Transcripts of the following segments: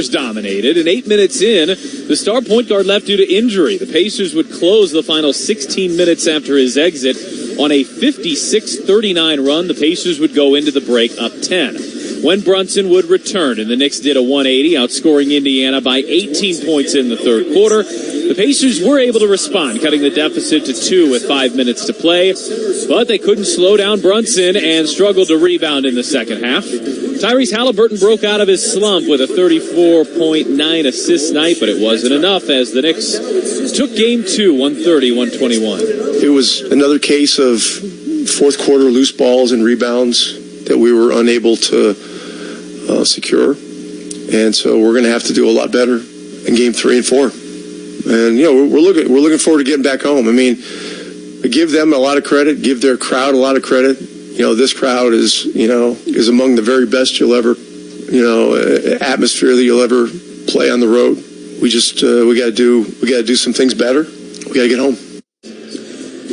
dominated, and 8 minutes in, the star point guard left due to injury. The Pacers would close the final 16 minutes after his exit on a 56-39 run. The Pacers would go into the break up 10. When Brunson would return, and the Knicks did a 180, outscoring Indiana by 18 points in the third quarter. The Pacers were able to respond, cutting the deficit to 2 with 5 minutes to play, but they couldn't slow down Brunson and struggled to rebound in the second half. Tyrese Halliburton broke out of his slump with a 34.9 assist night, but it wasn't enough as the Knicks took Game 2, 130-121. It was another case of fourth quarter loose balls and rebounds that we were unable to secure. And so we're going to have to do a lot better in Game 3 and 4. And, you know, we're looking forward to getting back home. I mean, I give them a lot of credit, give their crowd a lot of credit. You know, this crowd is among the very best you'll ever, atmosphere that you'll ever play on the road. We just, we got to do some things better. We got to get home.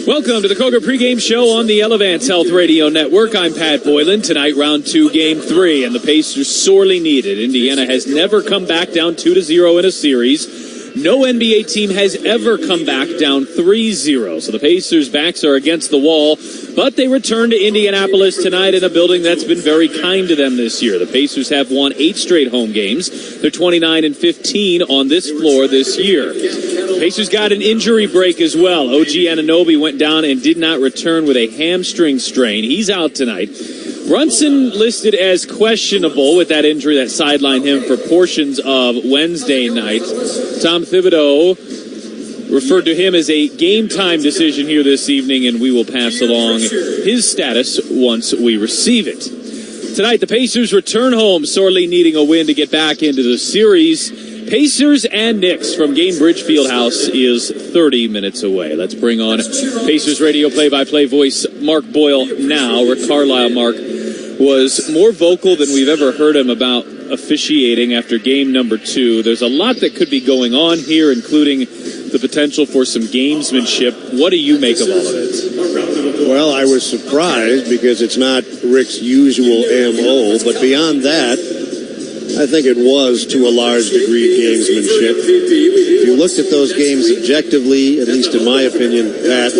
Welcome to the Cougar pregame show on the Elevance Health Radio Network. I'm Pat Boylan. Tonight, round 2, game 3, and the Pacers sorely needed. Indiana has never come back down 2-0 in a series. No NBA team has ever come back down 3-0. So the Pacers' backs are against the wall, but they return to Indianapolis tonight in a building that's been very kind to them this year. The Pacers have won 8 straight home games. They're 29-15 on this floor this year. The Pacers got an injury break as well. OG Anunoby went down and did not return with a hamstring strain. He's out tonight. Brunson listed as questionable with that injury that sidelined him for portions of Wednesday night. Tom Thibodeau referred to him as a game-time decision here this evening, and we will pass along his status once we receive it. Tonight, the Pacers return home, sorely needing a win to get back into the series. Pacers and Knicks from Gainbridge Fieldhouse is 30 minutes away. Let's bring on Pacers radio play-by-play voice Mark Boyle now. Rick Carlisle, Mark, was more vocal than we've ever heard him about officiating after game number 2. There's a lot that could be going on here, including the potential for some gamesmanship. What do you make of all of it? Well, I was surprised because it's not Rick's usual MO, but beyond that, I think it was to a large degree gamesmanship. If you looked at those games objectively, at least in my opinion, Pat,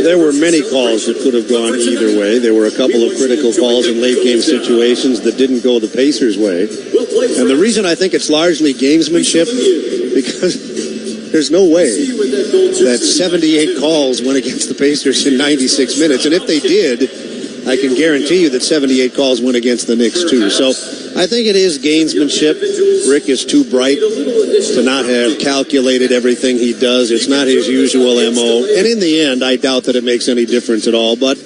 there were many calls that could have gone either way. There were a couple of critical calls in late game situations that didn't go the Pacers' way. And the reason I think it's largely gamesmanship, because there's no way that 78 calls went against the Pacers in 96 minutes. And if they did, I can guarantee you that 78 calls went against the Knicks, too. So I think it is gamesmanship. Rick is too bright to not have calculated everything he does. It's not his usual MO. And in the end, I doubt that it makes any difference at all. But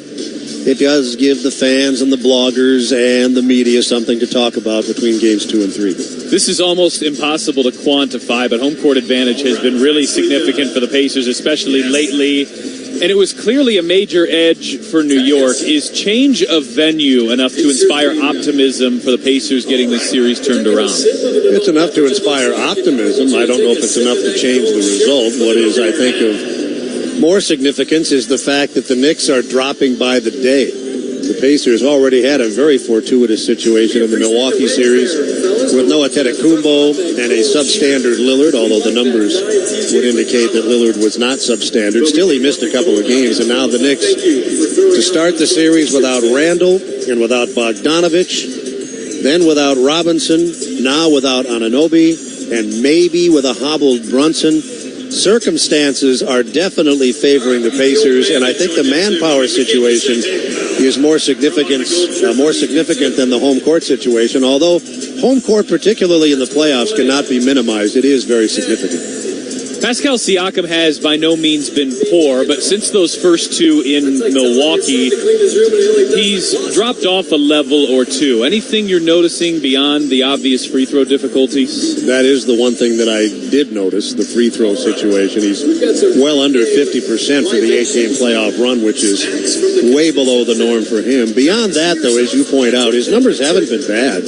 it does give the fans and the bloggers and the media something to talk about between games 2 and 3. This is almost impossible to quantify, but home court advantage has been really significant for the Pacers, especially lately. And it was clearly a major edge for New York. Is change of venue enough to inspire optimism for the Pacers getting this series turned around? It's enough to inspire optimism. I don't know if it's enough to change the result. What is, I think, of more significance is the fact that the Knicks are dropping by the day. The Pacers already had a very fortuitous situation in the Milwaukee series with Noah Antetokounmpo and a substandard Lillard, although the numbers would indicate that Lillard was not substandard. Still, he missed a couple of games, and now the Knicks, to start the series without Randall and without Bogdanovich, then without Robinson, now without Anunoby, and maybe with a hobbled Brunson. Circumstances are definitely favoring the Pacers, and I think the manpower situation is more significant than the home court situation, although home court, particularly in the playoffs, cannot be minimized. It is very significant. Pascal Siakam has by no means been poor, but since those first 2 in Milwaukee, he's dropped off a level or 2. Anything you're noticing beyond the obvious free throw difficulties? That is the one thing that I did notice, the free throw situation. He's well under 50% for the 8-game playoff run, which is way below the norm for him. Beyond that, though, as you point out, his numbers haven't been bad.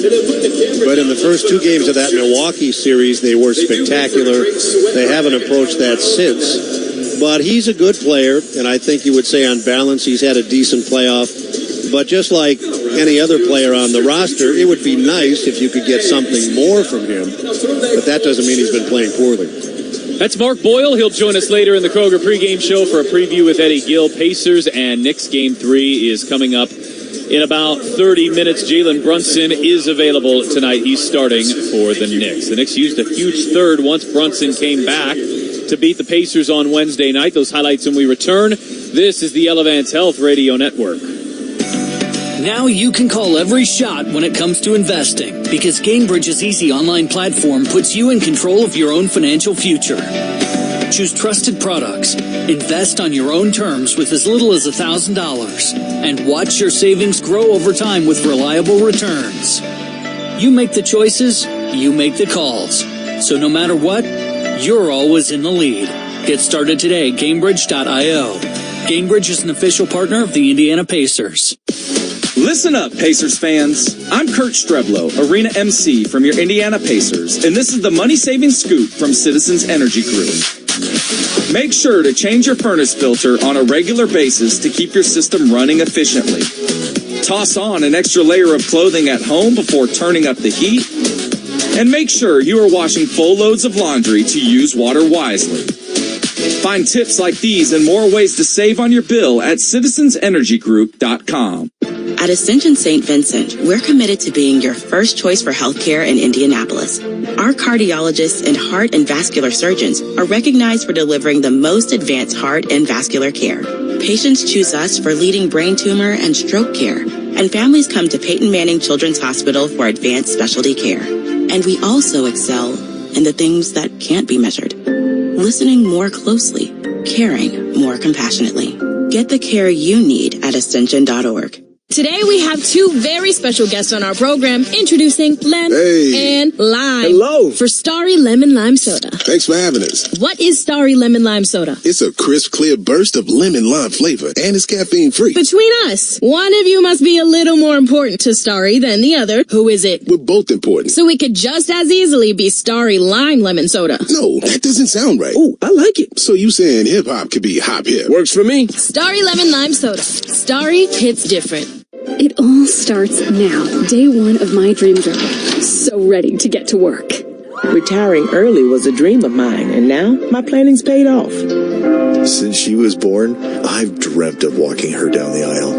But in the first 2 games of that Milwaukee series, they were spectacular. They haven't approached that since. But he's a good player, and I think you would say on balance he's had a decent playoff. But just like any other player on the roster. It would be nice if you could get something more from him, but that doesn't mean he's been playing poorly. That's Mark Boyle. He'll join us later in the Kroger pregame show for a preview with Eddie Gill. Pacers and Knicks game 3 is coming up in about 30 minutes. Jalen Brunson is available tonight. He's starting for the Knicks. The Knicks used a huge third once Brunson came back to beat the Pacers on Wednesday night. Those highlights when we return. This is the Elevance Health Radio Network. Now you can call every shot when it comes to investing, because Gamebridge's easy online platform puts you in control of your own financial future. Choose trusted products, invest on your own terms with as little as $1,000, and watch your savings grow over time with reliable returns. You make the choices, you make the calls. So no matter what, you're always in the lead. Get started today at Gamebridge.io. Gamebridge is an official partner of the Indiana Pacers. Listen up, Pacers fans. I'm Kurt Streblow, Arena MC from your Indiana Pacers, and this is the money-saving scoop from Citizens Energy Group. Make sure to change your furnace filter on a regular basis to keep your system running efficiently. Toss on an extra layer of clothing at home before turning up the heat. And make sure you are washing full loads of laundry to use water wisely. Find tips like these and more ways to save on your bill at citizensenergygroup.com. At Ascension St. Vincent, we're committed to being your first choice for healthcare in Indianapolis. Our cardiologists and heart and vascular surgeons are recognized for delivering the most advanced heart and vascular care. Patients choose us for leading brain tumor and stroke care, and families come to Peyton Manning Children's Hospital for advanced specialty care. And we also excel in the things that can't be measured. Listening more closely, caring more compassionately. Get the care you need at ascension.org. Today we have two very special guests on our program, introducing Len and Lime. Hello. For Starry Lemon Lime Soda. Thanks for having us. What is Starry Lemon Lime Soda? It's a crisp, clear burst of lemon lime flavor, and it's caffeine free. Between us, one of you must be a little more important to Starry than the other. Who is it? We're both important. So we could just as easily be Starry Lime Lemon Soda. No, that doesn't sound right. Oh, I like it. So you saying hip hop could be hop hip? Works for me. Starry Lemon Lime Soda. Starry hits different. It all starts now, day one of my dream job. So ready to get to work. Retiring early was a dream of mine, and now my planning's paid off. Since she was born, I've dreamt of walking her down the aisle.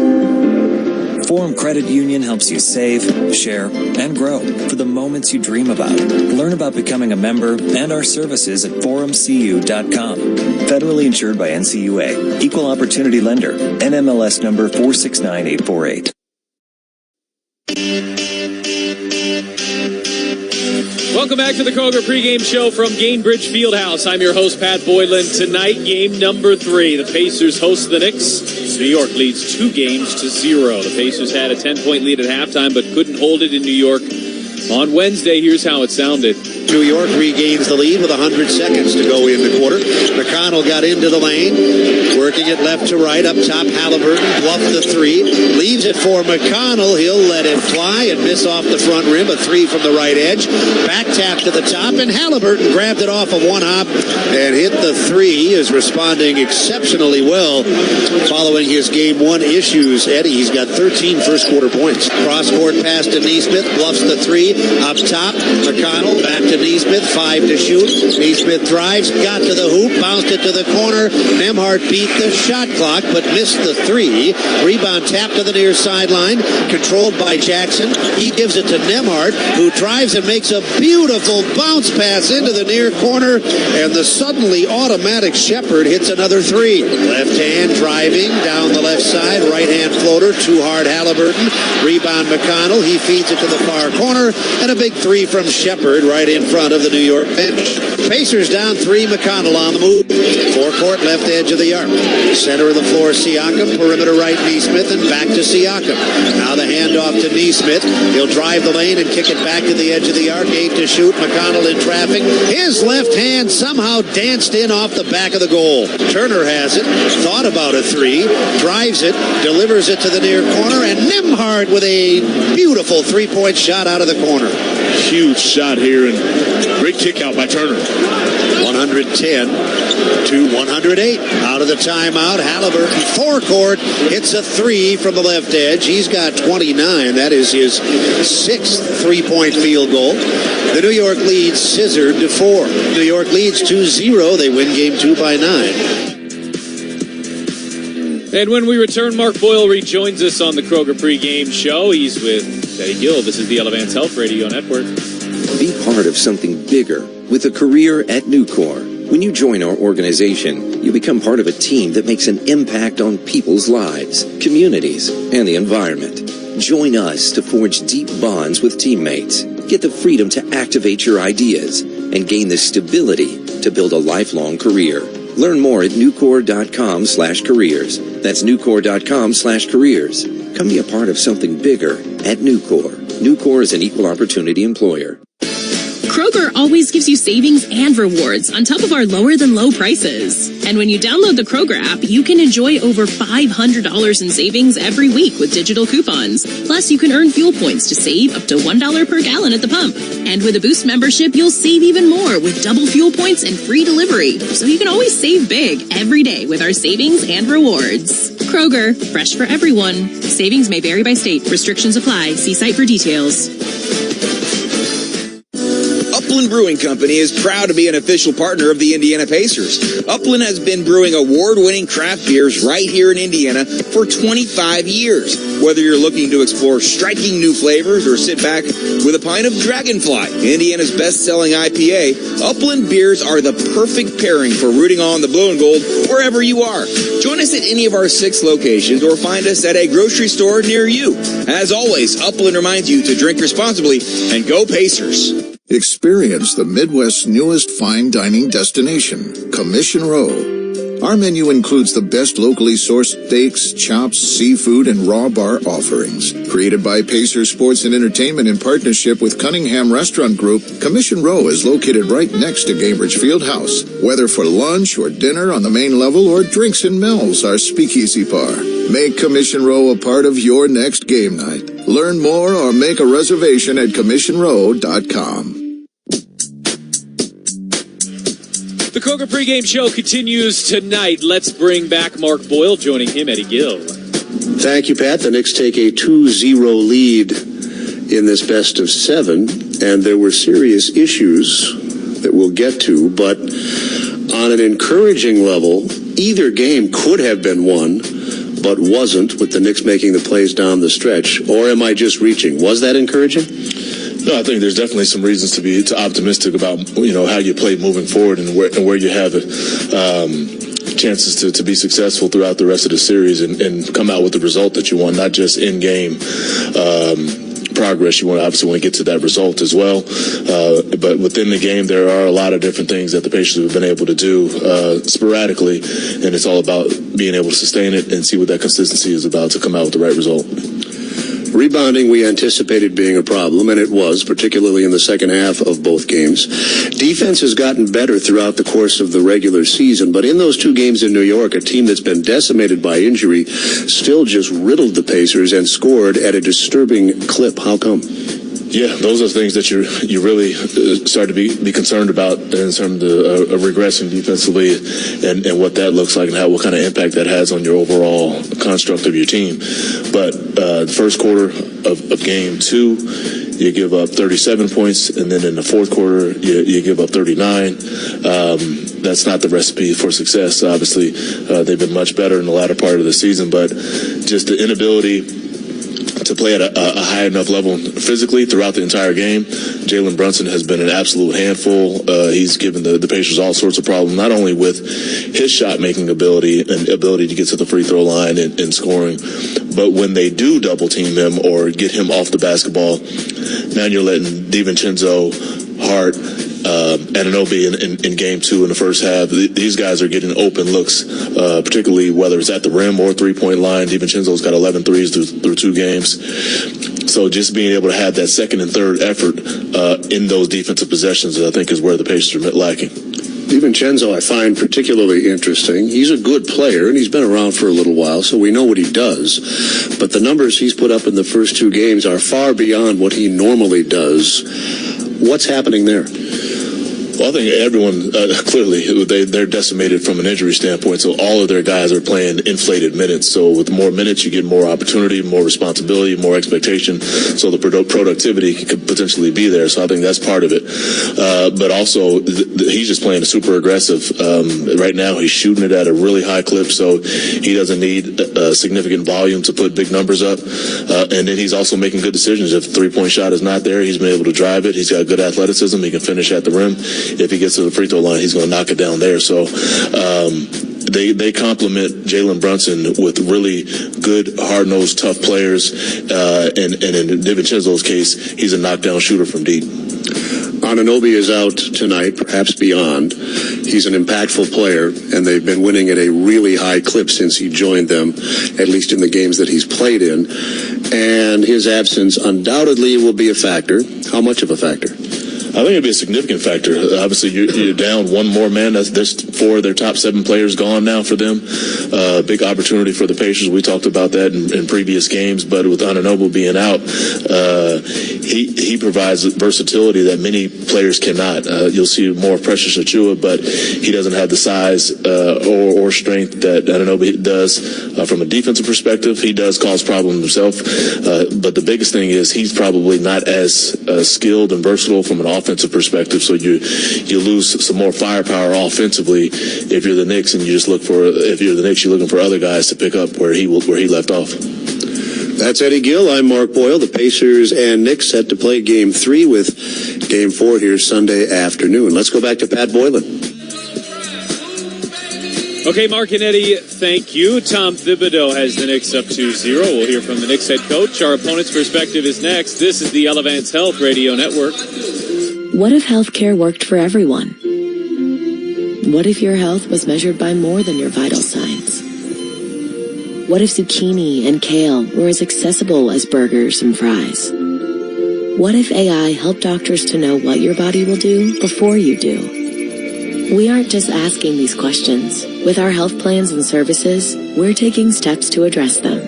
Forum Credit Union helps you save, share, and grow for the moments you dream about. Learn about becoming a member and our services at forumcu.com. Federally insured by NCUA. Equal Opportunity Lender. NMLS number 469848. Welcome back to the Kroger pregame show from Gainbridge Fieldhouse. I'm your host, Pat Boylan. Tonight, game number 3. The Pacers host the Knicks. New York leads 2-0. The Pacers had a 10-point lead at halftime, but couldn't hold it in New York. On Wednesday, here's how it sounded. New York regains the lead with 100 seconds to go in the quarter. McConnell got into the lane, working it left to right. Up top, Halliburton bluffed the 3. Leaves it for McConnell. He'll let it fly and miss off the front rim. A 3 from the right edge. Back tap to the top, and Halliburton grabbed it off of one hop and hit the 3. Is responding exceptionally well following his game 1 issues. Eddie, he's got 13 first quarter points. Cross court pass to Neesmith, bluffs the 3. Up top, McConnell back to Neesmith, 5 to shoot. Neesmith drives, got to the hoop, bounced it to the corner. Nembhard beat the shot clock, but missed the 3. Rebound tap to the near sideline, controlled by Jackson. He gives it to Nembhard, who drives and makes a beautiful bounce pass into the near corner, and the suddenly automatic Shepard hits another 3. Left hand driving down the left side, right hand floater, too hard Halliburton. Rebound McConnell, he feeds it to the far corner, and a big 3 from Shepard right in front of the New York bench. Pacers down 3, McConnell on the move. Forecourt left edge of the arc. Center of the floor, Siakam. Perimeter right, Neesmith, and back to Siakam. Now the handoff to Neesmith. He'll drive the lane and kick it back to the edge of the arc. 8 to shoot. McConnell in traffic. His left hand somehow danced in off the back of the goal. Turner has it. Thought about a 3. Drives it. Delivers it to the near corner. And Nembhard with a beautiful 3-point shot out of the corner. Huge shot here, and great kick out by Turner. 100 110 to 108. Out of the timeout, Halliburton forecourt hits a three from the left edge. He's got 29. That is his sixth three-point field goal. The New York leads scissored to 4. New York leads 2-0. They win game 2 by 9. And when we return, Mark Boyle rejoins us on the Kroger pregame show. He's with Eddie Gill. This is the Elevance Health Radio Network. Be part of something bigger with a career at Nucor. When you join our organization, you become part of a team that makes an impact on people's lives, communities, and the environment. Join us to forge deep bonds with teammates, get the freedom to activate your ideas, and gain the stability to build a lifelong career. Learn more at Nucor.com/careers. That's Nucor.com/careers. Come be a part of something bigger at Nucor. Nucor is an equal opportunity employer. Kroger always gives you savings and rewards on top of our lower-than-low prices. And when you download the Kroger app, you can enjoy over $500 in savings every week with digital coupons. Plus, you can earn fuel points to save up to $1 per gallon at the pump. And with a Boost membership, you'll save even more with double fuel points and free delivery. So you can always save big every day with our savings and rewards. Kroger, fresh for everyone. Savings may vary by state. Restrictions apply. See site for details. Upland Brewing Company is proud to be an official partner of the Indiana Pacers. Upland has been brewing award-winning craft beers right here in Indiana for 25 years. Whether you're looking to explore striking new flavors or sit back with a pint of Dragonfly, Indiana's best-selling IPA, Upland beers are the perfect pairing for rooting on the blue and gold wherever you are. Join us at any of our 6 locations or find us at a grocery store near you. As always, Upland reminds you to drink responsibly and go Pacers. Experience the Midwest's newest fine dining destination, Commission Row. Our menu includes the best locally sourced steaks, chops, seafood, and raw bar offerings. Created by Pacers Sports and Entertainment in partnership with Cunningham Restaurant Group, Commission Row is located right next to Cambridge Fieldhouse. Whether for lunch or dinner on the main level or drinks and mills, our speakeasy bar. Make Commission Row a part of your next game night. Learn more or make a reservation at CommissionRow.com. The Kroger pregame show continues tonight. Let's bring back Mark Boyle, joining him, Eddie Gill. Thank you, Pat. The Knicks take a 2-0 lead in this best of 7, and there were serious issues that we'll get to, but on an encouraging level, either game could have been won, but wasn't, with the Knicks making the plays down the stretch. Or am I just reaching? Was that encouraging? No, I think there's definitely some reasons to be optimistic about how you play moving forward and where you have chances to be successful throughout the rest of the series and come out with the result that you want, not just in game progress. You obviously want to get to that result as well, but within the game there are a lot of different things that the Pacers have been able to do sporadically, and it's all about being able to sustain it and see what that consistency is about to come out with the right result. Rebounding we anticipated being a problem, and it was, particularly in the second half of both games. Defense has gotten better throughout the course of the regular season, but in those 2 games in New York, a team that's been decimated by injury still just riddled the Pacers and scored at a disturbing clip. How come? Yeah, those are things that you really start to be concerned about in terms of regressing defensively and what that looks like and what kind of impact that has on your overall construct of your team. But the first quarter of game 2, you give up 37 points, and then in the fourth quarter, you give up 39. That's not the recipe for success. Obviously, they've been much better in the latter part of the season, but just the inability to play at a high enough level physically throughout the entire game. Jalen Brunson has been an absolute handful. He's given the Pacers all sorts of problems, not only with his shot-making ability and ability to get to the free throw line and scoring, but when they do double-team him or get him off the basketball, now you're letting DiVincenzo, Hart, Anunoby in game 2 in the first half. These guys are getting open looks, particularly whether it's at the rim or three-point line. DiVincenzo's got 11 threes through 2 games. So just being able to have that second and third effort in those defensive possessions, I think, is where the Pacers are lacking. DiVincenzo I find particularly interesting. He's a good player, and he's been around for a little while, so we know what he does. But the numbers he's put up in the first 2 games are far beyond what he normally does. What's happening there? Well, I think everyone, clearly, they're decimated from an injury standpoint, so all of their guys are playing inflated minutes. So with more minutes, you get more opportunity, more responsibility, more expectation, so the productivity could potentially be there. So I think that's part of it. But also, he's just playing super aggressive. Right now, he's shooting it at a really high clip, so he doesn't need significant volume to put big numbers up. And then he's also making good decisions. If the three-point shot is not there, he's been able to drive it. He's got good athleticism. He can finish at the rim. If he gets to the free throw line, he's going to knock it down there. So they complement Jalen Brunson with really good, hard-nosed, tough players. And in DiVincenzo's case, he's a knockdown shooter from deep. Anunoby is out tonight, perhaps beyond. He's an impactful player, and they've been winning at a really high clip since he joined them, at least in the games that he's played in. And his absence undoubtedly will be a factor. How much of a factor? I think it'd be a significant factor. Obviously, you're down one more man. There's 4 of their top 7 players gone now for them. Big opportunity for the Pacers. We talked about that in previous games. But with Anunoby being out, he provides versatility that many players cannot. You'll see more Precious Achiuwa, but he doesn't have the size or strength that Anunoby does. From a defensive perspective, he does cause problems himself. But the biggest thing is he's probably not as skilled and versatile from an offensive perspective, so you lose some more firepower offensively if you're the Knicks, and you're looking for other guys to pick up where he left off. That's Eddie Gill. I'm Mark Boyle. The Pacers and Knicks set to play Game 3 with Game 4 here Sunday afternoon. Let's go back to Pat Boylan. Okay, Mark and Eddie, thank you. Tom Thibodeau has the Knicks up 2-0. We'll hear from the Knicks head coach. Our opponent's perspective is next. This is the Elevance Health Radio Network. What if healthcare worked for everyone? What if your health was measured by more than your vital signs? What if zucchini and kale were as accessible as burgers and fries? What if AI helped doctors to know what your body will do before you do? We aren't just asking these questions. With our health plans and services, we're taking steps to address them.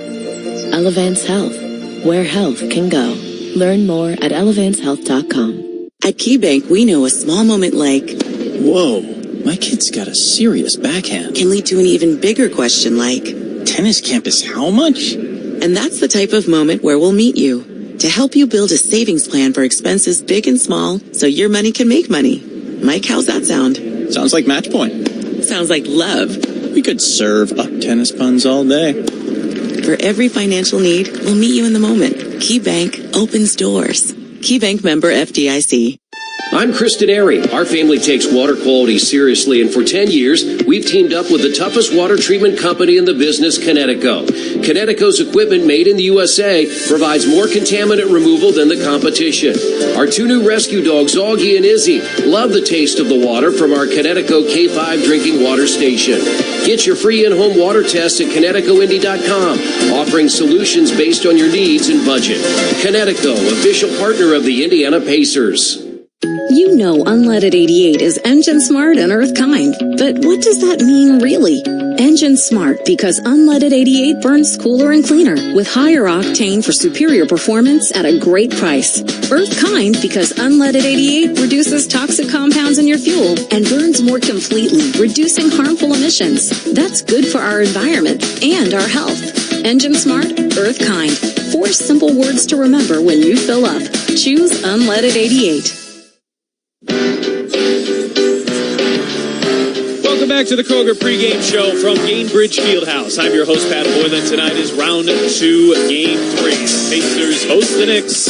Elevance Health, where health can go. Learn more at elevancehealth.com. At KeyBank, we know a small moment like, whoa, my kid's got a serious backhand, can lead to an even bigger question like, tennis campus how much? And that's the type of moment where we'll meet you to help you build a savings plan for expenses big and small so your money can make money. Mike, how's that sound? Sounds like match point. Sounds like love. We could serve up tennis puns all day. For every financial need, we'll meet you in the moment. KeyBank opens doors. KeyBank member FDIC. I'm Kristen Airy. Our family takes water quality seriously, and for 10 years, we've teamed up with the toughest water treatment company in the business, KNICKS. KNICKS equipment made in the USA provides more contaminant removal than the competition. Our 2 new rescue dogs, Augie and Izzy, love the taste of the water from our KNICKS K5 drinking water station. Get your free in-home water test at KNICKSIndy.com, offering solutions based on your needs and budget. KNICKS, official partner of the Indiana Pacers. You know Unleaded 88 is engine smart and earth kind, but what does that mean really? Engine smart because Unleaded 88 burns cooler and cleaner with higher octane for superior performance at a great price. Earth kind because Unleaded 88 reduces toxic compounds in your fuel and burns more completely, reducing harmful emissions. That's good for our environment and our health. Engine smart, earth kind. 4 simple words to remember when you fill up. Choose Unleaded 88. Welcome back to the Kroger pregame show from Gainbridge Fieldhouse. I'm your host, Pat Boylan. Tonight is round 2, game 3. The Pacers host the Knicks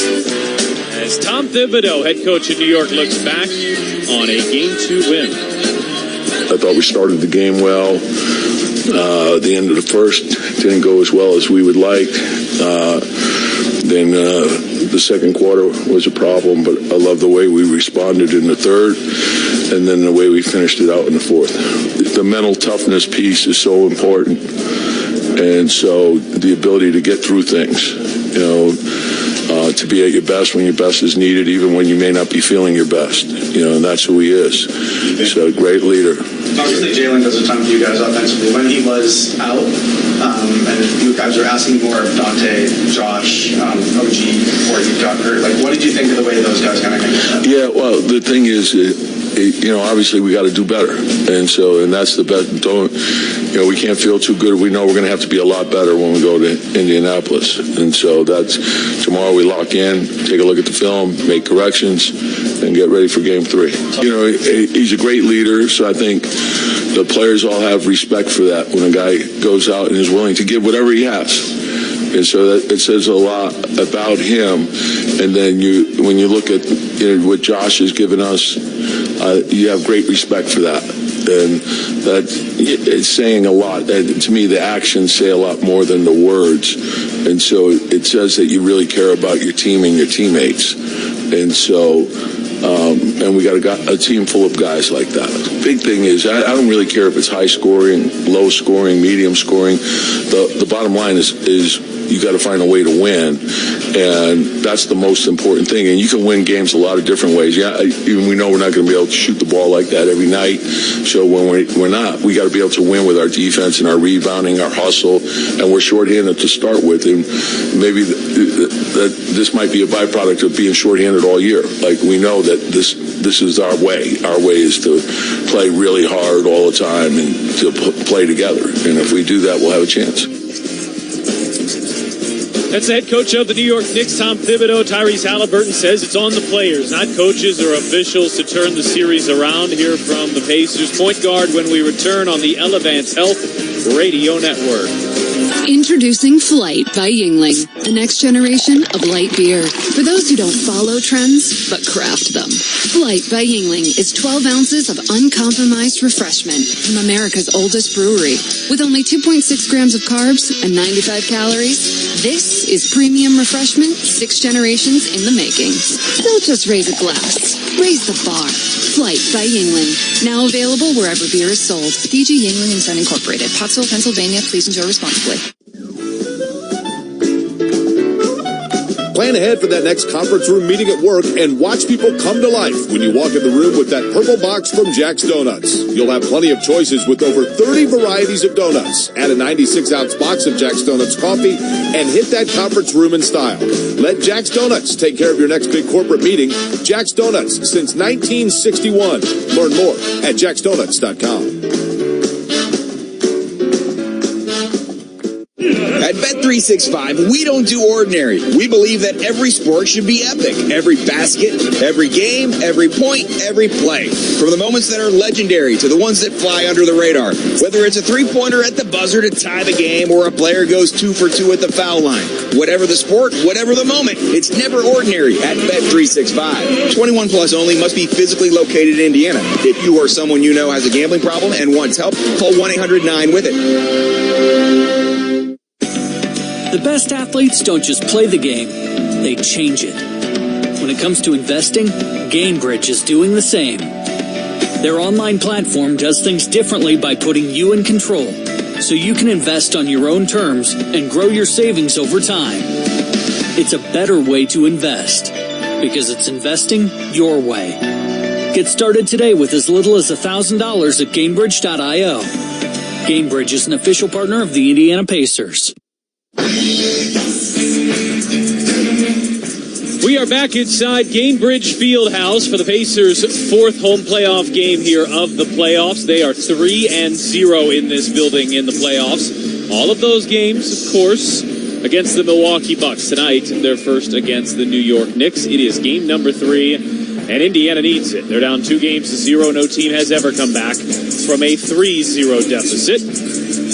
as Tom Thibodeau, head coach in New York, looks back on a game 2 win. I thought we started the game well. The end of the first didn't go as well as we would like. Then the second quarter was a problem, but I love the way we responded in the third, and then the way we finished it out in the fourth. The mental toughness piece is so important, and so the ability to get through things, to be at your best when your best is needed, even when you may not be feeling your best, and that's who he is. He's a great leader. Obviously, Jalen does a ton for you guys offensively. When he was out, and you guys were asking more of Dante, Josh, OG before he got hurt, what did you think of the way those guys kind of came together? Yeah, well, the thing is, obviously we got to do better. And that's the best. We can't feel too good. We know we're going to have to be a lot better when we go to Indianapolis. And so that's tomorrow we lock in, take a look at the film, make corrections, and get ready for game 3. He's a great leader, so I think the players all have respect for that when a guy goes out and is willing to give whatever he has. And so it says a lot about him. And then when you look at what Josh has given us, you have great respect for that. And that it's saying a lot. To me, the actions say a lot more than the words. And so it says that you really care about your team and your teammates. And so, and we got a team full of guys like that. Big thing is, I don't really care if it's high scoring, low scoring, medium scoring. The bottom line is you got to find a way to win, and that's the most important thing. And you can win games a lot of different ways. Even we know we're not going to be able to shoot the ball like that every night. So when we're not, we got to be able to win with our defense and our rebounding, our hustle, and we're shorthanded to start with. And maybe that this might be a byproduct of being shorthanded all year. Like we know that this is our way. Our way is to play really hard all the time and to play together. And if we do that, we'll have a chance. That's the head coach of the New York Knicks, Tom Thibodeau. Tyrese Halliburton says it's on the players, not coaches or officials, to turn the series around. Here from the Pacers point guard when we return on the Elevance Health Radio Network. Introducing Flight by Yingling, the next generation of light beer. For those who don't follow trends, but craft them. Flight by Yingling is 12 ounces of uncompromised refreshment from America's oldest brewery. With only 2.6 grams of carbs and 95 calories, this is premium refreshment 6 generations in the making. Don't just raise a glass, raise the bar. Flight by Yingling, now available wherever beer is sold. DG Yingling & Son Incorporated, Pottsville, Pennsylvania. Please enjoy responsibly. Plan ahead for that next conference room meeting at work and watch people come to life when you walk in the room with that purple box from Jack's Donuts. You'll have plenty of choices with over 30 varieties of donuts. Add a 96-ounce box of Jack's Donuts coffee and hit that conference room in style. Let Jack's Donuts take care of your next big corporate meeting. Jack's Donuts since 1961. Learn more at jacksdonuts.com. At Bet365, we don't do ordinary. We believe that every sport should be epic. Every basket, every game, every point, every play. From the moments that are legendary to the ones that fly under the radar. Whether it's a three-pointer at the buzzer to tie the game or a player goes 2 for 2 at the foul line. Whatever the sport, whatever the moment, it's never ordinary at Bet365. 21 plus only, must be physically located in Indiana. If you or someone you know has a gambling problem and wants help, call 1-800-9-WITH-IT. The best athletes don't just play the game, they change it. When it comes to investing, GameBridge is doing the same. Their online platform does things differently by putting you in control, so you can invest on your own terms and grow your savings over time. It's a better way to invest, because it's investing your way. Get started today with as little as $1,000 at GameBridge.io. GameBridge is an official partner of the Indiana Pacers. We are back inside Gamebridge Fieldhouse for the Pacers' 4th home playoff game here of the playoffs. They are 3-0 in this building in the playoffs. All of those games, of course, against the Milwaukee Bucks. Tonight, their first against the New York Knicks. It is game number 3, and Indiana needs it. They're down 2-0. No team has ever come back from a 3-0 deficit.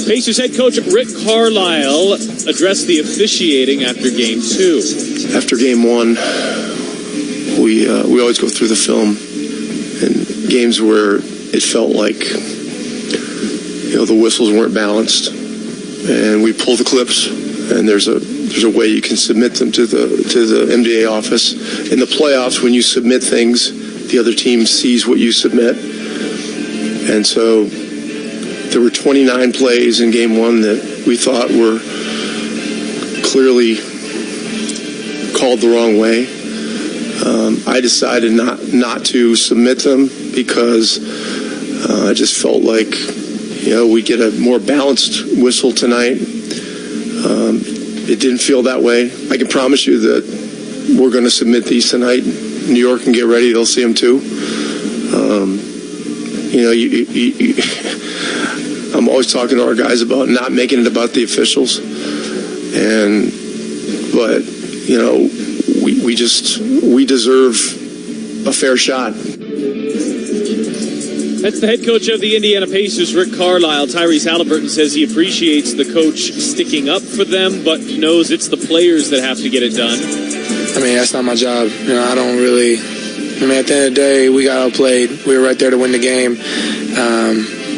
Pacers head coach Rick Carlisle addressed the officiating after Game 2. After Game 1, we always go through the film, and games where it felt like the whistles weren't balanced, and we pull the clips, and there's a way you can submit them to the MDA office. In the playoffs, when you submit things, the other team sees what you submit, and so there were 29 plays in Game 1 that we thought were clearly called the wrong way. I decided not to submit them because I just felt like we get a more balanced whistle tonight. It didn't feel that way. I can promise you that we're going to submit these tonight. New York can get ready; they'll see them too. I'm always talking to our guys about not making it about the officials, but we deserve a fair shot. That's the head coach of the Indiana Pacers, Rick Carlisle. Tyrese Halliburton says he appreciates the coach sticking up for them, but knows it's the players that have to get it done. I mean, that's not my job. I don't really. At the end of the day, we got outplayed. We were right there to win the game.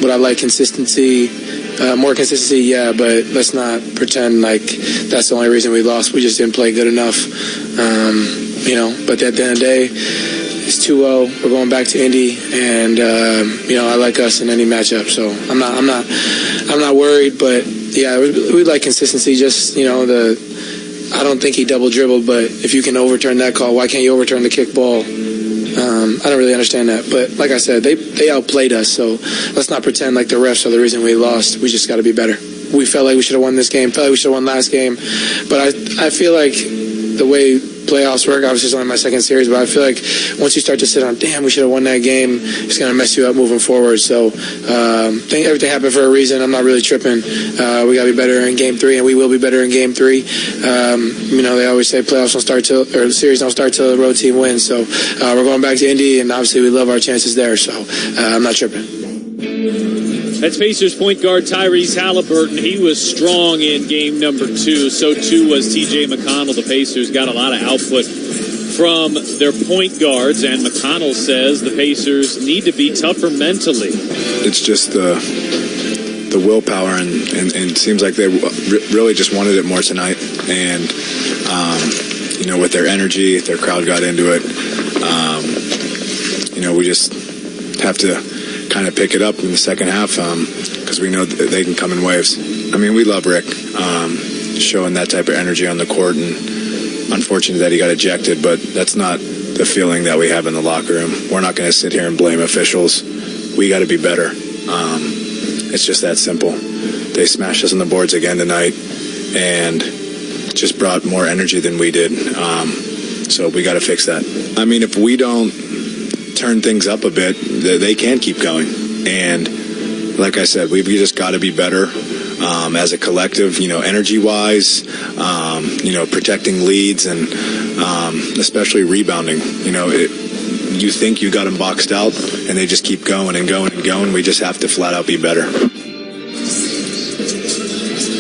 Would I like consistency? More consistency, yeah, but let's not pretend like that's the only reason we lost. We just didn't play good enough. But at the end of the day, it's 2-0. We're going back to Indy, and I like us in any matchup. So I'm not worried. But yeah, we like consistency. Just I don't think he double dribbled, but if you can overturn that call, why can't you overturn the kick ball? I don't really understand that. But like I said, they outplayed us, so let's not pretend like the refs are the reason we lost. We just got to be better. We felt like we should have won this game, felt like we should have won last game. But I feel like the way playoffs work, obviously it's only my second series, but I feel like once you start to sit on, damn, we should have won that game, it's going to mess you up moving forward. So I think everything happened for a reason. I'm not really tripping. We got to be better in Game 3, and we will be better in Game 3. They always say playoffs don't start till, or the series don't start till the road team wins. So we're going back to Indy, and obviously we love our chances there. So I'm not tripping. That's Pacers point guard Tyrese Halliburton. He was strong in game number 2. So too was T.J. McConnell. The Pacers got a lot of output from their point guards, and McConnell says the Pacers need to be tougher mentally. It's just the willpower, and it seems like they really just wanted it more tonight. And with their energy, their crowd got into it. We just have to kind of pick it up in the second half because we know that they can come in waves. I mean, we love Rick showing that type of energy on the court, and unfortunate that he got ejected, but that's not the feeling that we have in the locker room. We're not going to sit here and blame officials. We got to be better. It's just that simple. They smashed us on the boards again tonight and just brought more energy than we did. So we got to fix that. I mean, if we don't turn things up a bit, they can keep going. And like I said, we've just got to be better as a collective, energy-wise, protecting leads and especially rebounding. You think you got them boxed out, and they just keep going and going and going. We just have to flat out be better.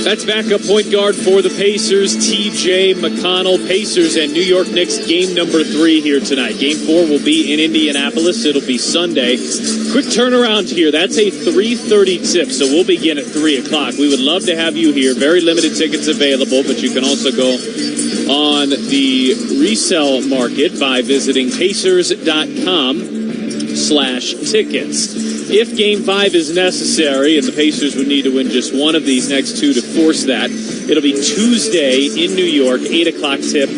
That's backup point guard for the Pacers, T.J. McConnell. Pacers and New York Knicks game number 3 here tonight. Game 4 will be in Indianapolis. It'll be Sunday. Quick turnaround here. That's a 3:30 tip, so we'll begin at 3 o'clock. We would love to have you here. Very limited tickets available, but you can also go on the resale market by visiting Pacers.com/tickets. If Game 5 is necessary, and the Pacers would need to win just one of these next 2 to force that, it'll be Tuesday in New York, 8 o'clock tip.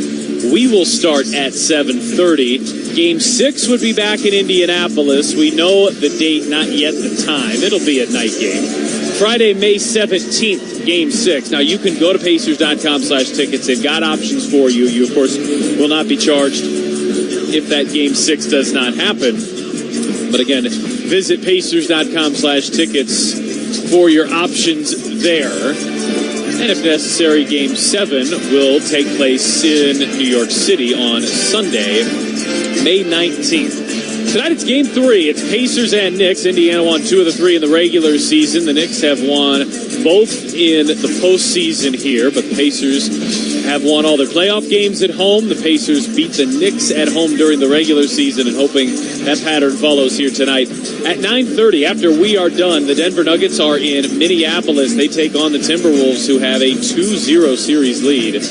We will start at 7:30. Game 6 would be back in Indianapolis. We know the date, not yet the time. It'll be a night game. Friday, May 17th, Game 6. Now, you can go to Pacers.com/tickets. They've got options for you. You, of course, will not be charged if that Game 6 does not happen. But again, visit Pacers.com/tickets for your options there. And if necessary, Game 7 will take place in New York City on Sunday, May 19th. Tonight it's Game 3. It's Pacers and Knicks. Indiana won 2 of the 3 in the regular season. The Knicks have won both in the postseason here, but the Pacers have won all their playoff games at home. The Pacers beat the Knicks at home during the regular season, and hoping that pattern follows here tonight. At 9:30, after we are done, the Denver Nuggets are in Minneapolis. They take on the Timberwolves, who have a 2-0 series lead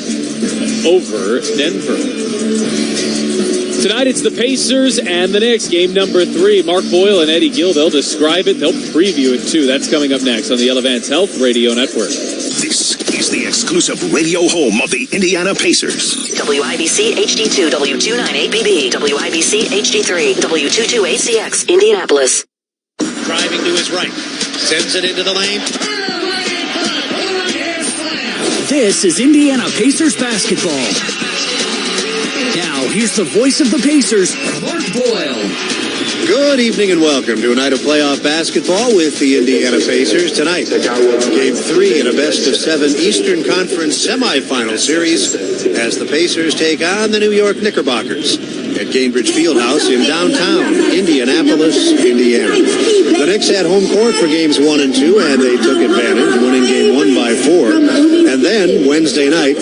over Denver. Tonight it's the Pacers and the Knicks, game number 3. Mark Boyle and Eddie Gill, they'll describe it, they'll preview it too. That's coming up next on the Elevance Health Radio Network. This is the exclusive radio home of the Indiana Pacers. WIBC HD2, W298BB, WIBC HD3, W228CX, Indianapolis. Driving to his right, sends it into the lane. This is Indiana Pacers basketball. Now, here's the voice of the Pacers, Mark Boyle. Good evening and welcome to a night of playoff basketball with the Indiana Pacers. Tonight, Game 3 in a best-of-7 Eastern Conference semifinal series as the Pacers take on the New York Knickerbockers at Gainbridge Fieldhouse in downtown Indianapolis, Indiana. The Knicks had home court for Games 1 and 2, and they took advantage, winning Game 1 by 4. And then, Wednesday night,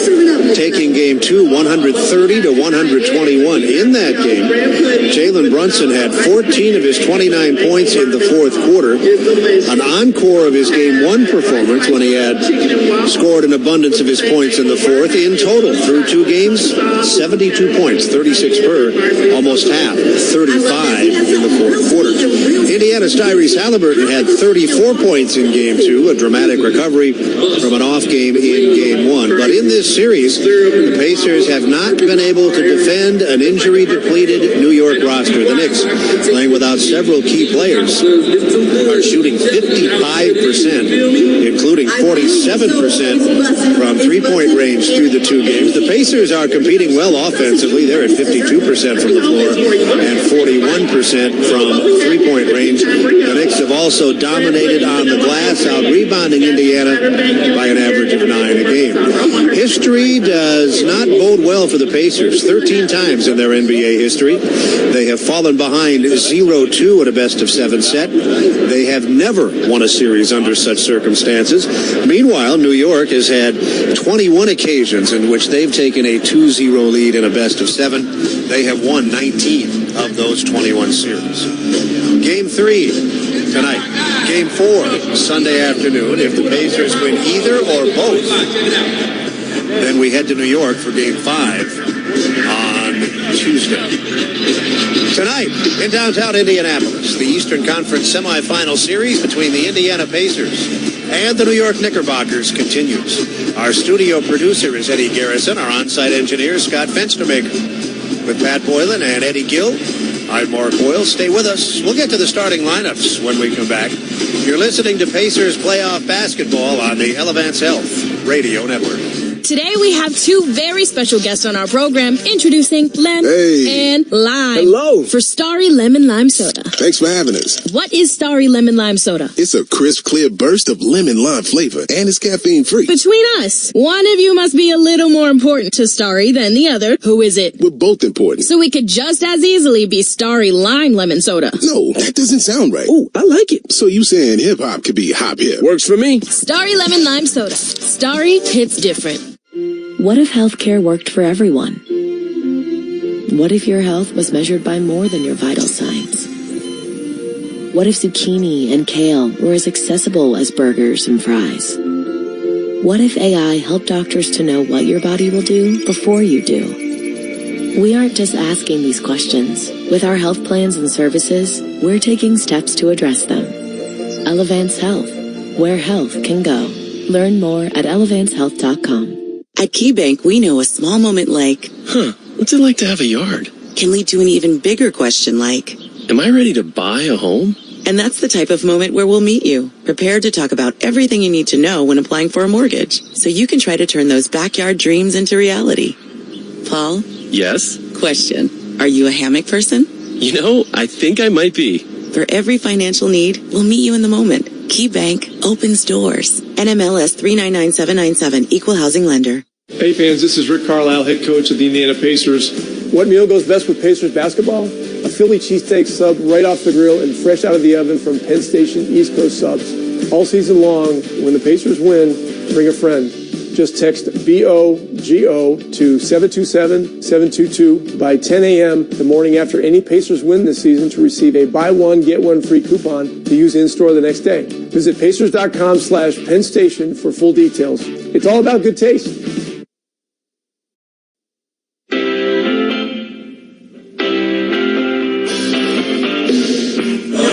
taking Game 2, 130 to 121. In that game, Jalen Brunson had 14 of his 29 points in the fourth quarter, an encore of his Game 1 performance when he had scored an abundance of his points in the fourth. In total, through 2 games, 72 points, 36 per, almost half, 35 in the fourth quarter. Indiana's Tyrese Halliburton had 34 points in Game 2, a dramatic recovery from an off game in Game 1. But in this series, the Pacers have not been able to defend an injury-depleted New York roster. The Knicks, playing without several key players, are shooting 55%, including 47% from three-point range through the 2 games. The Pacers are competing well offensively. They're at 52% from the floor and 41% from three-point range. The Knicks have also dominated on the glass, out-rebounding Indiana by an average of 9 a game. History does not bode well for the Pacers. 13 times in their NBA history, they have fallen behind 0-2 at a best-of-7 set. They have never won a series under such circumstances. Meanwhile, New York has had 21 occasions in which they've taken a 2-0 lead in a best-of-7. They have won 19 of those 21 series. Game 3 tonight. Game 4 Sunday afternoon. If the Pacers win either or both, then we head to New York for Game 5 on Tuesday. Tonight, in downtown Indianapolis, the Eastern Conference semifinal series between the Indiana Pacers and the New York Knickerbockers continues. Our studio producer is Eddie Garrison, our on-site engineer, Scott Fenstermaker. With Pat Boylan and Eddie Gill, I'm Mark Boyle. Stay with us. We'll get to the starting lineups when we come back. You're listening to Pacers playoff basketball on the Elevance Health Radio Network. Today we have 2 very special guests on our program, introducing Len and Lime. Hello. For Starry Lemon Lime Soda. Thanks for having us. What is Starry Lemon Lime Soda? It's a crisp, clear burst of lemon lime flavor, and it's caffeine-free. Between us, one of you must be a little more important to Starry than the other. Who is it? We're both important. So we could just as easily be Starry Lime Lemon Soda. No, that doesn't sound right. Oh, I like it. So you saying hip-hop could be hop-hip? Works for me. Starry Lemon Lime Soda. Starry hits different. What if healthcare worked for everyone? What if your health was measured by more than your vital signs? What if zucchini and kale were as accessible as burgers and fries? What if AI helped doctors to know what your body will do before you do? We aren't just asking these questions. With our health plans and services, we're taking steps to address them. Elevance Health, where health can go. Learn more at elevancehealth.com. At KeyBank, we know a small moment like, what's it like to have a yard? Can lead to an even bigger question like, am I ready to buy a home? And that's the type of moment where we'll meet you, prepared to talk about everything you need to know when applying for a mortgage, so you can try to turn those backyard dreams into reality. Paul? Yes? Question. Are you a hammock person? You know, I think I might be. For every financial need, we'll meet you in the moment. KeyBank opens doors. NMLS 399797, Equal Housing Lender. Hey fans, this is Rick Carlisle, head coach of the Indiana Pacers. What meal goes best with Pacers basketball? A Philly cheesesteak sub right off the grill and fresh out of the oven from Penn Station East Coast Subs. All season long, when the Pacers win, bring a friend. Just text BOGO to 727-722 by 10 a.m. the morning after any Pacers win this season to receive a buy one, get one free coupon to use in-store the next day. Visit Pacers.com/Penn Station for full details. It's all about good taste.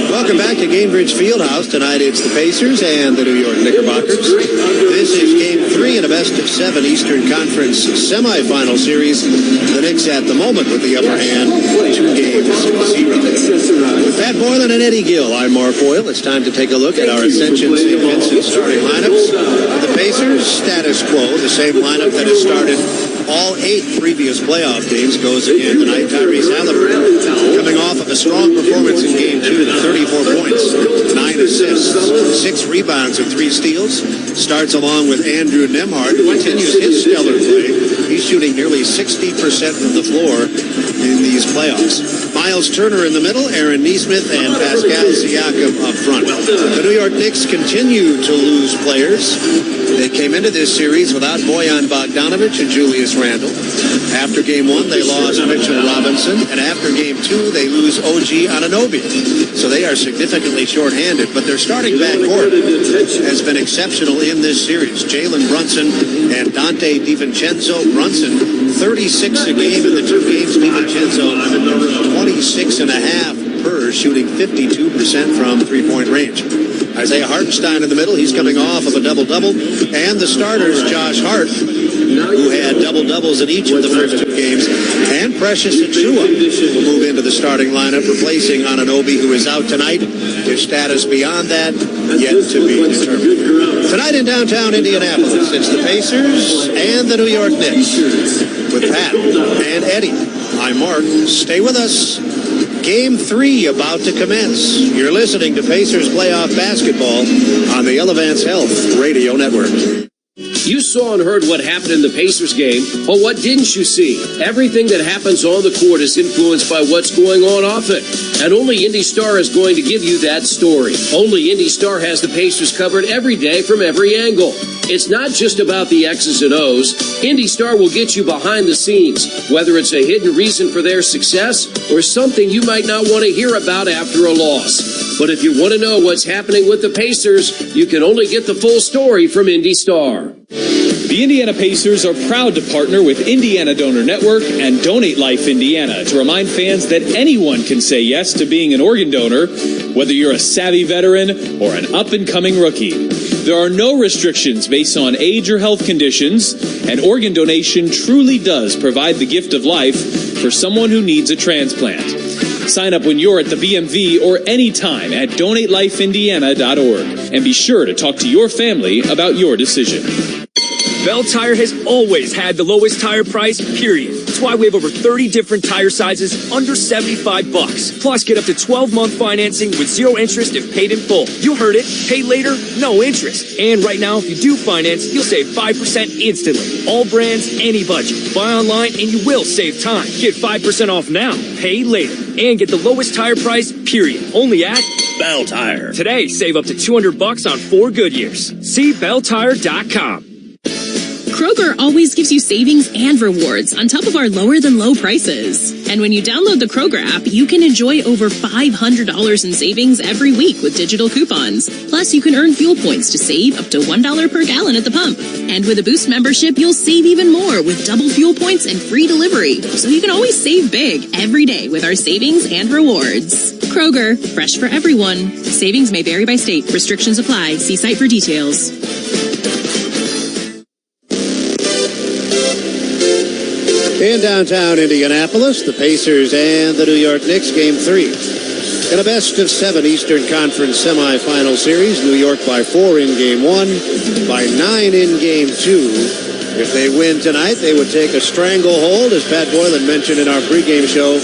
Welcome back to Gainbridge Fieldhouse. Tonight it's the Pacers and the New York Knickerbockers. This is Game 3 in a best-of-7 Eastern Conference semifinal series. The Knicks at the moment with the upper hand, 2 games to 0. With Pat Boylan and Eddie Gill, I'm Mark Boyle. It's time to take a look at our Ascension St. Vincent starting lineups. The Pacers, status quo, the same lineup that has started all 8 previous playoff games, goes again tonight. Tyrese Halliburton coming off of a strong performance in Game 2, 34 points, 9 assists, 6 rebounds, and 3 steals. Starts along with Andrew Nembhard, who continues his stellar play. He's shooting nearly 60% from the floor in these playoffs. Miles Turner in the middle, Aaron Nesmith, and Pascal Siakam up front. The New York Knicks continue to lose players. They came into this series without Bojan Bogdanovic and Julius Randle. After Game 1, they lost Mitchell Robinson, and after Game 2, they lose OG Anunoby. So they are significantly shorthanded, but their starting backcourt has been exceptional in this series. Jalen Brunson and Dante DiVincenzo. Brunson, 36 a game in the 2 games. DiVincenzo, 26.5 per, shooting 52% from three-point range. Isaiah Hartenstein in the middle. He's coming off of a double-double. And the starters, Josh Hart, who had double-doubles in each of the first 2 games, and Precious Achiuwa will move into the starting lineup, replacing Anunoby, who is out tonight. His status beyond that yet to be determined. Tonight in downtown Indianapolis, it's the Pacers and the New York Knicks. With Pat and Eddie, I'm Mark. Stay with us. Game 3 about to commence. You're listening to Pacers playoff basketball on the Elevance Health Radio Network. You saw and heard what happened in the Pacers game, but what didn't you see? Everything that happens on the court is influenced by what's going on off it. And only Indy Star is going to give you that story. Only Indy Star has the Pacers covered every day from every angle. It's not just about the X's and O's. Indy Star will get you behind the scenes, whether it's a hidden reason for their success or something you might not want to hear about after a loss. But if you want to know what's happening with the Pacers, you can only get the full story from Indy Star. The Indiana Pacers are proud to partner with Indiana Donor Network and Donate Life Indiana to remind fans that anyone can say yes to being an organ donor, whether you're a savvy veteran or an up-and-coming rookie. There are no restrictions based on age or health conditions, and organ donation truly does provide the gift of life for someone who needs a transplant. Sign up when you're at the BMV or anytime at donatelifeindiana.org, and be sure to talk to your family about your decision. Bell Tire has always had the lowest tire price, period. That's why we have over 30 different tire sizes under $75. Plus, get up to 12-month financing with 0 interest if paid in full. You heard it. Pay later, no interest. And right now, if you do finance, you'll save 5% instantly. All brands, any budget. Buy online and you will save time. Get 5% off now, pay later. And get the lowest tire price, period. Only at Bell Tire. Today, save up to $200 on 4 Goodyears. See belltire.com. Kroger always gives you savings and rewards on top of our lower-than-low prices. And when you download the Kroger app, you can enjoy over $500 in savings every week with digital coupons. Plus, you can earn fuel points to save up to $1 per gallon at the pump. And with a Boost membership, you'll save even more with double fuel points and free delivery. So you can always save big every day with our savings and rewards. Kroger, fresh for everyone. Savings may vary by state. Restrictions apply. See site for details. In downtown Indianapolis, the Pacers and the New York Knicks, Game 3. In a best-of-7 Eastern Conference semifinal series, New York by 4 in Game 1, by 9 in Game 2. If they win tonight, they would take a stranglehold, as Pat Boylan mentioned in our pregame show.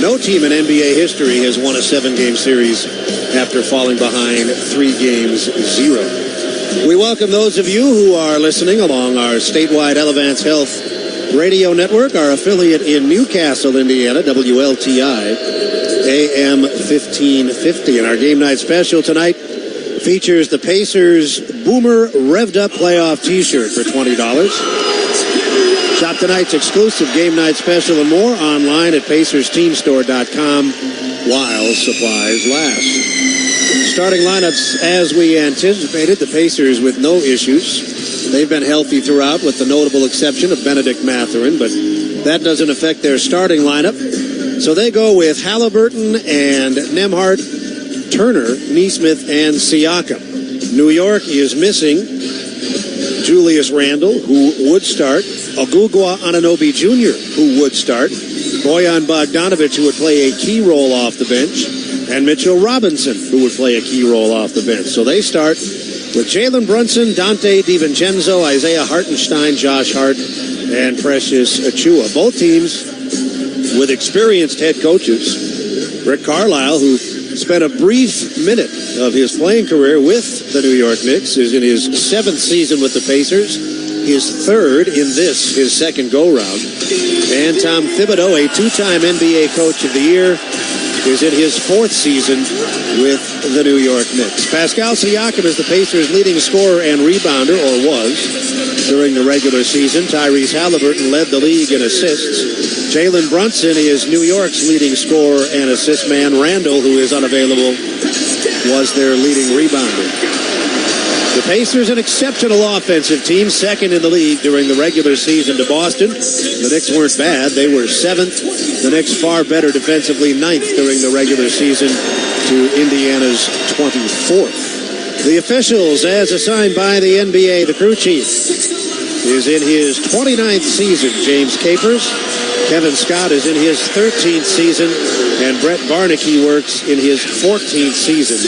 No team in NBA history has won a 7-game series after falling behind 3-0. We welcome those of you who are listening along our statewide Elevance Health Radio Network, our affiliate in Newcastle, Indiana, WLTI, AM 1550. And our game night special tonight features the Pacers Boomer Revved Up Playoff T-shirt for $20. Shop tonight's exclusive game night special and more online at PacersTeamStore.com while supplies last. Starting lineups as we anticipated, the Pacers with no issues. They've been healthy throughout with the notable exception of Benedict Mathurin, but that doesn't affect their starting lineup. So they go with Halliburton and Nembhard, Turner, Nesmith, and Siakam. New York is missing Julius Randle, who would start, Ogugwa Anunoby Jr., who would start, Bojan Bogdanovic, who would play a key role off the bench, and Mitchell Robinson, who would play a key role off the bench. So they start with Jalen Brunson, Dante DiVincenzo, Isaiah Hartenstein, Josh Hart, and Precious Achua. Both teams with experienced head coaches. Rick Carlisle, who spent a brief minute of his playing career with the New York Knicks, is in his 7th season with the Pacers, his 3rd in this, his 2nd go-round. And Tom Thibodeau, a 2-time NBA Coach of the Year, is in his 4th season with the New York Knicks. Pascal Siakam is the Pacers' leading scorer and rebounder, or was, during the regular season. Tyrese Halliburton led the league in assists. Jalen Brunson is New York's leading scorer and assist man. Randall, who is unavailable, was their leading rebounder. The Pacers, an exceptional offensive team, 2nd in the league during the regular season to Boston. The Knicks weren't bad. They were 7th. The Knicks far better defensively, 9th during the regular season to Indiana's 24th. The officials, as assigned by the NBA, the crew chief is in his 29th season, James Capers. Kevin Scott is in his 13th season, and Brett Barnaky works in his 14th season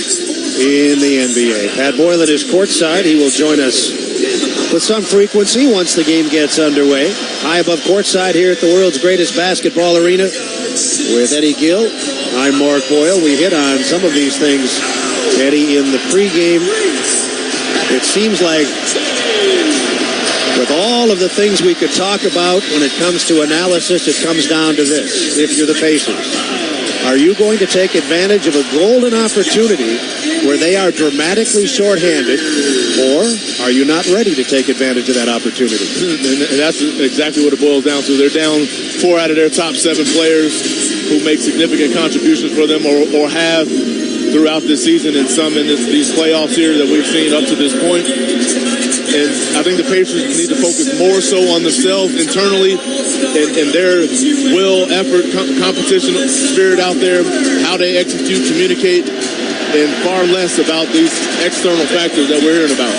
in the NBA. Pat Boylan is courtside. He will join us with some frequency once the game gets underway. High above courtside here at the world's greatest basketball arena with Eddie Gill. I'm Mark Boyle. We hit on some of these things, Eddie, in the pregame. It seems like with all of the things we could talk about when it comes to analysis, it comes down to this. If you're the Pacers, are you going to take advantage of a golden opportunity where they are dramatically shorthanded, or are you not ready to take advantage of that opportunity? And that's exactly what it boils down to. They're down 4 out of their top 7 players who make significant contributions for them or have throughout this season and some in these playoffs here that we've seen up to this point. And I think the Pacers need to focus more so on themselves internally and their will, effort, competition spirit out there, how they execute, communicate, and far less about these external factors that we're hearing about.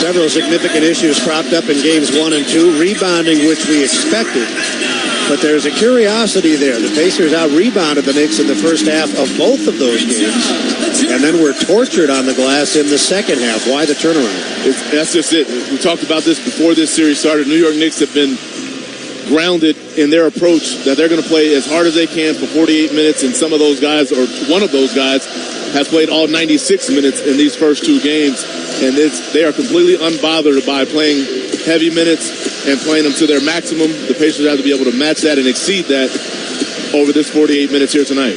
Several significant issues cropped up in games 1 and 2, rebounding, which we expected. But there's a curiosity there. The Pacers out-rebounded the Knicks in the first half of both of those games, and then were tortured on the glass in the second half. Why the turnaround? That's just it. We talked about this before this series started. New York Knicks have been grounded in their approach that they're going to play as hard as they can for 48 minutes, and some of those guys, or one of those guys, has played all 96 minutes in these first 2 games, and they are completely unbothered by playing heavy minutes and playing them to their maximum. The Pacers have to be able to match that and exceed that over this 48 minutes here tonight.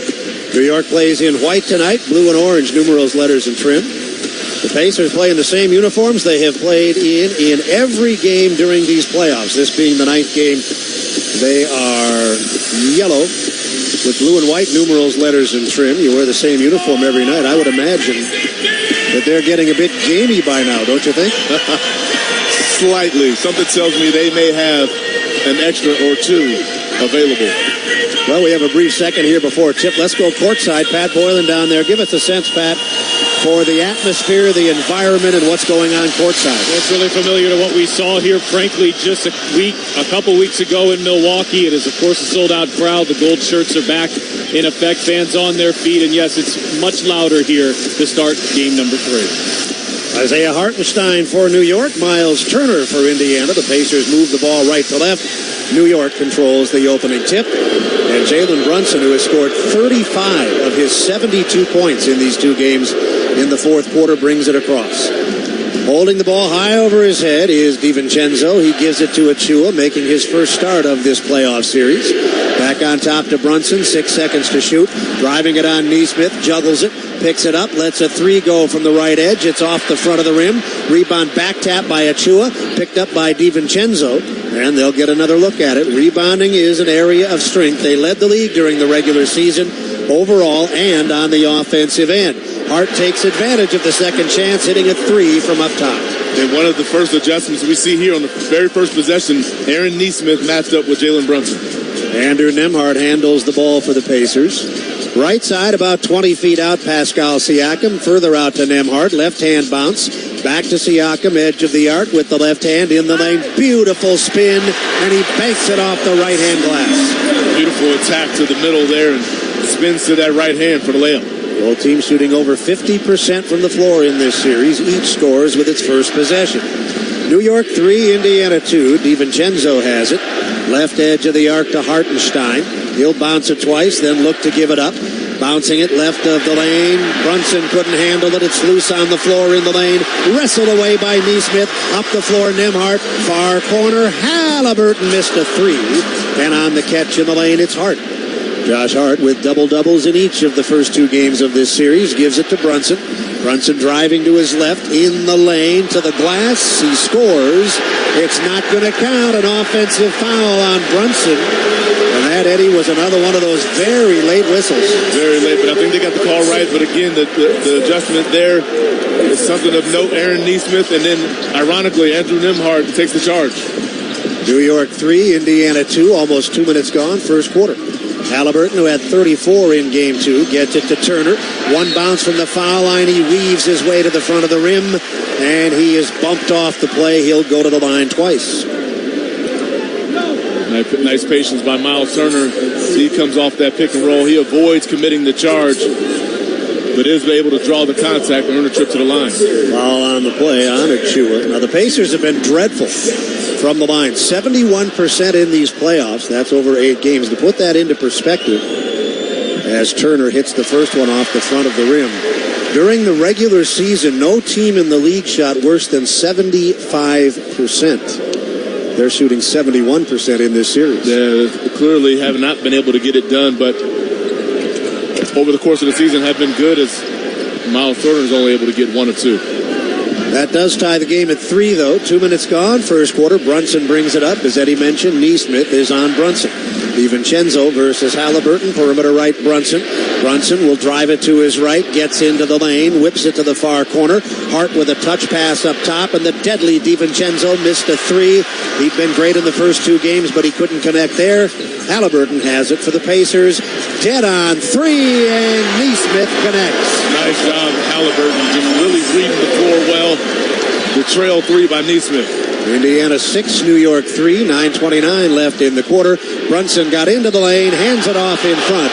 New York plays in white tonight, blue and orange, numerals, letters, and trim. The Pacers play in the same uniforms they have played in every game during these playoffs. This being the 9th game, they are yellow with blue and white numerals, letters, and trim. You wear the same uniform every night. I would imagine that they're getting a bit gamey by now, don't you think? Slightly. Something tells me they may have an extra or 2 available. Well, we have a brief second here before tip. Let's go courtside. Pat Boylan down there. Give us a sense, Pat, for the atmosphere, the environment, and what's going on courtside. Well, it's really familiar to what we saw here, frankly, just a couple weeks ago in Milwaukee. It is, of course, a sold-out crowd. The gold shirts are back in effect. Fans on their feet. And, yes, it's much louder here to start game number 3. Isaiah Hartenstein for New York. Miles Turner for Indiana. The Pacers move the ball right to left. New York controls the opening tip. And Jalen Brunson, who has scored 35 of his 72 points in these 2 games in the fourth quarter, brings it across. Holding the ball high over his head is DiVincenzo. He gives it to Achua, making his first start of this playoff series. Back on top to Brunson, 6 seconds to shoot. Driving it on Nesmith, juggles it, picks it up, lets a 3 go from the right edge. It's off the front of the rim. Rebound back tap by Achua, picked up by DiVincenzo. And they'll get another look at it. Rebounding is an area of strength. They led the league during the regular season overall and on the offensive end. Hart takes advantage of the second chance, hitting a 3 from up top. And one of the first adjustments we see here on the very first possession, Aaron Nesmith matched up with Jalen Brunson. Andrew Nembhard handles the ball for the Pacers. Right side, about 20 feet out, Pascal Siakam. Further out to Nembhard. Left-hand bounce. Back to Siakam, edge of the arc with the left hand in the lane. Beautiful spin, and he banks it off the right-hand glass. Beautiful attack to the middle there and spins to that right hand for the layup. Both teams shooting over 50% from the floor in this series. Each scores with its first possession. New York 3, Indiana 2. DiVincenzo has it. Left edge of the arc to Hartenstein. He'll bounce it twice, then look to give it up. Bouncing it left of the lane. Brunson couldn't handle it. It's loose on the floor in the lane. Wrestled away by Neesmith. Up the floor, Nembhard. Far corner. Halliburton missed a three. And on the catch in the lane, it's Hart. Josh Hart with double-doubles in each of the first two games of this series. Gives it to Brunson. Brunson driving to his left. In the lane to the glass. He scores. It's not going to count. An offensive foul on Brunson. And that, Eddie, was another one of those very late whistles. Very late, but I think they got the call right. But again, the adjustment there is something of note. Aaron Neesmith, and then, ironically, Andrew Nembhard takes the charge. New York 3, Indiana 2, almost 2 minutes gone, first quarter. Halliburton, who had 34 in game 2, gets it to Turner. One bounce from the foul line. He weaves his way to the front of the rim, and he is bumped off the play. He'll go to the line twice. Nice patience by Miles Turner. He comes off that pick and roll. He avoids committing the charge, but is able to draw the contact and earn a trip to the line. Foul on the play on Achua. Now, the Pacers have been dreadful from the line. 71% in these playoffs. That's over 8 games. To put that into perspective, as Turner hits the first one off the front of the rim. During the regular season, no team in the league shot worse than 75%. They're shooting 71% in this series. Yeah, clearly have not been able to get it done, but over the course of the season have been good, as Miles Turner is only able to get 1 or 2. That does tie the game at 3, though. 2 minutes gone, first quarter. Brunson brings it up. As Eddie mentioned, Neesmith is on Brunson. DiVincenzo versus Halliburton. Perimeter right, Brunson. Brunson will drive it to his right, gets into the lane, whips it to the far corner. Hart with a touch pass up top, and the deadly DiVincenzo missed a 3. He'd been great in the first 2 games, but he couldn't connect there. Halliburton has it for the Pacers. Dead on 3, and Neesmith connects. Nice job, Halliburton. Just really reading the floor well. The trail 3 by Neesmith. Indiana 6, New York 3, 9:29 left in the quarter. Brunson got into the lane, hands it off in front.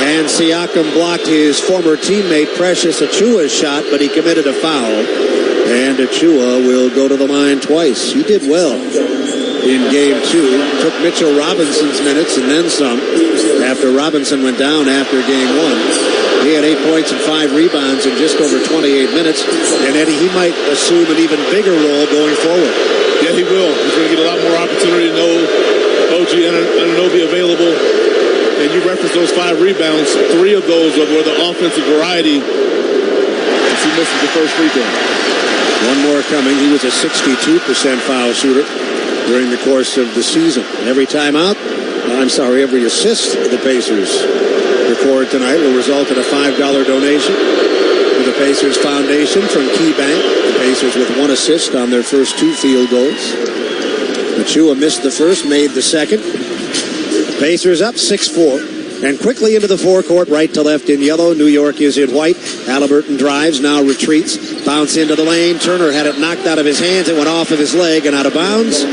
And Siakam blocked his former teammate Precious Achua's shot, but he committed a foul. And Achua will go to the line twice. He did well in game 2. Took Mitchell Robinson's minutes and then some after Robinson went down after game 1. He had 8 points and 5 rebounds in just over 28 minutes. And Eddie, he might assume an even bigger role going forward. Yeah, he will. He's going to get a lot more opportunity. No OG Anunoby available. And you referenced those 5 rebounds. 3 of those were the offensive variety. As he misses the first free throw. One more coming. He was a 62% foul shooter during the course of the season. Every every assist the Pacers record tonight will result in a $5 donation to the Pacers Foundation from KeyBank. The Pacers with 1 assist on their first 2 field goals. Achua missed the first, made the second. Pacers up 6-4. And quickly into the forecourt, right to left in yellow. New York is in white. Halliburton drives, now retreats. Bounce into the lane. Turner had it knocked out of his hands. It went off of his leg and out of bounds.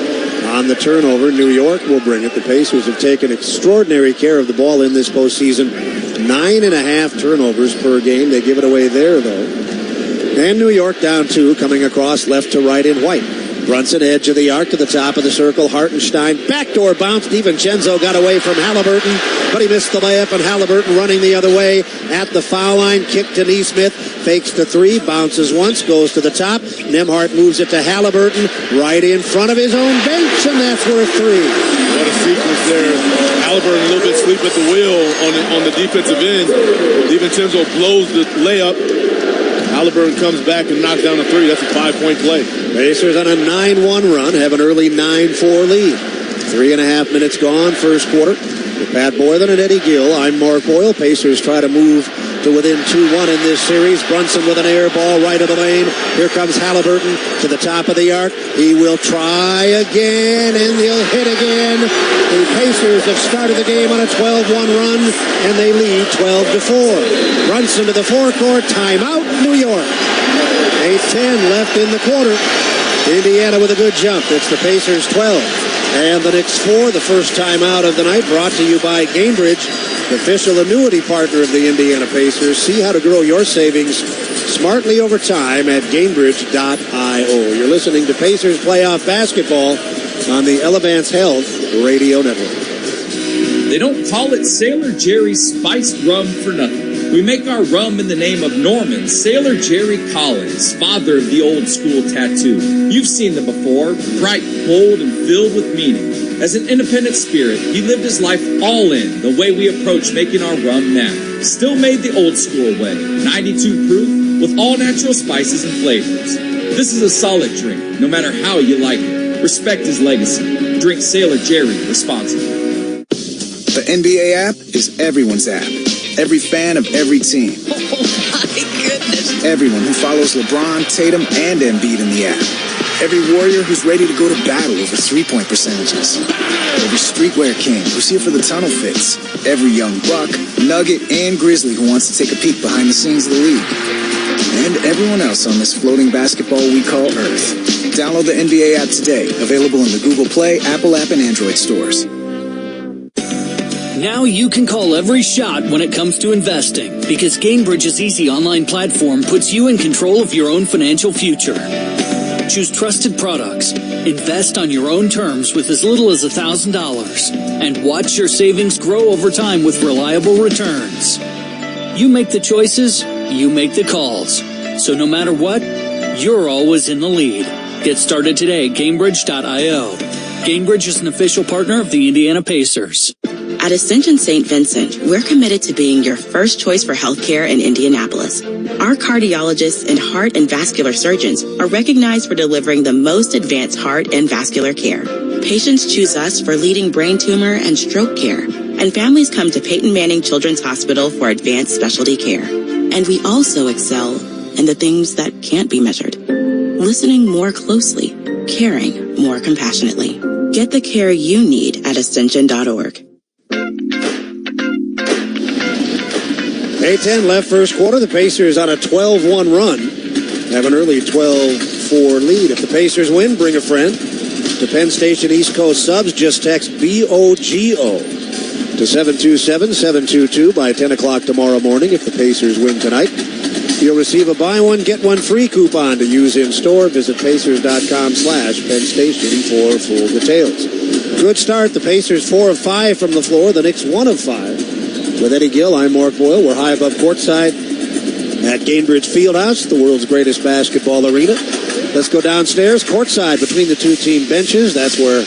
On the turnover, New York will bring it. The Pacers have taken extraordinary care of the ball in this postseason. 9.5 turnovers per game. They give it away there, though. And New York down 2, coming across left to right in white. Brunson, edge of the arc to the top of the circle. Hartenstein, backdoor bounce. DiVincenzo got away from Halliburton, but he missed the layup, and Halliburton running the other way at the foul line. Kick to Neesmith, fakes the 3, bounces once, goes to the top. Nembhard moves it to Halliburton, right in front of his own bench, and that's worth 3. What a sequence there. Halliburton a little bit asleep at the wheel on the defensive end. DiVincenzo blows the layup. Halliburton comes back and knocks down a 3. That's a 5-point play. Pacers on a 9-1 run, have an early 9-4 lead. 3.5 minutes gone, first quarter. With Pat Boylan and Eddie Gill, I'm Mark Boyle. Pacers try to move to within 2-1 in this series. Brunson with an air ball right of the lane. Here comes Halliburton to the top of the arc. He will try again, and he'll hit again. The Pacers have started the game on a 12-1 run, and they lead 12-4. Brunson to the forecourt. Timeout, New York. 8:10 left in the quarter. Indiana with a good jump. It's the Pacers 12 and the Knicks 4. The first time out of the night, brought to you by Gamebridge, the official annuity partner of the Indiana Pacers. See how to grow your savings smartly over time at Gamebridge.io. You're listening to Pacers Playoff Basketball on the Elevance Health Radio Network. They don't call it Sailor Jerry's spiced rum for nothing. We make our rum in the name of Norman Sailor Jerry Collins, father of the old school tattoo. You've seen them before, bright, bold, and filled with meaning. As an independent spirit, he lived his life all in, the way we approach making our rum now. Still made the old school way, 92 proof, with all natural spices and flavors. This is a solid drink, no matter how you like it. Respect his legacy. Drink Sailor Jerry responsibly. The NBA app is everyone's app. Every fan of every team. Oh, my goodness. Everyone who follows LeBron, Tatum, and Embiid in the app. Every warrior who's ready to go to battle over three-point percentages. Every streetwear king who's here for the tunnel fits. Every young buck, nugget, and grizzly who wants to take a peek behind the scenes of the league. And everyone else on this floating basketball we call Earth. Download the NBA app today. Available in the Google Play, Apple app, and Android stores. Now you can call every shot when it comes to investing, because Gamebridge's easy online platform puts you in control of your own financial future. Choose trusted products, invest on your own terms with as little as $1,000, and watch your savings grow over time with reliable returns. You make the choices, you make the calls. So no matter what, you're always in the lead. Get started today at Gamebridge.io. Gamebridge is an official partner of the Indiana Pacers. At Ascension St. Vincent, we're committed to being your first choice for healthcare in Indianapolis. Our cardiologists and heart and vascular surgeons are recognized for delivering the most advanced heart and vascular care. Patients choose us for leading brain tumor and stroke care, and families come to Peyton Manning Children's Hospital for advanced specialty care. And we also excel in the things that can't be measured. Listening more closely, caring more compassionately. Get the care you need at ascension.org. 8-10 left first quarter. The Pacers on a 12-1 run. Have an early 12-4 lead. If the Pacers win, bring a friend. To Penn Station East Coast subs, just text BOGO to 727-722 by 10 o'clock tomorrow morning. If the Pacers win tonight, you'll receive a buy one, get one free coupon to use in store. Visit Pacers.com/Penn Station for full details. Good start. The Pacers 4 of 5 from the floor. The Knicks 1 of 5. With Eddie Gill, I'm Mark Boyle. We're high above courtside at Gainbridge Fieldhouse, the world's greatest basketball arena. Let's go downstairs, courtside between the two team benches. That's where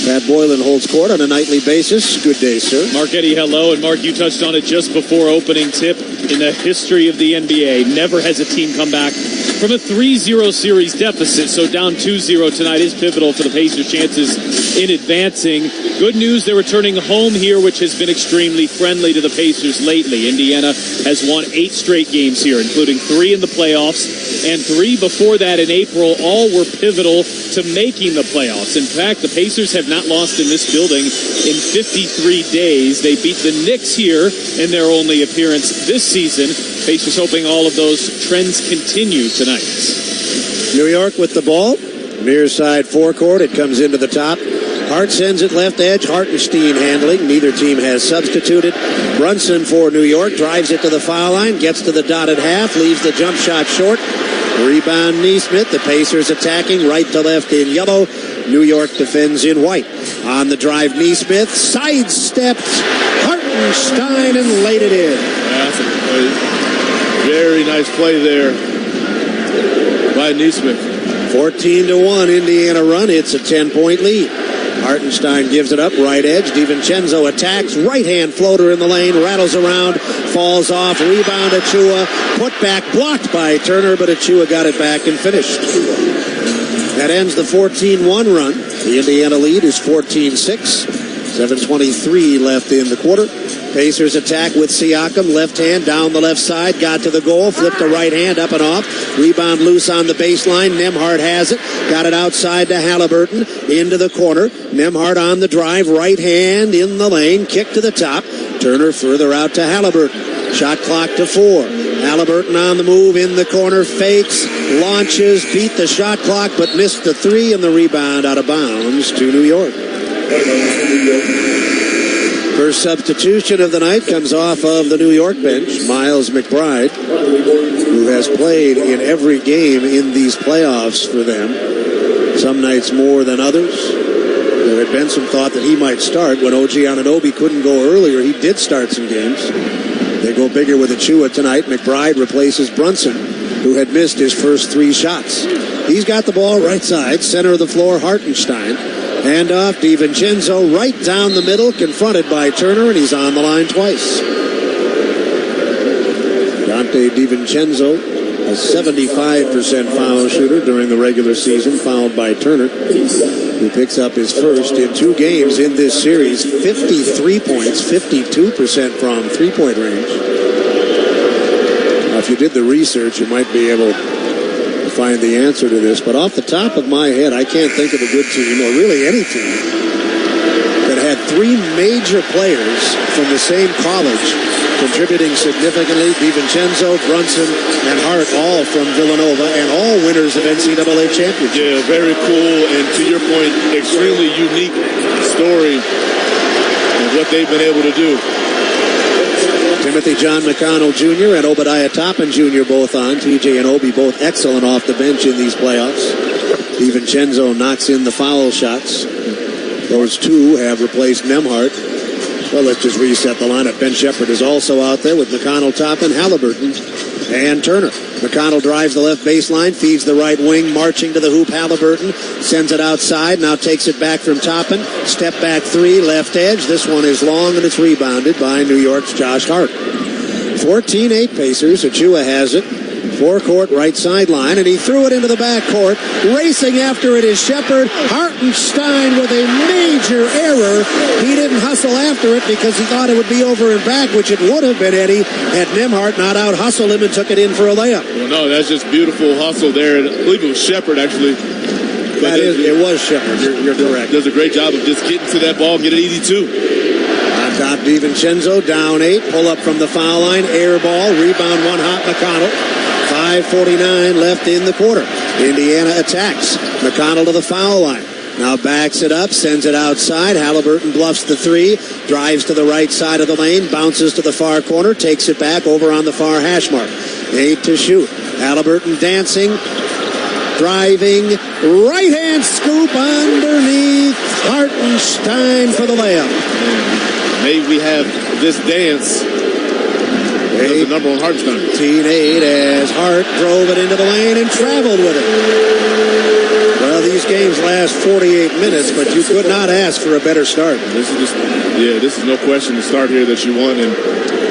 Pat Boylan holds court on a nightly basis. Good day, sir. Mark Eddy, hello. And Mark, you touched on it just before opening tip. In the history of the NBA, never has a team come back from a 3-0 series deficit. So down 2-0 tonight is pivotal for the Pacers' chances in advancing. Good news, they're returning home here, which has been extremely friendly to the Pacers lately. Indiana has won 8 straight games here, including 3 in the playoffs and 3 before that in April. All were pivotal to making the playoffs. In fact, the Pacers have not lost in this building in 53 days. They beat the Knicks here in their only appearance this season. Pacers hoping all of those trends continue tonight. New York with the ball. Near side forecourt. It comes into the top. Hart sends it left edge. Hartenstein handling. Neither team has substituted. Brunson for New York. Drives it to the foul line. Gets to the dotted half. Leaves the jump shot short. Rebound Neesmith. The Pacers attacking right to left in yellow. New York defends in white. On the drive, Neesmith sidestepped Hartenstein and laid it in. That's a very nice play there by Neesmith. 14-1 Indiana run. It's a 10-point lead. Hartenstein gives it up, right edge. DiVincenzo attacks, right-hand floater in the lane, rattles around, falls off, rebound Achua, put back, blocked by Turner, but Achua got it back and finished. That ends the 14-1 run. The Indiana lead is 14-6. 7:23 left in the quarter. Pacers attack with Siakam, left hand down the left side, got to the goal, flipped the right hand up and off. Rebound loose on the baseline. Nembhard has it, got it outside to Halliburton, into the corner. Nembhard on the drive, right hand in the lane, kick to the top. Turner further out to Halliburton. Shot clock to 4. Halliburton on the move in the corner, fakes, launches, beat the shot clock, but missed the 3 and the rebound out of bounds to New York. First substitution of the night comes off of the New York bench. Miles McBride who has played in every game in these playoffs for them, some nights more than others. There had been some thought that he might start. When OG Anunoby couldn't go earlier, he did start some games. They go bigger with Achua tonight. McBride replaces Brunson, who had missed his first 3 shots. He's got the ball right side, center of the floor, Hartenstein. Hand off, DiVincenzo right down the middle, confronted by Turner, and he's on the line twice. Dante DiVincenzo, a 75% foul shooter during the regular season, fouled by Turner, who picks up his first in 2 games in this series. 53 points, 52% from three-point range. Now, if you did the research, you might be able to find the answer to this, but off the top of my head, I can't think of a good team, or really any team, that had 3 major players from the same college contributing significantly. DiVincenzo, Brunson, and Hart, all from Villanova, and all winners of NCAA championships. Yeah, very cool, and to your point, extremely unique story of what they've been able to do. Timothy John McConnell Jr. and Obadiah Toppin Jr. both on. TJ and Obi both excellent off the bench in these playoffs. DiVincenzo knocks in the foul shots. Those 2 have replaced Nembhard. Well, let's just reset the lineup. Ben Shepherd is also out there with McConnell, Toppin, Halliburton, and Turner. McConnell drives the left baseline, feeds the right wing, marching to the hoop. Halliburton sends it outside, now takes it back from Toppin. Step back 3, left edge. This one is long, and it's rebounded by New York's Josh Hart. 14-8 Pacers. Achua has it. Forecourt right sideline, and he threw it into the backcourt. Racing after it is Shepherd. Hartenstein with a major error. He didn't hustle after it because he thought it would be over and back, which it would have been, Eddie, had Nembhard not out-hustled him and took it in for a layup. Well, no, that's just beautiful hustle there. I believe it was Shepherd, actually. It was Shepherd. You're correct. Does a great job of just getting to that ball and get it easy, too. On top, DiVincenzo, down 8. Pull up from the foul line. Air ball. Rebound, one hot McConnell. 5:49 left in the quarter. Indiana attacks. McConnell to the foul line. Now backs it up, sends it outside. Halliburton bluffs the 3, drives to the right side of the lane, bounces to the far corner, takes it back over on the far hash mark. 8 to shoot. Halliburton dancing, driving, right-hand scoop underneath. Hartenstein for the layup. May we have this dance. The number on Hartenstein. 18-8 as Hart drove it into the lane and traveled with it. Well, these games last 48 minutes, but you could not ask for a better start. This is no question the start here that you want. And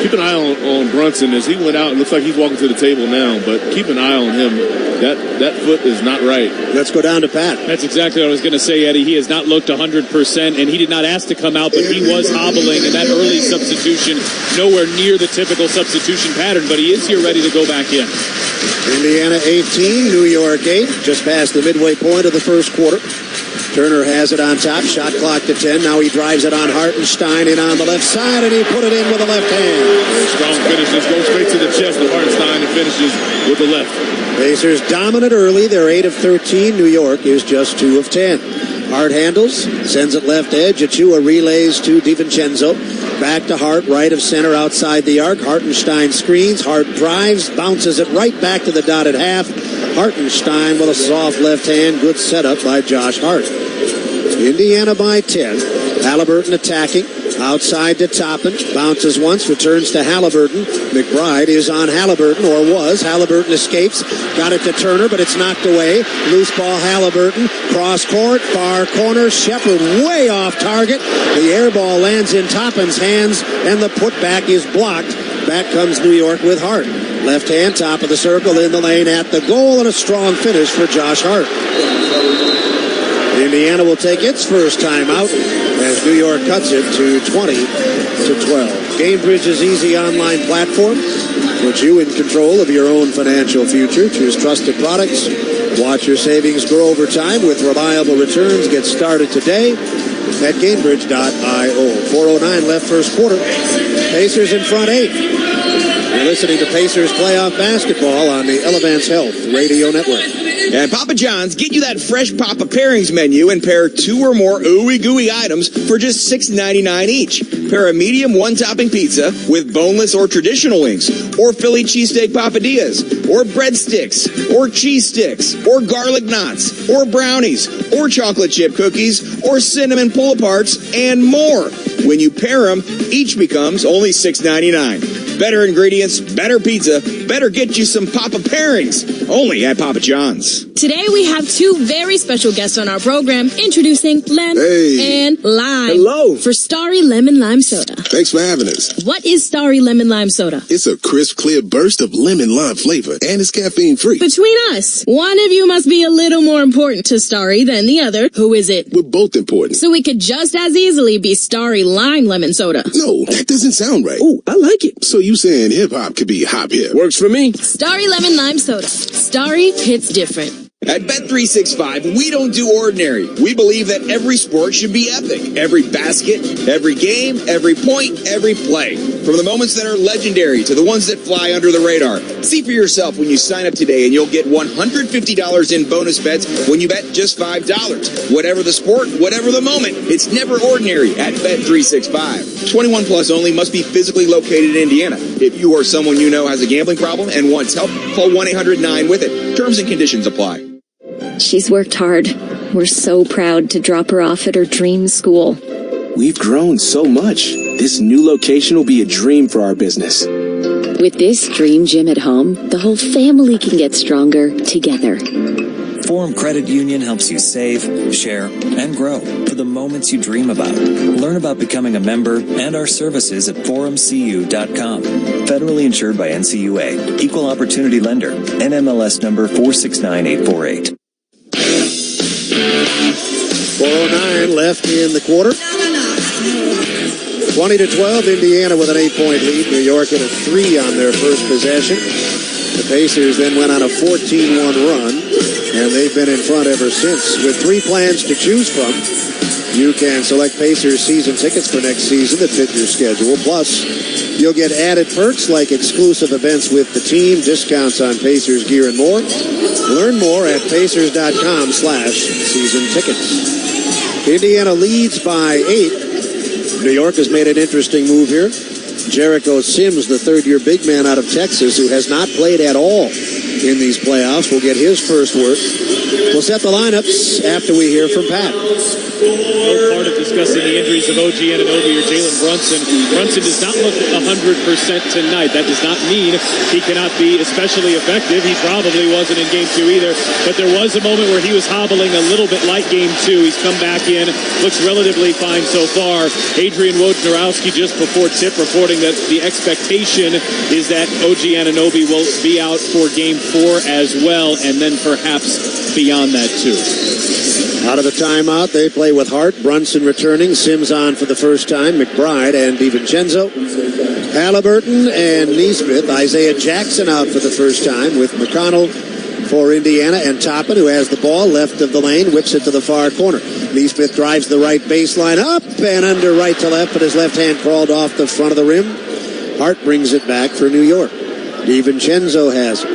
keep an eye on Brunson as he went out. It looks like he's walking to the table now, but keep an eye on him. That foot is not right. Let's go down to Pat. That's exactly what I was going to say, Eddie. He has not looked 100%, and he did not ask to come out, but he was hobbling, and that early substitution, nowhere near the typical substitution pattern, but he is here ready to go back in. Indiana 18, New York 8, just past the midway point of the first quarter. Turner has it on top, shot clock to 10. Now he drives it on Hartenstein in on the left side, and he put it in with the left hand. Very strong finishes, go straight to the chest of Hartenstein and finishes with the left. Pacers dominant early. They're 8 of 13. New York is just 2 of 10. Hart handles, sends it left edge. Achua relays to DiVincenzo. Back to Hart, right of center outside the arc. Hartenstein screens. Hart drives, bounces it right back to the dotted half. Hartenstein with a soft left hand. Good setup by Josh Hart. Indiana by 10. Halliburton attacking. Outside to Toppin. Bounces once, returns to Halliburton. McBride is on Halliburton, or was. Halliburton escapes. Got it to Turner, but it's knocked away. Loose ball Halliburton. Cross court, far corner. Shepherd way off target. The air ball lands in Toppin's hands, and the putback is blocked. Back comes New York with Hart. Left hand, top of the circle, in the lane at the goal, and a strong finish for Josh Hart. Indiana will take its first timeout as New York cuts it to 20-12. GameBridge's easy online platform puts you in control of your own financial future. Choose trusted products. Watch your savings grow over time with reliable returns. Get started today at GameBridge.io. 4:09 left first quarter. Pacers in front 8. You're listening to Pacers playoff basketball on the Elevance Health Radio Network. And Papa John's, get you that fresh Papa pairings menu and pair 2 or more ooey gooey items for just $6.99 each. pair a medium one-topping pizza with boneless or traditional wings, or Philly cheesesteak papadillas, or breadsticks, or cheese sticks, or garlic knots, or brownies, or chocolate chip cookies, or cinnamon pull-aparts, and more. When you pair them, each becomes only $6.99. Better ingredients, better pizza, better get you some Papa pairings. Only at Papa John's. Today we have two very special guests on our program, introducing Lem and Lime. Hello. For Starry Lemon Lime Soda. Thanks for having us. What is Starry Lemon Lime Soda? It's a crisp, clear burst of lemon lime flavor, and it's caffeine-free. Between us, one of you must be a little more important to Starry than the other. Who is it? We're both important. So we could just as easily be Starry Lime Lemon Soda. No, that doesn't sound right. Oh, I like it. So you saying hip-hop could be hop-hip? Works for me. Starry Lemon Lime Soda. Starry hits different. At Bet365, we don't do ordinary. We believe that every sport should be epic. Every basket, every game, every point, every play. From the moments that are legendary to the ones that fly under the radar. See for yourself when you sign up today, and you'll get $150 in bonus bets when you bet just $5. Whatever the sport, whatever the moment, it's never ordinary at Bet365. 21 plus only, must be physically located in Indiana. If you or someone you know has a gambling problem and wants help, call 1-800-9-WITH-IT. Terms and conditions apply. She's worked hard. We're so proud to drop her off at her dream school. We've grown so much. This new location will be a dream for our business. With this dream gym at home, the whole family can get stronger together. Forum Credit Union helps you save, share, and grow for the moments you dream about. Learn about becoming a member and our services at forumcu.com. Federally insured by NCUA. Equal Opportunity Lender. NMLS number 469848. 4:09 left in the quarter. 20-12, Indiana with an 8-point lead. New York at a 3 on their first possession. The Pacers then went on a 14-1 run, and they've been in front ever since. With 3 plans to choose from, you can select Pacers season tickets for next season that fit your schedule. Plus, you'll get added perks like exclusive events with the team, discounts on Pacers gear, and more. Learn more at pacers.com/season tickets. Indiana leads by 8. New York has made an interesting move here. Jericho Sims, the third-year big man out of Texas, who has not played at all in these playoffs, will get his first work. We'll set the lineups after we hear from Pat. No part of discussing the injuries of OG Anunoby or Jalen Brunson. Brunson does not look 100% tonight. That does not mean he cannot be especially effective. He probably wasn't in Game 2 either. But there was a moment where he was hobbling a little bit like Game 2. He's come back in. Looks relatively fine so far. Adrian Wojnarowski just before tip reporting that the expectation is that OG Anunoby will be out for Game 4 as well, and then perhaps beyond that too. Out of the timeout, they play with Hart. Brunson returning. Sims on for the first time. McBride and DiVincenzo. Halliburton and Nesmith. Isaiah Jackson out for the first time with McConnell for Indiana, and Toppin, who has the ball left of the lane, whips it to the far corner. Nesmith drives the right baseline up and under right to left, but his left hand crawled off the front of the rim. Hart brings it back for New York. DiVincenzo has it.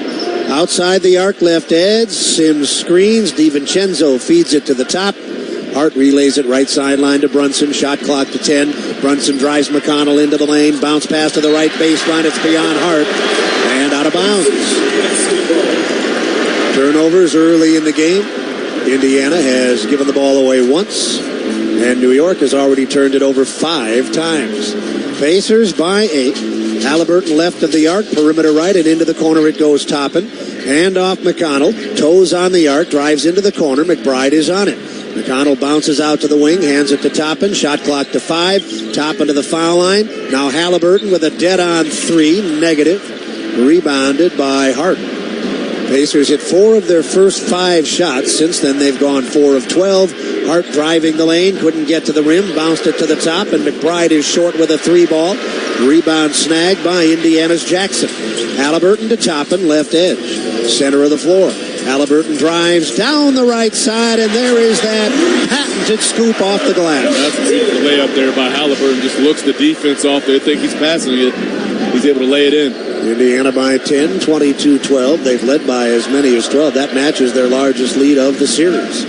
Outside the arc left edge, Sims screens. DiVincenzo feeds it to the top. Hart relays it right sideline to Brunson. Shot clock to 10. Brunson drives McConnell into the lane. Bounce pass to the right baseline. It's beyond Hart and out of bounds. Turnovers early in the game. Indiana has given the ball away once, and New York has already turned it over 5 times. Pacers by 8. Halliburton left of the arc, perimeter right, and into the corner it goes Toppin. Hand off McConnell. Toes on the arc, drives into the corner. McBride is on it. McConnell bounces out to the wing, hands it to Toppin. Shot clock to 5. Toppin to the foul line. Now Halliburton with a dead-on 3, negative. Rebounded by Hart. Pacers hit 4 of their first 5 shots. Since then, they've gone 4 of 12. Hart driving the lane, couldn't get to the rim, bounced it to the top, and McBride is short with a 3 ball. Rebound snagged by Indiana's Jackson. Halliburton to Toppin, left edge. Center of the floor. Halliburton drives down the right side, and there is that patented scoop off the glass. That's a beautiful layup there by Halliburton. Just looks the defense off. They think he's passing it. He's able to lay it in. Indiana by 10, 22-12. They've led by as many as 12. That matches their largest lead of the series.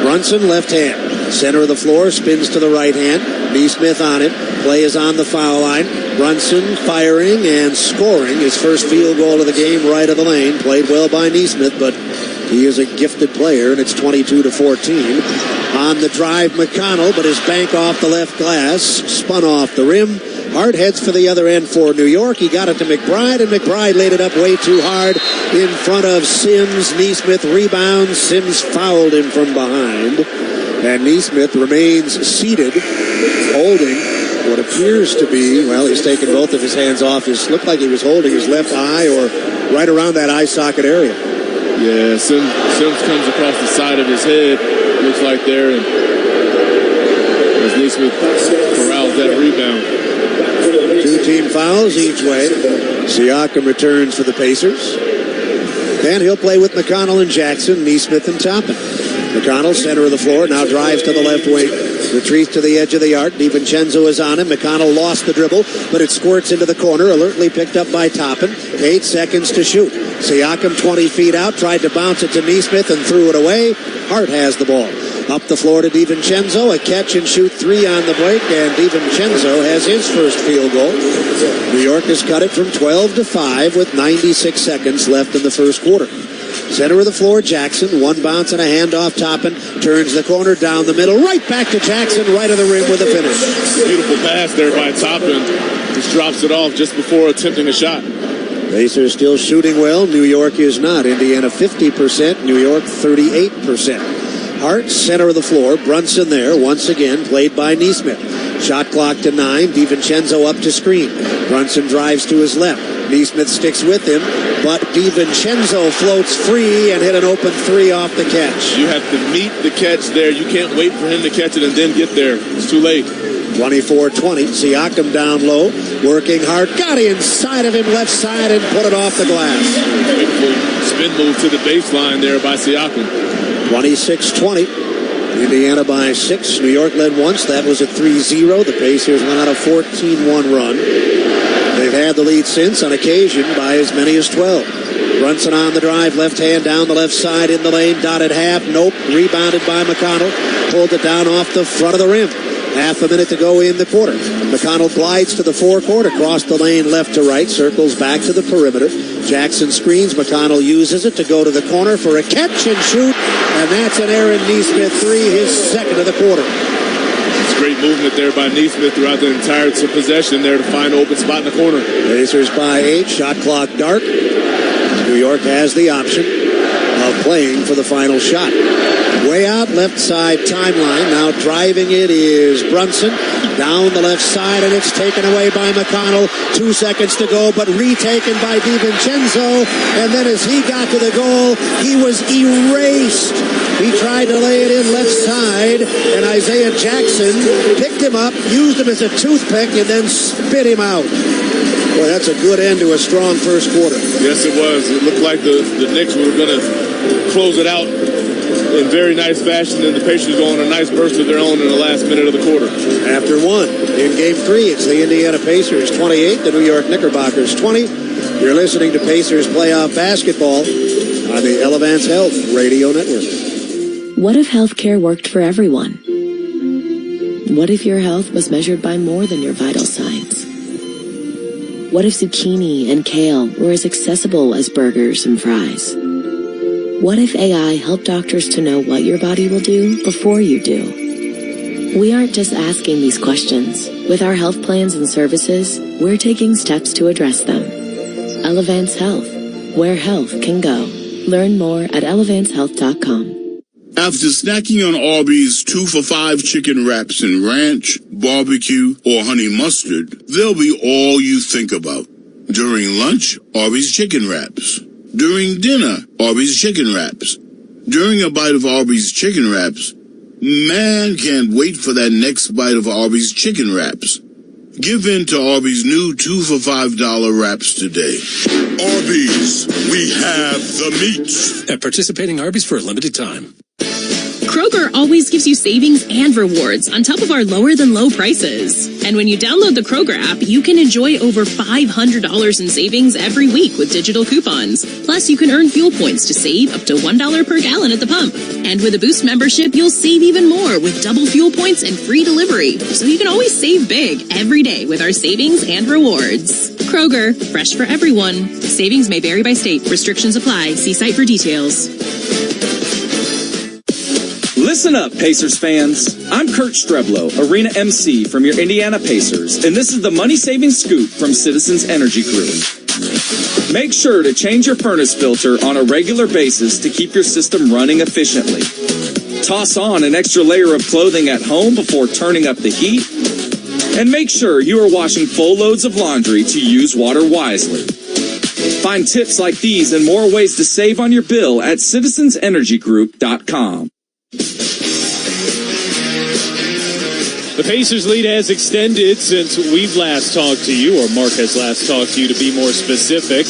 Brunson, left hand. Center of the floor, spins to the right hand. Neesmith on it. Play is on the foul line. Brunson firing and scoring his first field goal of the game right of the lane. Played well by Neesmith, but he is a gifted player, and it's 22-14. On the drive, McConnell, but his bank off the left glass, spun off the rim. Hart heads for the other end for New York. He got it to McBride, and McBride laid it up way too hard in front of Sims. Neesmith rebounds. Sims fouled him from behind. And Neesmith remains seated, holding what appears to be, well, he's taken both of his hands off. It looked like he was holding his left eye or right around that eye socket area. Yeah, Sims comes across the side of his head, looks like there, and as Neesmith corrals that rebound. 2 team fouls each way. Siakam returns for the Pacers. And he'll play with McConnell and Jackson, Neesmith and Toppin. McConnell, center of the floor, now drives to the left wing. Retreats to the edge of the arc. DiVincenzo is on him. McConnell lost the dribble, but it squirts into the corner. Alertly picked up by Toppin. 8 seconds to shoot. Siakam 20 feet out, tried to bounce it to Neesmith and threw it away. Hart has the ball. Up the floor to DiVincenzo. A catch and shoot 3 on the break, and DiVincenzo has his first field goal. New York has cut it from 12-5 with 96 seconds left in the first quarter. Center of the floor, Jackson. 1 bounce and a handoff. Toppin turns the corner down the middle. Right back to Jackson, right of the rim with a finish. Beautiful pass there by Toppin. Just drops it off just before attempting a shot. Pacers still shooting well. New York is not. Indiana 50%. New York 38%. Hart, center of the floor. Brunson there, once again, played by Neesmith. Shot clock to 9. DiVincenzo up to screen. Brunson drives to his left. Neesmith sticks with him, but DiVincenzo floats free and hit an open 3 off the catch. You have to meet the catch there. You can't wait for him to catch it and then get there. It's too late. 24-20. Siakam down low, working hard. Got inside of him, left side, and put it off the glass. Beautiful spin move to the baseline there by Siakam. 26-20. Indiana by 6. New York led once. That was a 3-0. The Pacers went on a 14-1 run. They've had the lead since, on occasion, by as many as 12. Brunson on the drive, left hand down the left side in the lane, dotted half. Nope. Rebounded by McConnell. Pulled it down off the front of the rim. Half a minute to go in the quarter. McConnell glides to the forecourt, across the lane left to right, circles back to the perimeter. Jackson screens. McConnell uses it to go to the corner for a catch and shoot, and that's an Aaron Neesmith 3, his second of the quarter. It's great movement there by Neesmith throughout the entire possession there to find an open spot in the corner. Pacers by 8, shot clock dark. New York has the option of playing for the final shot. Way out, left side timeline. Now driving it is Brunson. Down the left side, and it's taken away by McConnell. 2 seconds to go, but retaken by DiVincenzo. And then as he got to the goal, he was erased. He tried to lay it in left side, and Isaiah Jackson picked him up, used him as a toothpick, and then spit him out. Boy, that's a good end to a strong first quarter. Yes, it was. It looked like the Knicks were going to close it out in very nice fashion, and the Pacers go on a nice burst of their own in the last minute of the quarter. After 1, in Game 3, it's the Indiana Pacers 28, the New York Knickerbockers 20. You're listening to Pacers Playoff Basketball on the Elevance Health Radio Network. What if healthcare worked for everyone? What if your health was measured by more than your vital signs? What if zucchini and kale were as accessible as burgers and fries? What if AI helped doctors to know what your body will do before you do? We aren't just asking these questions. With our health plans and services, we're taking steps to address them. Elevance Health, where health can go. Learn more at elevancehealth.com. After snacking on Arby's 2-for-$5 chicken wraps in ranch, barbecue, or honey mustard, they'll be all you think about. During lunch, Arby's chicken wraps. During dinner, Arby's chicken wraps. During a bite of Arby's chicken wraps, man can't wait for that next bite of Arby's chicken wraps. Give in to Arby's new 2-for-$5 wraps today. Arby's, we have the meat. At participating Arby's for a limited time. Kroger always gives you savings and rewards on top of our lower than low prices. And when you download the Kroger app, you can enjoy over $500 in savings every week with digital coupons. Plus, you can earn fuel points to save up to $1 per gallon at the pump. And with a Boost membership, you'll save even more with double fuel points and free delivery. So you can always save big every day with our savings and rewards. Kroger, fresh for everyone. Savings may vary by state. Restrictions apply. See site for details. Listen up, Pacers fans. I'm Kurt Streblow, Arena MC from your Indiana Pacers, and this is the money-saving scoop from Citizens Energy Group. Make sure to change your furnace filter on a regular basis to keep your system running efficiently. Toss on an extra layer of clothing at home before turning up the heat. And make sure you are washing full loads of laundry to use water wisely. Find tips like these and more ways to save on your bill at citizensenergygroup.com. The Pacers lead has extended since we've last talked to you, or Mark has last talked to you to be more specific.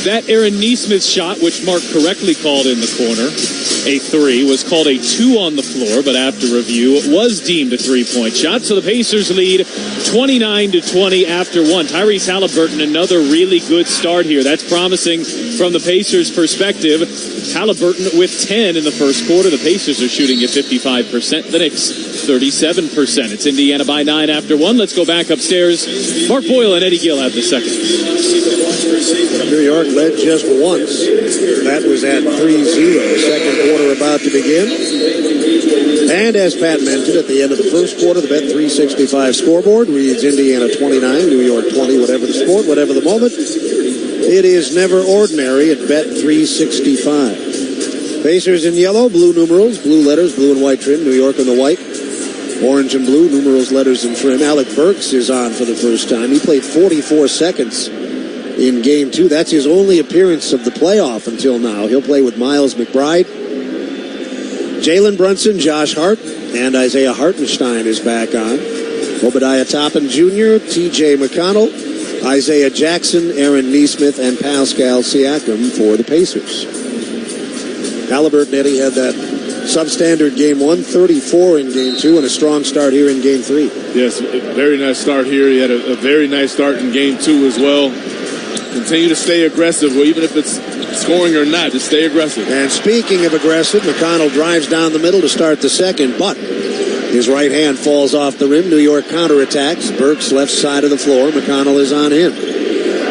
That Aaron Nesmith shot, which Mark correctly called in the corner, a 3, was called a 2 on the floor, but after review, it was deemed a 3-point shot. So the Pacers lead 29-20 after 1. Tyrese Halliburton, another really good start here. That's promising from the Pacers' perspective. Halliburton with 10 in the first quarter. The Pacers are shooting at 55%. The Knicks 37%. It's Indiana by 9 after 1. Let's go back upstairs. Mark Boyle and Eddie Gill have the second. New York led just once. That was at 3-0. Second quarter about to begin. And as Pat mentioned, at the end of the first quarter, the Bet365 scoreboard reads Indiana 29, New York 20, whatever the sport, whatever the moment. It is never ordinary at Bet365. Pacers in yellow, blue numerals, blue letters, blue and white trim. New York in the white. Orange and blue, numerals, letters, and trim. Alec Burks is on for the first time. He played 44 seconds in Game 2. That's his only appearance of the playoff until now. He'll play with Miles McBride. Jalen Brunson, Josh Hart, and Isaiah Hartenstein is back on. Obadiah Toppin Jr., T.J. McConnell, Isaiah Jackson, Aaron Nesmith, and Pascal Siakam for the Pacers. Halliburton, Eddie, had that substandard Game 1, 34 in Game 2, and a strong start here in Game 3. Yes, a very nice start here. He had a very nice start in Game 2 as well. Continue to stay aggressive, well, even if it's scoring or not, just stay aggressive. And speaking of aggressive, McConnell drives down the middle to start the second, but his right hand falls off the rim. New York counterattacks. Burks left side of the floor. McConnell is on him.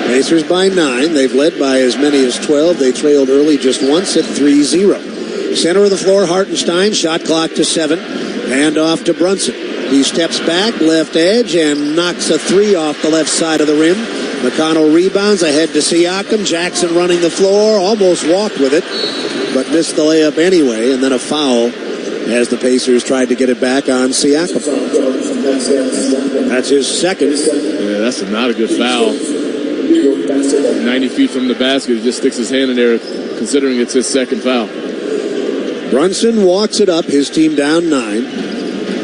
Pacers by 9. They've led by as many as 12. They trailed early just once at 3-0. Center of the floor, Hartenstein. Shot clock to 7. Hand off to Brunson. He steps back, left edge, and knocks a 3 off the left side of the rim. McConnell rebounds ahead to Siakam. Jackson running the floor. Almost walked with it, but missed the layup anyway. And then a foul as the Pacers tried to get it back on Siakam. That's his second. Yeah, that's not a good foul. 90 feet from the basket, he just sticks his hand in there, considering it's his second foul. Brunson walks it up, his team down 9.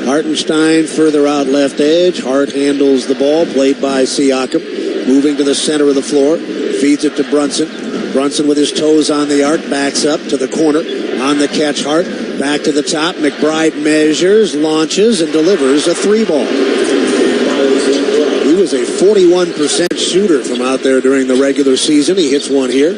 Hartenstein further out left edge. Hart handles the ball, played by Siakam. Moving to the center of the floor, feeds it to Brunson. Brunson with his toes on the arc, backs up to the corner. On the catch, Hart. Back to the top. McBride measures, launches, and delivers a 3-ball. He was a 41% shooter from out there during the regular season. He hits one here.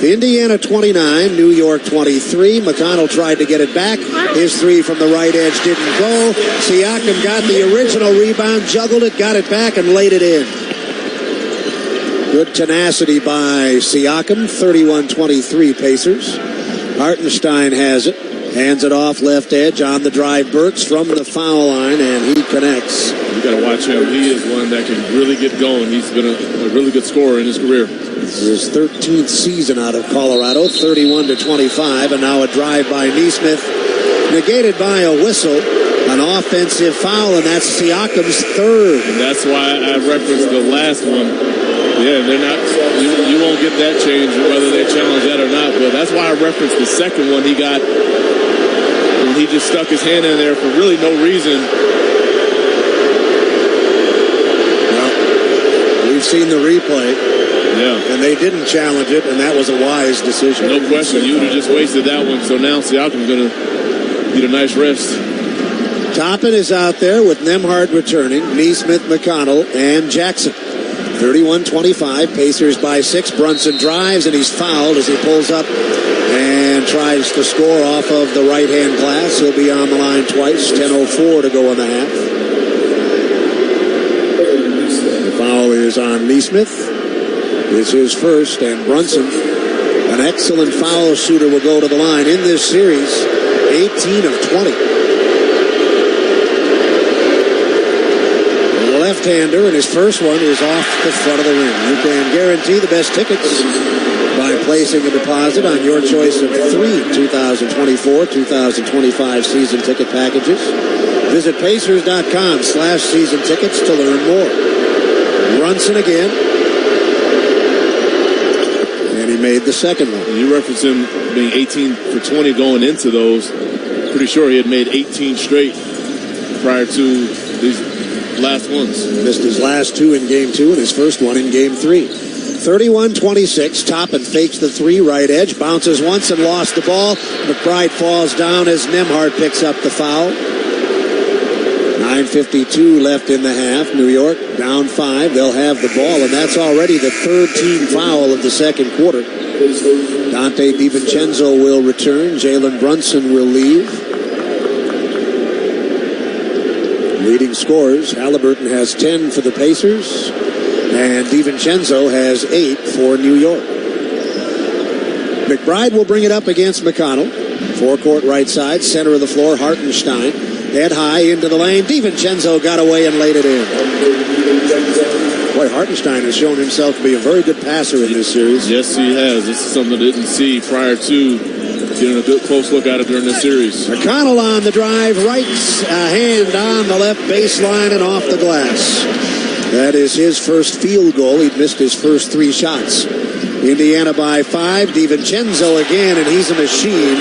Indiana 29, New York 23. McConnell tried to get it back. His 3 from the right edge didn't go. Siakam got the original rebound, juggled it, got it back, and laid it in. Good tenacity by Siakam, 31-23 Pacers. Hartenstein has it. Hands it off left edge on the drive. Burks from the foul line, and he connects. You got to watch him. He is one that can really get going. He's been a really good scorer in his career. His 13th season out of Colorado, 31-25, and now a drive by Nesmith, negated by a whistle. An offensive foul, and that's Siakam's 3rd. And that's why I referenced the last one. Yeah, they're not. You won't get that change whether they challenge that or not. But that's why I referenced the second one he got when he just stuck his hand in there for really no reason. Well, we've seen the replay. Yeah, and they didn't challenge it, and that was a wise decision. No question. You would have just wasted that one. So now Siakam's going to get a nice rest. Toppin is out there with Nembhard returning, Neesmith, McConnell, and Jackson. 31-25, Pacers by 6. Brunson drives, and he's fouled as he pulls up and tries to score off of the right-hand glass. He'll be on the line twice. 10:04 to go in the half. The foul is on Neesmith. It's his first, and Brunson, an excellent foul shooter, will go to the line in this series. 18 of 20. Left-hander, and his first one is off the front of the rim. You can guarantee the best tickets by placing a deposit on your choice of 3 2024-2025 season ticket packages. Visit Pacers.com/season tickets to learn more. Brunson again. And he made the second one. You referenced him being 18 for 20 going into those. Pretty sure he had made 18 straight prior to these last ones. Missed his last 2 in Game 2 and his first one in Game 3. 31-26. Toppin fakes the 3 right edge, bounces once and lost the ball. McBride falls down as Nembhard picks up the foul. 9:52 left in the half. New York down 5. They'll have the ball, and that's already the 3rd team foul of the second quarter. Dante DiVincenzo will return. Jalen Brunson will leave. Leading scorers, Halliburton has 10 for the Pacers, and DiVincenzo has 8 for New York. McBride will bring it up against McConnell. Forecourt right side, center of the floor, Hartenstein. Head high into the lane. DiVincenzo got away and laid it in. Boy, Hartenstein has shown himself to be a very good passer in this series. Yes, he has. This is something I didn't see prior to getting a good close look at it during this series. McConnell on the drive, right hand on the left baseline and off the glass. That is his first field goal. He'd missed his first 3 shots. Indiana by 5. DiVincenzo again, and he's a machine.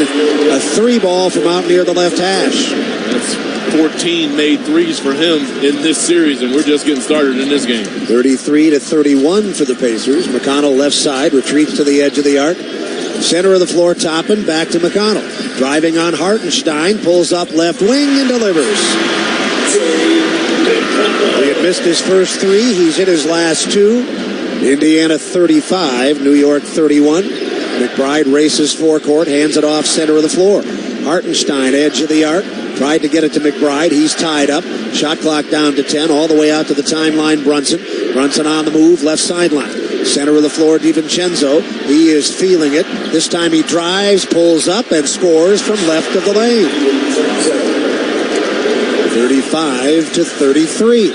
A 3-ball from out near the left hash. That's 14 made threes for him in this series, and we're just getting started in this game. 33-31 for the Pacers. McConnell left side, retreats to the edge of the arc. Center of the floor, Toppin, back to McConnell. Driving on Hartenstein, pulls up left wing and delivers. He had missed his first 3. He's hit his last 2. Indiana 35, New York 31. McBride races forecourt, hands it off center of the floor. Hartenstein, edge of the arc. Tried to get it to McBride. He's tied up. Shot clock down to 10, all the way out to the timeline. Brunson on the move, left sideline. Center of the floor, DiVincenzo. He is feeling it. This time he drives, pulls up, and scores from left of the lane. 35-33.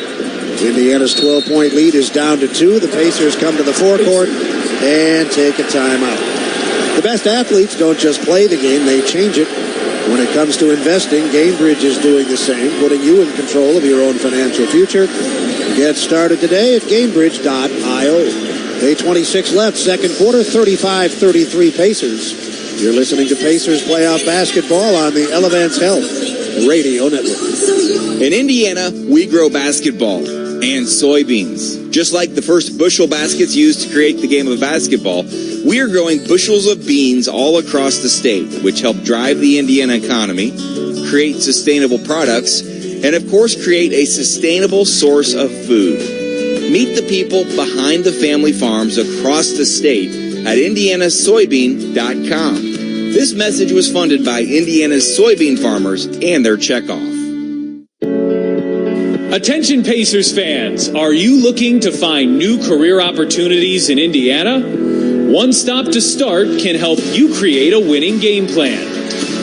Indiana's 12-point lead is down to 2. The Pacers come to the forecourt and take a timeout. The best athletes don't just play the game, they change it. When it comes to investing, Gamebridge is doing the same, putting you in control of your own financial future. Get started today at Gamebridge.io. 8:26 left, second quarter, 35-33 Pacers. You're listening to Pacers Playoff Basketball on the Elevance Health Radio Network. In Indiana, we grow basketball and soybeans. Just like the first bushel baskets used to create the game of basketball, we are growing bushels of beans all across the state, which help drive the Indiana economy, create sustainable products, and of course create a sustainable source of food. Meet the people behind the family farms across the state at indianasoybean.com. This message was funded by Indiana's soybean farmers and their checkoff. Attention Pacers fans, are you looking to find new career opportunities in Indiana? One Stop to Start can help you create a winning game plan.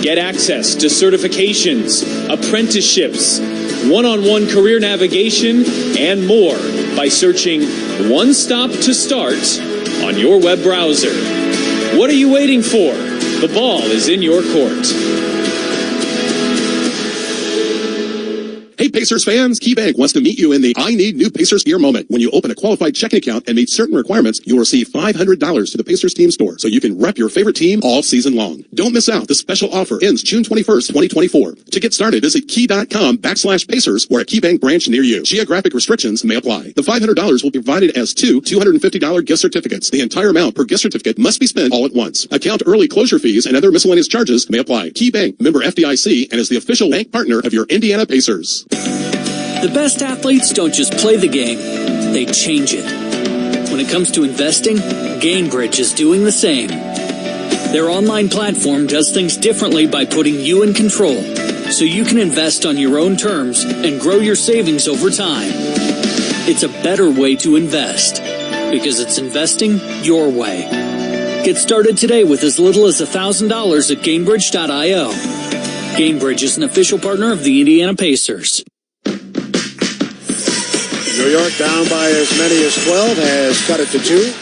Get access to certifications, apprenticeships, one-on-one career navigation, and more by searching One Stop to Start on your web browser. What are you waiting for? The ball is in your court. Hey Pacers fans, KeyBank wants to meet you in the I Need New Pacers Gear moment. When you open a qualified checking account and meet certain requirements, you'll receive $500 to the Pacers team store so you can rep your favorite team all season long. Don't miss out. This special offer ends June 21st, 2024. To get started, visit key.com/Pacers or a KeyBank branch near you. Geographic restrictions may apply. The $500 will be provided as two $250 gift certificates. The entire amount per gift certificate must be spent all at once. Account early closure fees and other miscellaneous charges may apply. KeyBank, member FDIC, and is the official bank partner of your Indiana Pacers. The best athletes don't just play the game, they change it. When it comes to investing, GameBridge is doing the same. Their online platform does things differently by putting you in control, so you can invest on your own terms and grow your savings over time. It's a better way to invest, because it's investing your way. Get started today with as little as $1,000 at GameBridge.io. GameBridge is an official partner of the Indiana Pacers. New York down by as many as 12, has cut it to 2.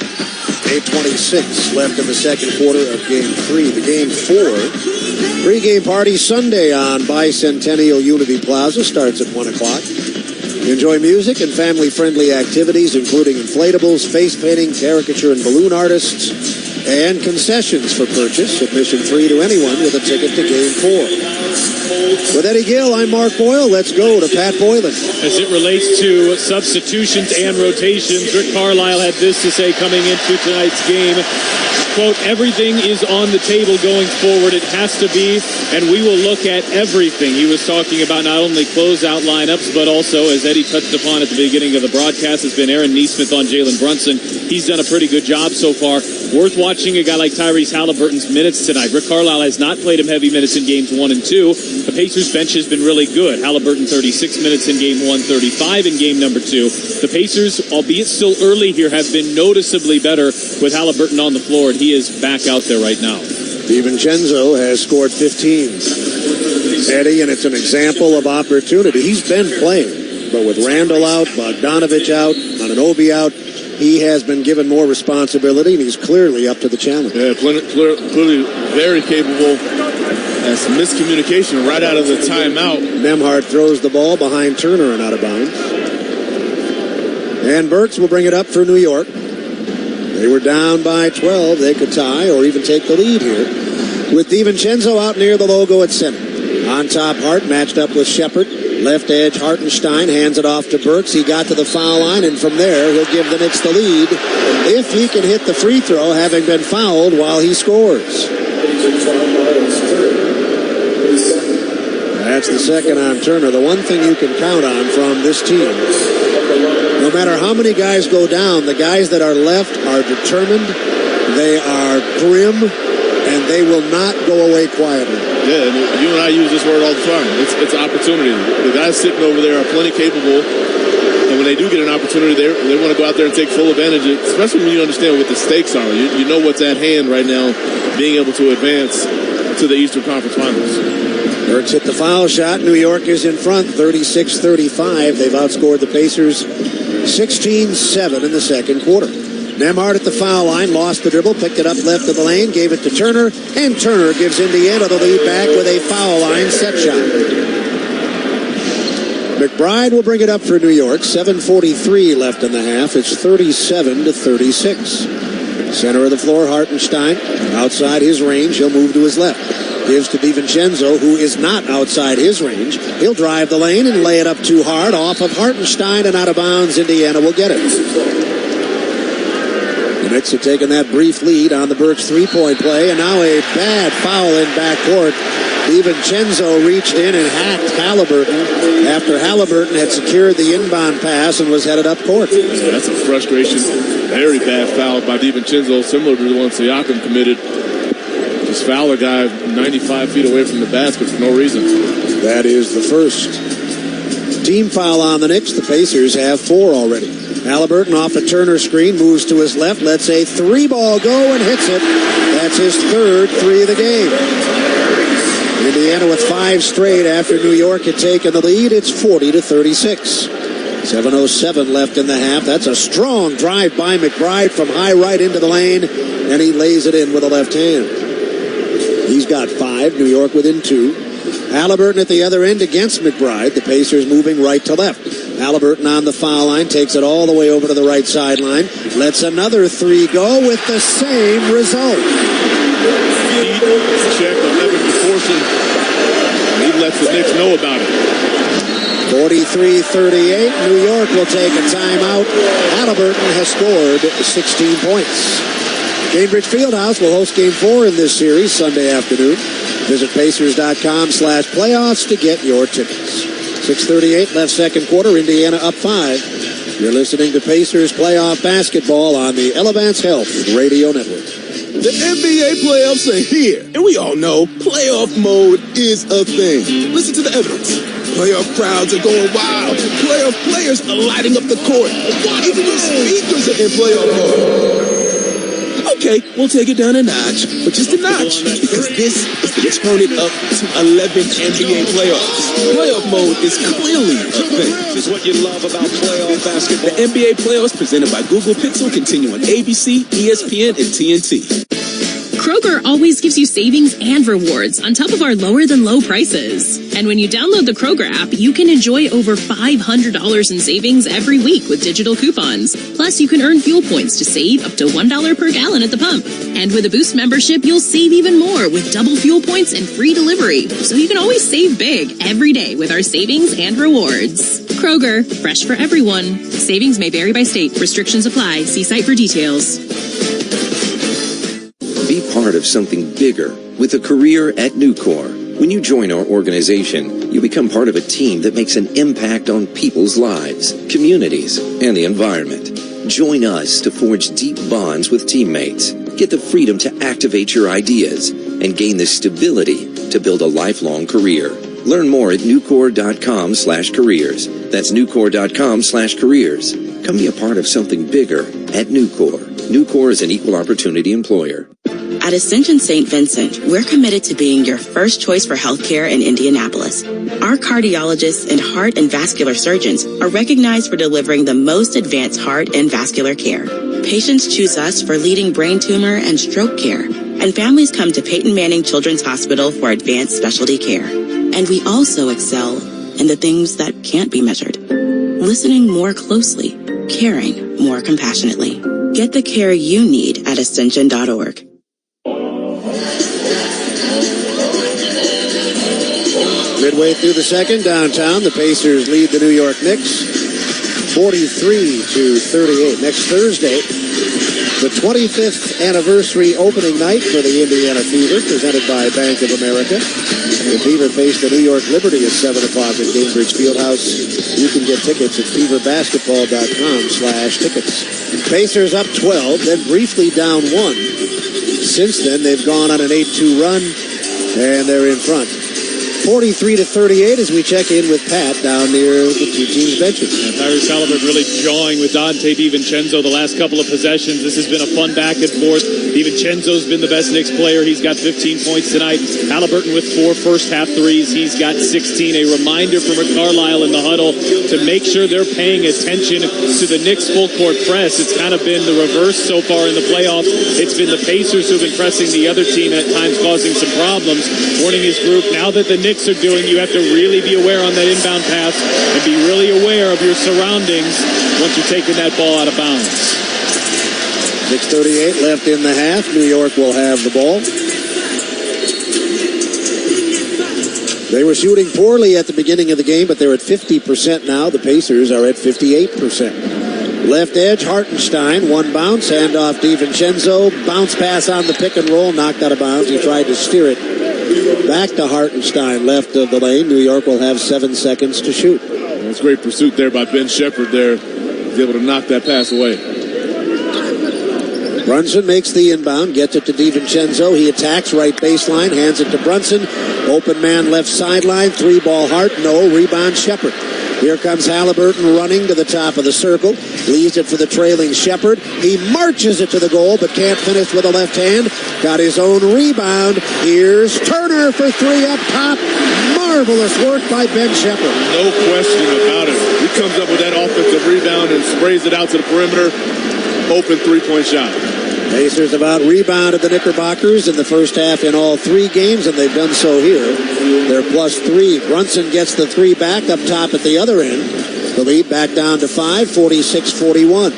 8:26 left in the second quarter of Game 3. The Game 4 pregame party Sunday on Bicentennial Unity Plaza starts at 1 o'clock. Enjoy music and family-friendly activities, including inflatables, face painting, caricature and balloon artists, and concessions for purchase. Admission free to anyone with a ticket to Game 4. With Eddie Gill, I'm Mark Boyle. Let's go to Pat Boylan. As it relates to substitutions and rotations, Rick Carlisle had this to say coming into tonight's game. Quote, everything is on the table going forward. It has to be, and we will look at everything. He was talking about not only closeout lineups, but also, as Eddie touched upon at the beginning of the broadcast, has been Aaron Neesmith on Jalen Brunson. He's done a pretty good job so far. Worth watching a guy like Tyrese Halliburton's minutes tonight. Rick Carlisle has not played him heavy minutes in games 1 and 2. The Pacers bench has been really good. Halliburton 36 minutes in game 1, 35 in game number 2. The Pacers, albeit still early here, have been noticeably better with Halliburton on the floor, and he is back out there right now. DiVincenzo has scored 15. Eddie, and it's an example of opportunity. He's been playing, but with Randall out, Bogdanovich out, Anunoby out, he has been given more responsibility, and he's clearly up to the challenge. Yeah, clearly very capable. That's miscommunication right out of the timeout. Nembhard throws the ball behind Turner and out of bounds. And Burks will bring it up for New York. They were down by 12. They could tie or even take the lead here. With DiVincenzo out near the logo at center. On top, Hart matched up with Shepard. Left edge, Hartenstein hands it off to Burks. He got to the foul line, and from there, he'll give the Knicks the lead if he can hit the free throw, having been fouled while he scores. That's the second on Turner. The one thing you can count on from this team, no matter how many guys go down, the guys that are left are determined, they are grim, and they will not go away quietly. Yeah, and you and I use this word all the time. It's opportunity. The guys sitting over there are plenty capable, and when they do get an opportunity, they want to go out there and take full advantage of it, especially when you understand what the stakes are. You know what's at hand right now, being able to advance to the Eastern Conference Finals. Burks hit the foul shot. New York is in front, 36-35. They've outscored the Pacers 16-7 in the second quarter. Nembhard at the foul line, lost the dribble, picked it up left of the lane, gave it to Turner, and Turner gives Indiana the lead back with a foul line set shot. McBride will bring it up for New York. 7:43 left in the half. It's 37-36. Center of the floor, Hartenstein. Outside his range, he'll move to his left. Gives to DiVincenzo, who is not outside his range. He'll drive the lane and lay it up too hard off of Hartenstein and out of bounds. Indiana will get it. The Knicks have taken that brief lead on the Burks three-point play, and now a bad foul in backcourt. DiVincenzo reached in and hacked Halliburton after Halliburton had secured the inbound pass and was headed up court. Yeah, that's a frustration. Very bad foul by DiVincenzo, similar to the one Siakam committed. Just foul a guy 95 feet away from the basket for no reason. That is the first team foul on the Knicks. The Pacers have 4 already. Halliburton off a Turner screen, moves to his left, lets a 3-ball go and hits it. That's his third 3 of the game. Indiana with 5 straight after New York had taken the lead. It's 40-36. 7:07 left in the half. That's a strong drive by McBride from high right into the lane, and he lays it in with the left hand. He's got 5. New York within 2. Halliburton at the other end against McBride. The Pacers moving right to left. Halliburton on the foul line, takes it all the way over to the right sideline, lets another three go with the same result. Check 11 proportion. He lets the Knicks know about it. 43-38. New York will take a timeout. Halliburton has scored 16 points. Cambridge Fieldhouse will host Game 4 in this series Sunday afternoon. Visit Pacers.com/playoffs to get your tickets. 6:38 left second quarter. Indiana up 5. You're listening to Pacers playoff basketball on the Elevance Health Radio Network. The NBA playoffs are here, and we all know playoff mode is a thing. Listen to the evidence. Playoff crowds are going wild. Playoff players are lighting up the court. Even your speakers are in playoff mode. Okay, we'll take it down a notch, but just a notch, because this is the turn it up to 11 NBA playoffs. Playoff mode is clearly a thing. This is what you love about playoff basketball. The NBA playoffs presented by Google Pixel continue on ABC, ESPN, and TNT. Kroger always gives you savings and rewards on top of our lower than low prices. And when you download the Kroger app, you can enjoy over $500 in savings every week with digital coupons. Plus, you can earn fuel points to save up to $1 per gallon at the pump. And with a Boost membership, you'll save even more with double fuel points and free delivery. So you can always save big every day with our savings and rewards. Kroger, fresh for everyone. Savings may vary by state. Restrictions apply. See site for details. Be part of something bigger with a career at Nucor. When you join our organization, you become part of a team that makes an impact on people's lives, communities, and the environment. Join us to forge deep bonds with teammates, get the freedom to activate your ideas, and gain the stability to build a lifelong career. Learn more at Nucor.com/careers. That's Nucor.com/careers. Come be a part of something bigger at Nucor. Nucor is an equal opportunity employer. At Ascension St. Vincent, we're committed to being your first choice for healthcare in Indianapolis. Our cardiologists and heart and vascular surgeons are recognized for delivering the most advanced heart and vascular care. Patients choose us for leading brain tumor and stroke care, and families come to Peyton Manning Children's Hospital for advanced specialty care. And we also excel in the things that can't be measured. Listening more closely, caring more compassionately. Get the care you need at ascension.org. Midway through the second, downtown, the Pacers lead the New York Knicks 43-38. Next Thursday, the 25th anniversary opening night for the Indiana Fever, presented by Bank of America. The Fever face the New York Liberty at 7 o'clock at Cambridge Fieldhouse. You can get tickets at feverbasketball.com/tickets. Pacers up 12, then briefly down 1. Since then, they've gone on an 8-2 run, and they're in front. 43-38 as we check in with Pat down near the two teams' benches. Tyrese Halliburton really jawing with Dante DiVincenzo the last couple of possessions. This has been a fun back and forth. DiVincenzo's been the best Knicks player. He's got 15 points tonight. Halliburton with 4 first-half threes. He's got 16. A reminder from Carlisle in the huddle to make sure they're paying attention to the Knicks full-court press. It's kind of been the reverse so far in the playoffs. It's been the Pacers who've been pressing the other team, at times causing some problems. Warning his group, now that the Knicks are doing, you have to really be aware on that inbound pass and be really aware of your surroundings once you're taking that ball out of bounds. 6:38 left in the half. New York will have the ball. They were shooting poorly at the beginning of the game, but they're at 50% now. The Pacers are at 58%. Left edge, Hartenstein, one bounce, handoff DiVincenzo, bounce pass on the pick and roll, knocked out of bounds. He tried to steer it back to Hartenstein, left of the lane. New York will have 7 seconds to shoot. That's great pursuit there by Ben Shepherd there. He's able to knock that pass away. Brunson makes the inbound, gets it to DiVincenzo. He attacks right baseline, hands it to Brunson. Open man left sideline, 3-ball Hart, no, rebound Shepherd. Here comes Halliburton running to the top of the circle. Leaves it for the trailing Shepherd. He marches it to the goal, but can't finish with a left hand. Got his own rebound. Here's Turner for 3 up top. Marvelous work by Ben Shepherd. No question about it. He comes up with that offensive rebound and sprays it out to the perimeter. Open three-point shot. Pacers have out-rebounded the Knickerbockers in the first half in all 3 games, and they've done so here. They're +3. Brunson gets the 3 back up top at the other end. The lead back down to 5, 46-41.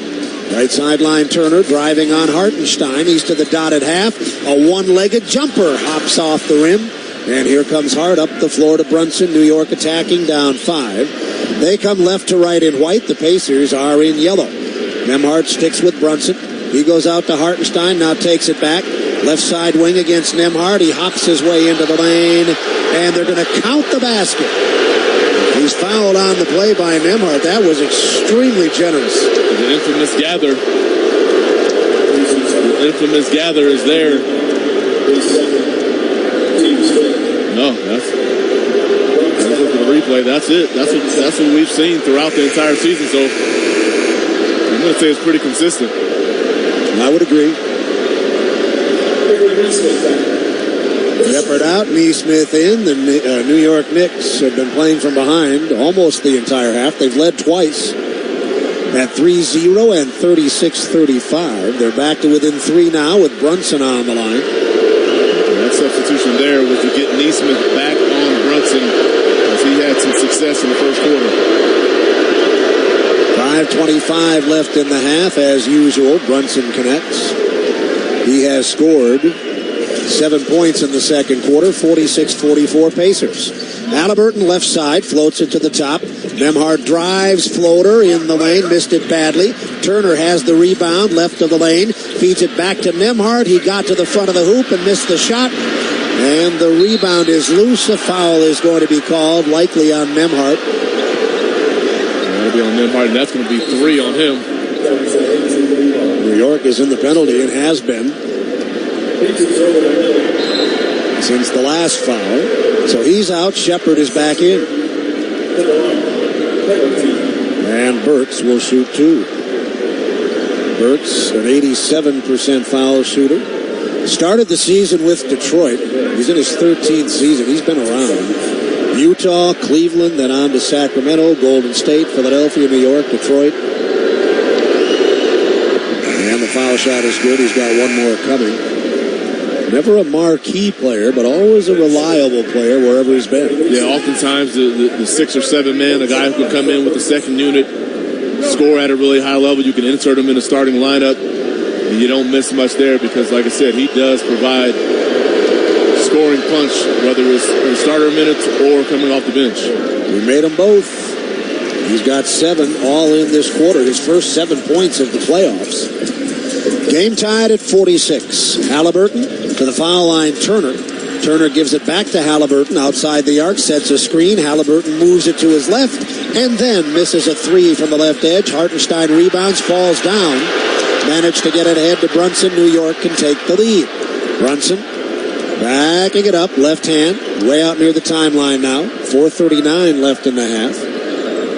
Right sideline Turner driving on Hartenstein. He's to the dotted half. A one-legged jumper hops off the rim. And here comes Hart up the floor to Brunson. New York attacking down 5. They come left to right in white. The Pacers are in yellow. Nembhard sticks with Brunson. He goes out to Hartenstein, now takes it back. Left side wing against Nembhard. He hops his way into the lane, and they're going to count the basket. He's fouled on the play by Nembhard. That was extremely generous. The infamous gather. The infamous gather is there. No, that's look at the replay. That's it. That's what we've seen throughout the entire season. So I'm going to say it's pretty consistent. I would agree. Shepard out, Neesmith in. The New York Knicks have been playing from behind almost the entire half. They've led twice at 3-0 and 36-35. They're back to within 3 now with Brunson on the line. That substitution there was to get Neesmith back on Brunson as he had some success in the first quarter. 5:25 left in the half. As usual, Brunson connects. He has scored 7 points in the second quarter, 46-44 Pacers. Halliburton left side, floats it to the top. Nembhard drives, floater in the lane, missed it badly. Turner has the rebound, left of the lane, feeds it back to Nembhard. He got to the front of the hoop and missed the shot. And the rebound is loose. A foul is going to be called, likely on Nembhard. That'll be on Nembhard, and that's going to be 3 on him. New York is in the penalty and has been since the last foul. So he's out. Shepard is back in. And Burks will shoot 2. Burks, an 87% foul shooter. Started the season with Detroit. He's in his 13th season. He's been around. Utah, Cleveland, then on to Sacramento, Golden State, Philadelphia, New York, Detroit. And the foul shot is good. He's got one more coming. Never a marquee player, but always a reliable player wherever he's been. Yeah, oftentimes the 6 or 7 man, a guy who can come in with the second unit, score at a really high level. You can insert him in the starting lineup, and you don't miss much there because, like I said, he does provide scoring punch, whether it's in starter minutes or coming off the bench. We made them both. He's got 7 all in this quarter, his first 7 points of the playoffs. Game tied at 46. Halliburton to the foul line, Turner. Turner gives it back to Halliburton outside the arc, sets a screen. Halliburton moves it to his left and then misses a 3 from the left edge. Hartenstein rebounds, falls down. Managed to get it ahead to Brunson. New York can take the lead. Brunson backing it up, left hand, way out near the timeline now. 4:39 left in the half.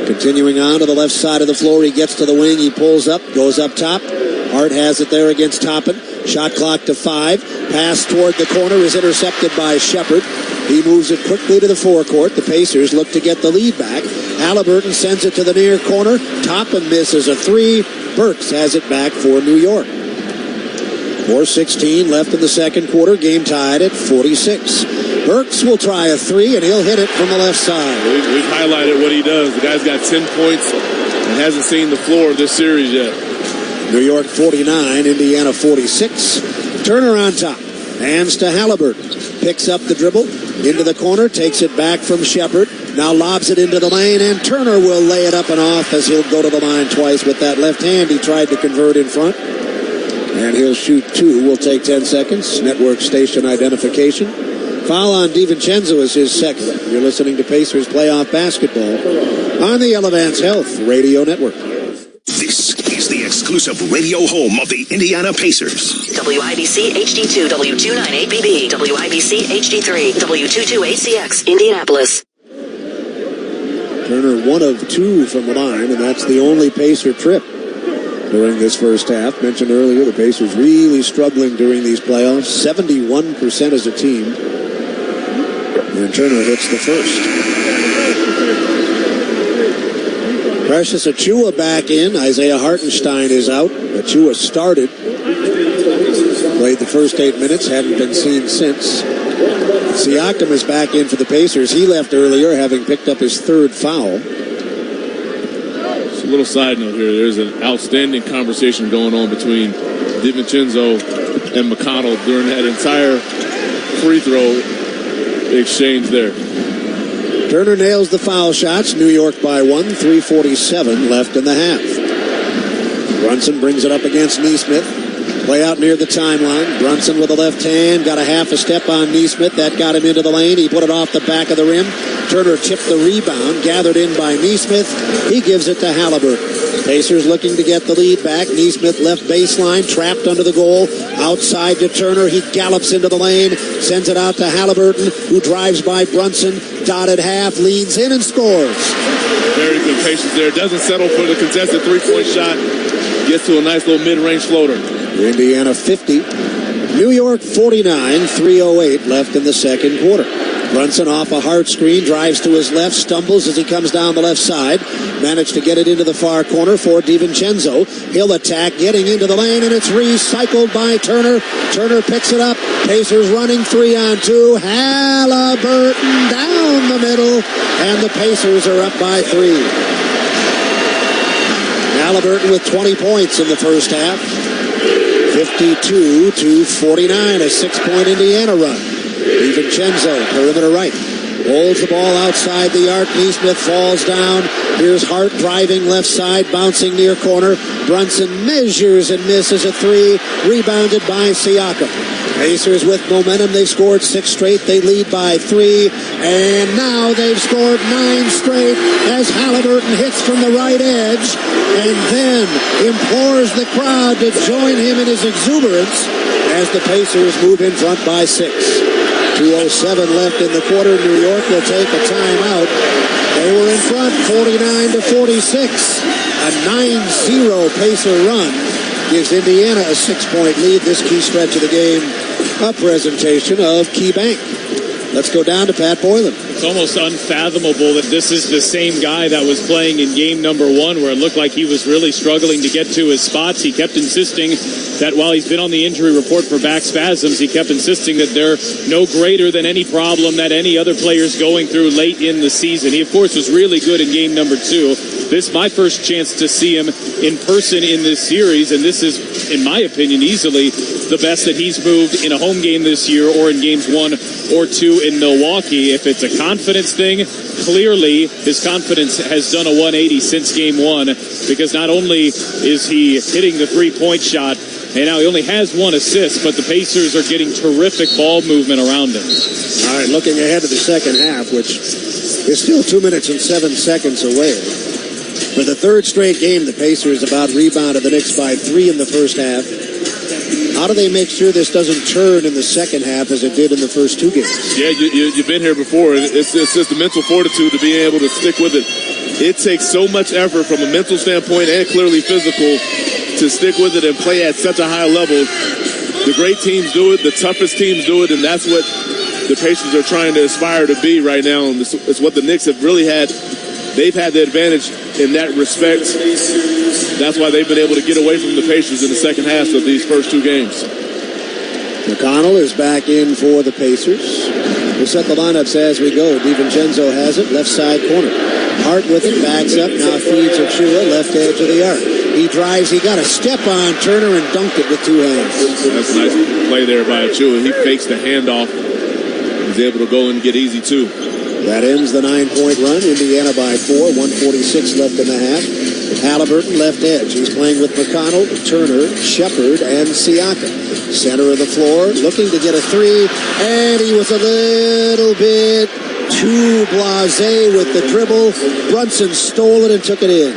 Continuing on to the left side of the floor, he gets to the wing, he pulls up, goes up top. Hart has it there against Toppin. Shot clock to 5. Pass toward the corner is intercepted by Shepard. He moves it quickly to the forecourt. The Pacers look to get the lead back. Halliburton sends it to the near corner. Toppin misses a 3. Burks has it back for New York. 4:16 left in the second quarter. Game tied at 46. Burks will try a 3, and he'll hit it from the left side. We've highlighted what he does. The guy's got 10 points and hasn't seen the floor of this series yet. New York 49, Indiana 46. Turner on top. Hands to Halliburton. Picks up the dribble. Into the corner. Takes it back from Shepard. Now lobs it into the lane, and Turner will lay it up and off as he'll go to the line twice with that left hand he tried to convert in front. And he'll shoot 2. Will take 10 seconds. Network station identification. Foul on DiVincenzo is his second. You're listening to Pacers playoff basketball on the Elevance Health Radio Network. This is the exclusive radio home of the Indiana Pacers. WIBC HD2, W298BB, WIBC HD3, W228CX, Indianapolis. Turner 1 of 2 from the line, and that's the only Pacer trip during this first half. Mentioned earlier, the Pacers really struggling during these playoffs. 71% as a team. And Turner hits the first. Precious Achiuwa back in. Isaiah Hartenstein is out. Achiuwa started. Played the first 8 minutes, haven't been seen since. Siakam is back in for the Pacers. He left earlier, having picked up his third foul. Just a little side note here. There's an outstanding conversation going on between DiVincenzo and McConnell during that entire free throw exchange there. Turner nails the foul shots. New York by 1, 3:47 left in the half. Brunson brings it up against Nesmith. Play out near the timeline. Brunson with the left hand. Got a half a step on Nesmith. That got him into the lane. He put it off the back of the rim. Turner tipped the rebound. Gathered in by Nesmith. He gives it to Halliburton. Pacers looking to get the lead back. Nesmith left baseline. Trapped under the goal. Outside to Turner. He gallops into the lane. Sends it out to Halliburton, who drives by Brunson. Dotted half. Leans in and scores. Very good patience there. Doesn't settle for the contested three-point shot. Gets to a nice little mid-range floater. Indiana 50. New York 49. 3:08 left in the second quarter. Brunson off a hard screen, drives to his left, stumbles as he comes down the left side. Managed to get it into the far corner for DiVincenzo. He'll attack, getting into the lane, and it's recycled by Turner. Turner picks it up. Pacers running 3-on-2. Halliburton down the middle, and the Pacers are up by 3. Halliburton with 20 points in the first half. 52-49, a 6-point Indiana run. DiVincenzo, perimeter right. Holds the ball outside the arc. Nesmith falls down. Here's Hart driving left side, bouncing near corner. Brunson measures and misses a 3. Rebounded by Siakam. Pacers with momentum. They've scored 6 straight. They lead by 3. And now they've scored 9 straight as Halliburton hits from the right edge and then implores the crowd to join him in his exuberance as the Pacers move in front by 6. 2:07 left in the quarter. New York will take a timeout. They were in front 49-46. A 9-0 Pacer run gives Indiana a 6-point lead this key stretch of the game. A presentation of Key Bank. Let's go down to Pat Boylan. It's almost unfathomable that this is the same guy that was playing in game number 1 where it looked like he was really struggling to get to his spots. He kept insisting that while he's been on the injury report for back spasms, he kept insisting that they're no greater than any problem that any other player's going through late in the season. He, of course, was really good in game number 2. This is my first chance to see him in person in this series, and this is, in my opinion, easily the best that he's moved in a home game this year or in games 1 or 2 in Milwaukee. If it's a confidence thing, clearly his confidence has done a 180 since game 1, because not only is he hitting the three-point shot, and now he only has 1 assist, but the Pacers are getting terrific ball movement around him. All right, looking ahead to the second half, which is still 2 minutes and 7 seconds away. For the third straight game, the Pacers about rebounded the Knicks by 3 in the first half. How do they make sure this doesn't turn in the second half as it did in the first 2 games? Yeah, you've been here before. It's just the mental fortitude to be able to stick with it. It takes so much effort from a mental standpoint and clearly physical to stick with it and play at such a high level. The great teams do it. The toughest teams do it, and that's what the Pacers are trying to aspire to be right now. And it's what the Knicks have really had. They've had the advantage in that respect. That's why they've been able to get away from the Pacers in the second half of these first 2 games. McConnell is back in for the Pacers. We'll set the lineups as we go. DiVincenzo has it, left side corner. Hart with it, backs up, now feeds Achua, left edge of the arc. He drives, he got a step on Turner and dunked it with 2 hands. That's a nice play there by Achua. He fakes the handoff. He's able to go and get easy, too. That ends the 9-point run. Indiana by 4, 1:46 left in the half. Halliburton left edge. He's playing with McConnell, Turner, Shepard, and Siakam. Center of the floor, looking to get a 3, and he was a little bit too blasé with the dribble. Brunson stole it and took it in.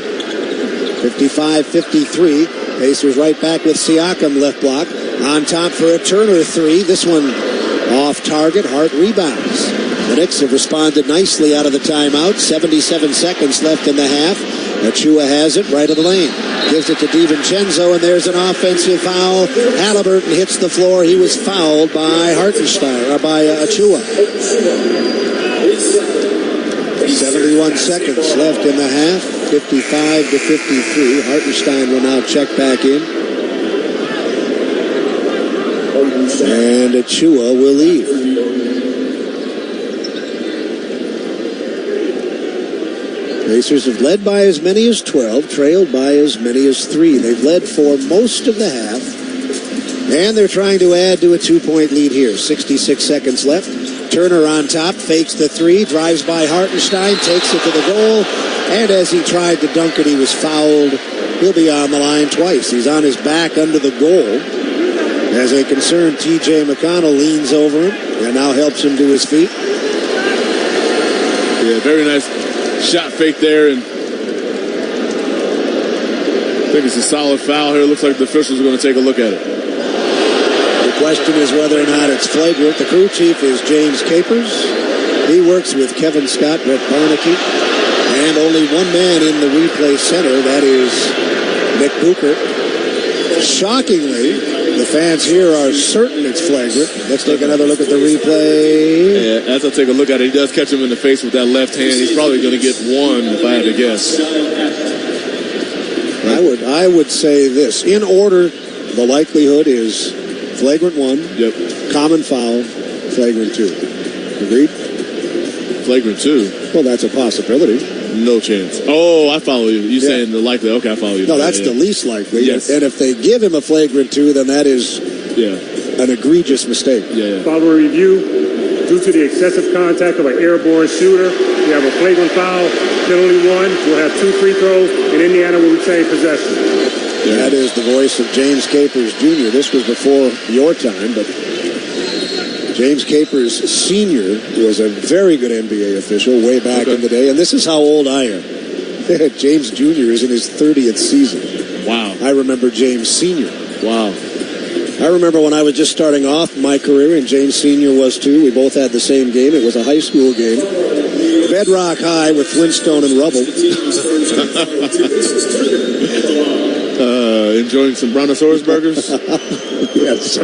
55-53. Pacers right back with Siakam left block. On top for a Turner 3. This one off target. Hart rebounds. The Knicks have responded nicely out of the timeout. 77 seconds left in the half. Achua has it right of the lane. Gives it to DiVincenzo, and there's an offensive foul. Halliburton hits the floor. He was fouled by by Achua. 71 seconds left in the half. 55-53. Hartenstein will now check back in. And Achua will leave. Pacers have led by as many as 12, trailed by as many as 3. They've led for most of the half, and they're trying to add to a 2-point lead here. 66 seconds left. Turner on top, fakes the 3, drives by Hartenstein, takes it to the goal, and as he tried to dunk it, he was fouled. He'll be on the line twice. He's on his back under the goal. As a concerned T.J. McConnell leans over him and now helps him to his feet. Yeah, very nice shot fake there, and I think it's a solid foul here. Looks like the officials are going to take a look at it. The question is whether or not it's flagrant. The crew chief is James Capers. He works with Kevin Scott, Brett Barnaky, and only one man in the replay center. That is Nick Bucher. Shockingly, the fans here are certain it's flagrant. Let's take another look at the replay. Yeah, as I take a look at it, he does catch him in the face with that left hand. He's probably going to get one, if I had to guess. I would say this. In order, the likelihood is flagrant 1, common foul, flagrant 2. Agreed? Flagrant 2? Well, that's a possibility. No chance. Oh, I follow you. You're saying the likely. Okay, I follow you. No, that's the least likely. Yes. And if they give him a flagrant 2, then that is an egregious mistake. Follow review. Due to the excessive contact of an airborne shooter, we have a flagrant foul, penalty 1. We'll have 2 free throws, and Indiana will retain possession. That is the voice of James Capers Jr. This was before your time, but James Capers Sr. was a very good NBA official way back in the day, and this is how old I am. James Jr. is in his 30th season. Wow. I remember James Sr. Wow. I remember when I was just starting off my career, and James Sr. was too. We both had the same game. It was a high school game. Bedrock High with Flintstone and Rubble. Enjoying some Brontosaurus burgers? Yes.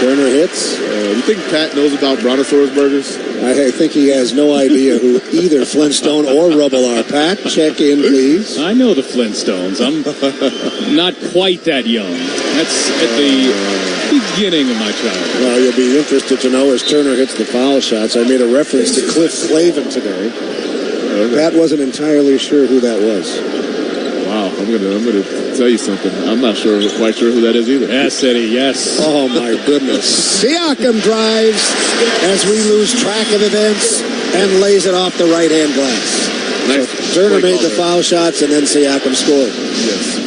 Turner hits. You think Pat knows about Brontosaurus burgers? I think he has no idea who either Flintstone or Rubble are. Pat, check in, please. I know the Flintstones. I'm not quite that young. That's at the beginning of my childhood. Well, you'll be interested to know as Turner hits the foul shots. I made a reference to Cliff Clavin today. Pat wasn't entirely sure who that was. Wow, I'm gonna tell you something. I'm not quite sure who that is either. Yes, Eddie, yes. Oh, my goodness. Siakam drives as we lose track of events and lays it off the right-hand glass. Nice. So Turner made the foul shots, and then Siakam scored. Yes.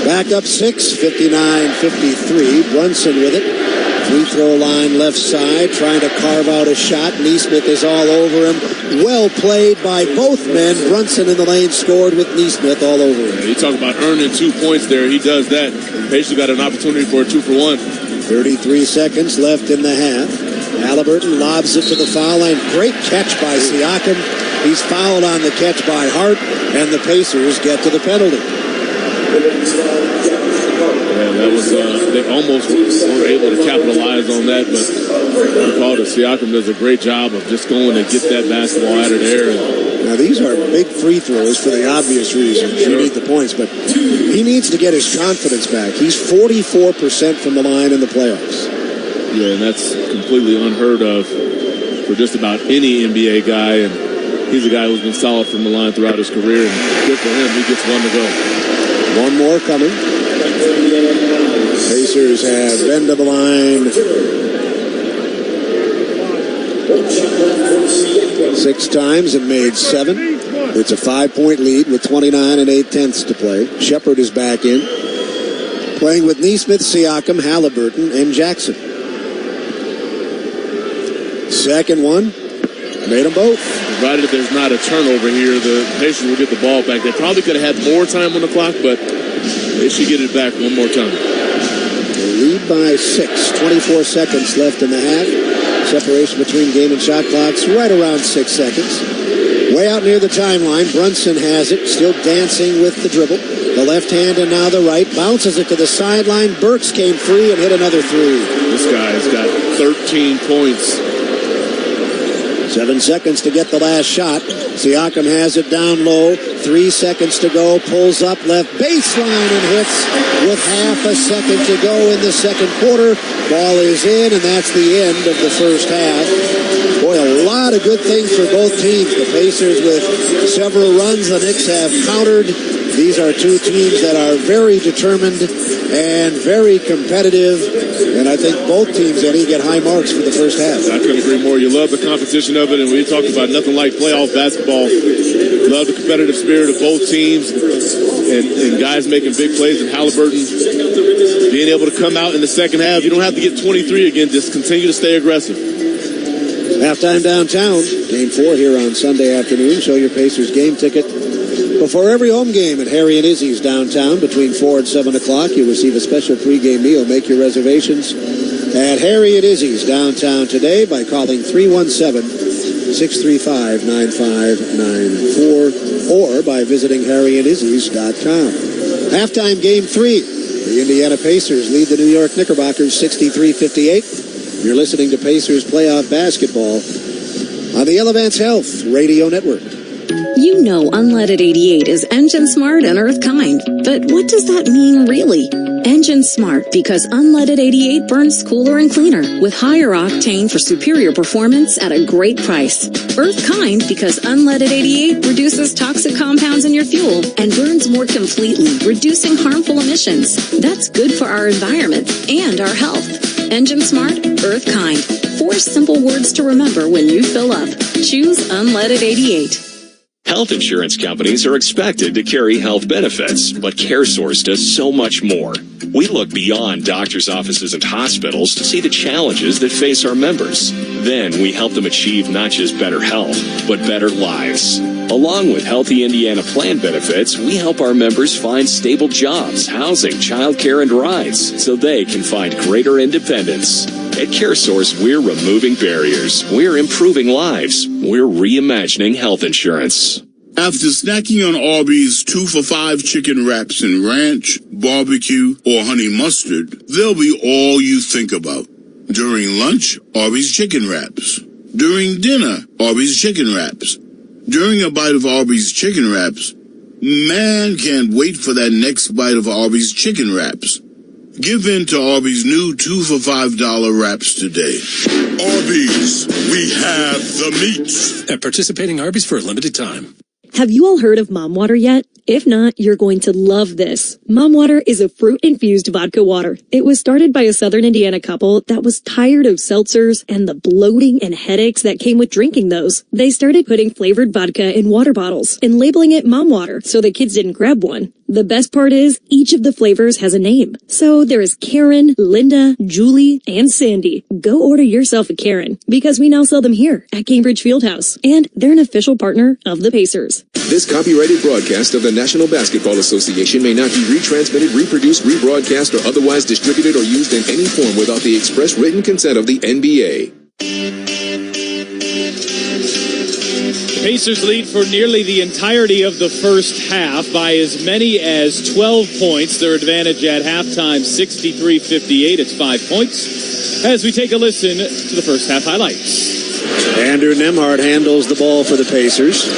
Back up 6, 59-53. Brunson with it. Free throw line left side, trying to carve out a shot. Neesmith is all over him. Well played by both men. Brunson in the lane scored with Neesmith all over him. You talk about earning 2 points there. He does that. Pacers got an opportunity for a 2-for-1. 33 seconds left in the half. Halliburton lobs it to the foul line. Great catch by Siakam. He's fouled on the catch by Hart, and the Pacers get to the penalty. Yeah, that was they almost were able to capitalize on that, but I called it. Siakam does a great job of just going to get that basketball out of there. Now these are big free throws for the obvious reason. You need the points, but he needs to get his confidence back. He's 44% from the line in the playoffs. Yeah, and that's completely unheard of for just about any NBA guy, and he's a guy who's been solid from the line throughout his career, and good for him. He gets one to go. One more coming. Pacers have been to the line 6 times and made 7. It's a 5-point lead with 29 8/10 to play. Shepard is back in. Playing with Neesmith, Siakam, Halliburton, and Jackson. Second one. Made them both. Provided there's not a turnover here, the Pacers will get the ball back. They probably could have had more time on the clock, but they should get it back one more time. They lead by 6. 24 seconds left in the half. Separation between game and shot clocks right around 6 seconds. Way out near the timeline, Brunson has it, still dancing with the dribble. The left hand and now the right. Bounces it to the sideline. Burks came free and hit another 3. This guy's got 13 points. 7 seconds to get the last shot. Siakam has it down low. 3 seconds to go, pulls up left baseline and hits with half a second to go in the second quarter. Ball is in, and that's the end of the first half. Boy, a lot of good things for both teams. The Pacers with several runs. The Knicks have countered. These are two teams that are very determined and very competitive, and I think both teams, Eddie, get high marks for the first half. I couldn't agree more. You love the competition of it, and we talked about nothing like playoff basketball. Love the competitive spirit of both teams and guys making big plays, and Halliburton being able to come out in the second half. You don't have to get 23 again. Just continue to stay aggressive. Halftime downtown. Game 4 here on Sunday afternoon. Show your Pacers game ticket before every home game at Harry and Izzy's downtown between 4 and 7 o'clock. You'll receive a special pregame meal. Make your reservations at Harry and Izzy's downtown today by calling 317-635-9594 or by visiting harryandizzy's.com. Halftime game 3. The Indiana Pacers lead the New York Knickerbockers 63-58. You're listening to Pacers playoff basketball on the Elevance Health Radio Network. You know Unleaded 88 is engine smart and earth kind, but what does that mean really? Engine smart because Unleaded 88 burns cooler and cleaner with higher octane for superior performance at a great price. Earth kind because Unleaded 88 reduces toxic compounds in your fuel and burns more completely, reducing harmful emissions. That's good for our environment and our health. Engine smart, earth kind. 4 simple words to remember when you fill up. Choose Unleaded 88. Health insurance companies are expected to carry health benefits, but CareSource does so much more. We look beyond doctors' offices and hospitals to see the challenges that face our members. Then we help them achieve not just better health, but better lives. Along with Healthy Indiana plan benefits, we help our members find stable jobs, housing, childcare, and rides so they can find greater independence. At CareSource, we're removing barriers. We're improving lives. We're reimagining health insurance. After snacking on Arby's 2 for $5 chicken wraps in ranch, barbecue, or honey mustard, they'll be all you think about. During lunch, Arby's chicken wraps. During dinner, Arby's chicken wraps. During a bite of Arby's chicken wraps, man can't wait for that next bite of Arby's chicken wraps. Give in to Arby's new 2 for $5 wraps today. Arby's, we have the meat. At participating Arby's for a limited time. Have you all heard of Mom Water yet? If not, you're going to love this. Mom Water is a fruit-infused vodka water. It was started by a Southern Indiana couple that was tired of seltzers and the bloating and headaches that came with drinking those. They started putting flavored vodka in water bottles and labeling it Mom Water so the kids didn't grab one. The best part is, each of the flavors has a name. So there is Karen, Linda, Julie, and Sandy. Go order yourself a Karen, because we now sell them here at Cambridge Fieldhouse, and they're an official partner of the Pacers. This copyrighted broadcast of the National Basketball Association may not be retransmitted, reproduced, rebroadcast, or otherwise distributed or used in any form without the express written consent of the NBA. Pacers lead for nearly the entirety of the first half by as many as 12 points. Their advantage at halftime, 63-58. It's 5 points. As we take a listen to the first half highlights. Andrew Nembhard handles the ball for the Pacers.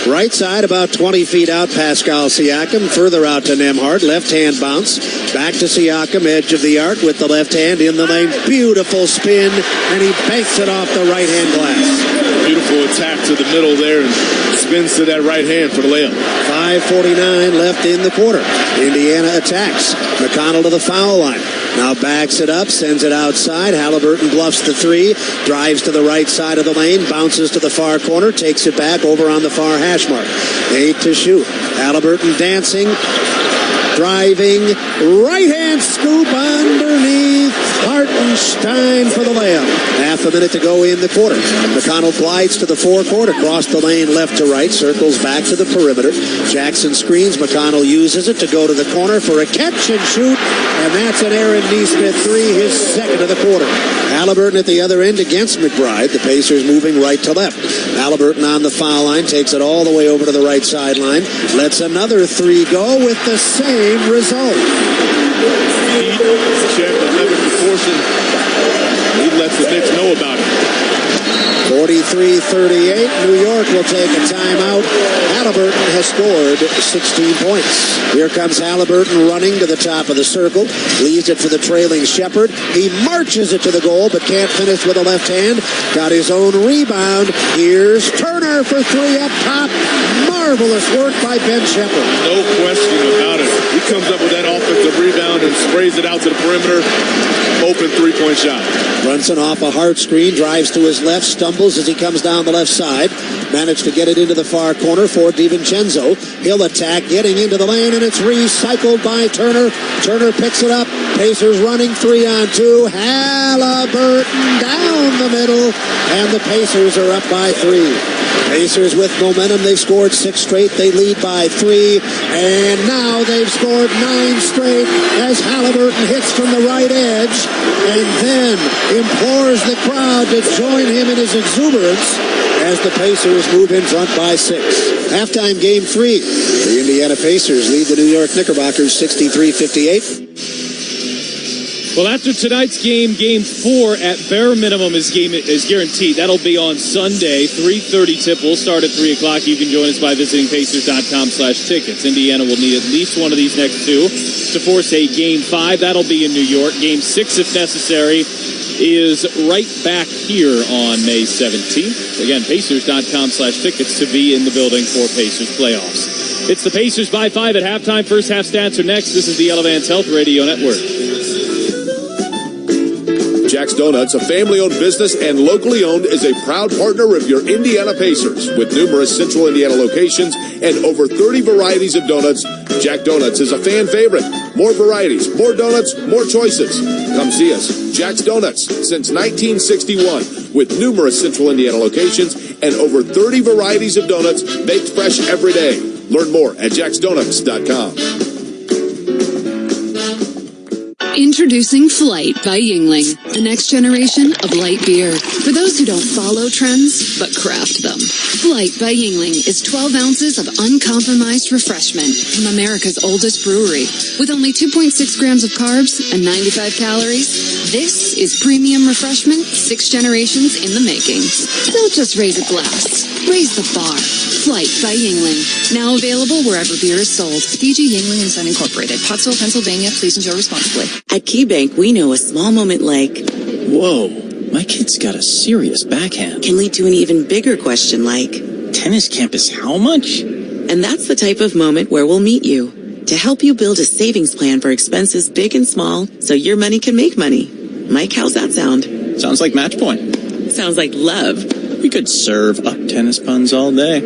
Right side, about 20 feet out, Pascal Siakam. Further out to Nembhard. Left-hand bounce. Back to Siakam, edge of the arc with the left hand in the lane. Beautiful spin, and he banks it off the right-hand glass. Beautiful attack to the middle there and spins to that right hand for the layup. 5:49 left in the quarter. Indiana attacks. McConnell to the foul line. Now backs it up, sends it outside. Halliburton bluffs the three, drives to the right side of the lane, bounces to the far corner, takes it back over on the far hash mark. 8 to shoot. Halliburton dancing, driving, right-hand scoop underneath. Hartenstein for the layup. Half a minute to go in the quarter. McConnell glides to the forecourt, across the lane left to right, circles back to the perimeter. Jackson screens. McConnell uses it to go to the corner for a catch and shoot, and that's an Aaron Nesmith three, his second of the quarter. Halliburton at the other end against McBride. The Pacers moving right to left. Halliburton on the foul line, takes it all the way over to the right sideline, lets another three go with the same result. Check 11 proportion. He lets the Knicks know about it. 63-38. New York will take a timeout. Halliburton has scored 16 points. Here comes Halliburton running to the top of the circle. Leaves it for the trailing Shepherd. He marches it to the goal, but can't finish with a left hand. Got his own rebound. Here's Turner for three up top. Marvelous work by Ben Shepherd. No question about it. He comes up with that offensive rebound and sprays it out to the perimeter. Open three-point shot. Brunson off a hard screen, drives to his left, stumbles as he comes down the left side. Managed to get it into the far corner for DiVincenzo. He'll attack, getting into the lane, and it's recycled by Turner. Turner picks it up. Pacers running 3-on-2. Halliburton down the middle, and the Pacers are up by 3. Pacers with momentum. They've scored 6 straight. They lead by 3, and now they've scored 9 straight as Halliburton hits from the right edge and then implores the crowd to join him in his exuberance as the Pacers move in front by 6. Halftime game 3. The Indiana Pacers lead the New York Knickerbockers 63-58. Well, after tonight's game, game 4 at bare minimum is guaranteed. That'll be on Sunday, 3:30 tip. We'll start at 3 o'clock. You can join us by visiting Pacers.com/tickets. Indiana will need at least one of these next 2 to force a game 5. That'll be in New York. Game 6, if necessary, is right back here on May 17th. Again, Pacers.com/tickets to be in the building for Pacers playoffs. It's the Pacers by 5 at halftime. First half stats are next. This is the Elevance Health Radio Network. Jack's Donuts, a family-owned business and locally owned, is a proud partner of your Indiana Pacers. With numerous central Indiana locations and over 30 varieties of donuts, Jack Donuts is a fan favorite. More varieties, more donuts, more choices. Come see us. Jack's Donuts, since 1961, with numerous central Indiana locations and over 30 varieties of donuts baked fresh every day. Learn more at jacksdonuts.com. Introducing Flight by Yingling, the next generation of light beer. For those who don't follow trends, but craft them. Flight by Yingling is 12 ounces of uncompromised refreshment from America's oldest brewery. With only 2.6 grams of carbs and 95 calories, this is premium refreshment 6 generations in the making. Don't just raise a glass, raise the bar. Flight by Yingling, now available wherever beer is sold. DG Yingling and Son Incorporated, Pottsville, Pennsylvania. Please enjoy responsibly. At KeyBank, we know a small moment like, whoa, my kid's got a serious backhand. Can lead to an even bigger question like, tennis campus how much? And that's the type of moment where we'll meet you to help you build a savings plan for expenses big and small so your money can make money. Mike, how's that sound? Sounds like match point. Sounds like love. We could serve up tennis puns all day.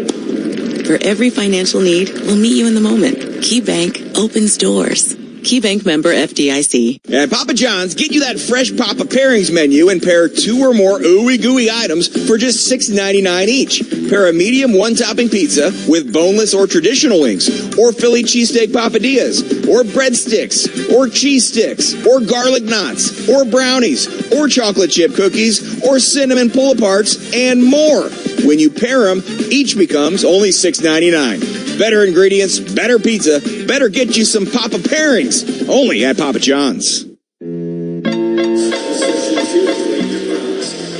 For every financial need, we'll meet you in the moment. KeyBank opens doors. KeyBank member FDIC. At Papa John's, get you that fresh Papa Pairings menu and pair 2 or more ooey-gooey items for just $6.99 each. Pair a medium one-topping pizza with boneless or traditional wings, or Philly cheesesteak papadillas, or breadsticks, or cheese sticks, or garlic knots, or brownies, or chocolate chip cookies, or cinnamon pull-aparts, and more. When you pair them, each becomes only $6.99. Better ingredients, better pizza, better get you some Papa Pairings. Only at Papa John's.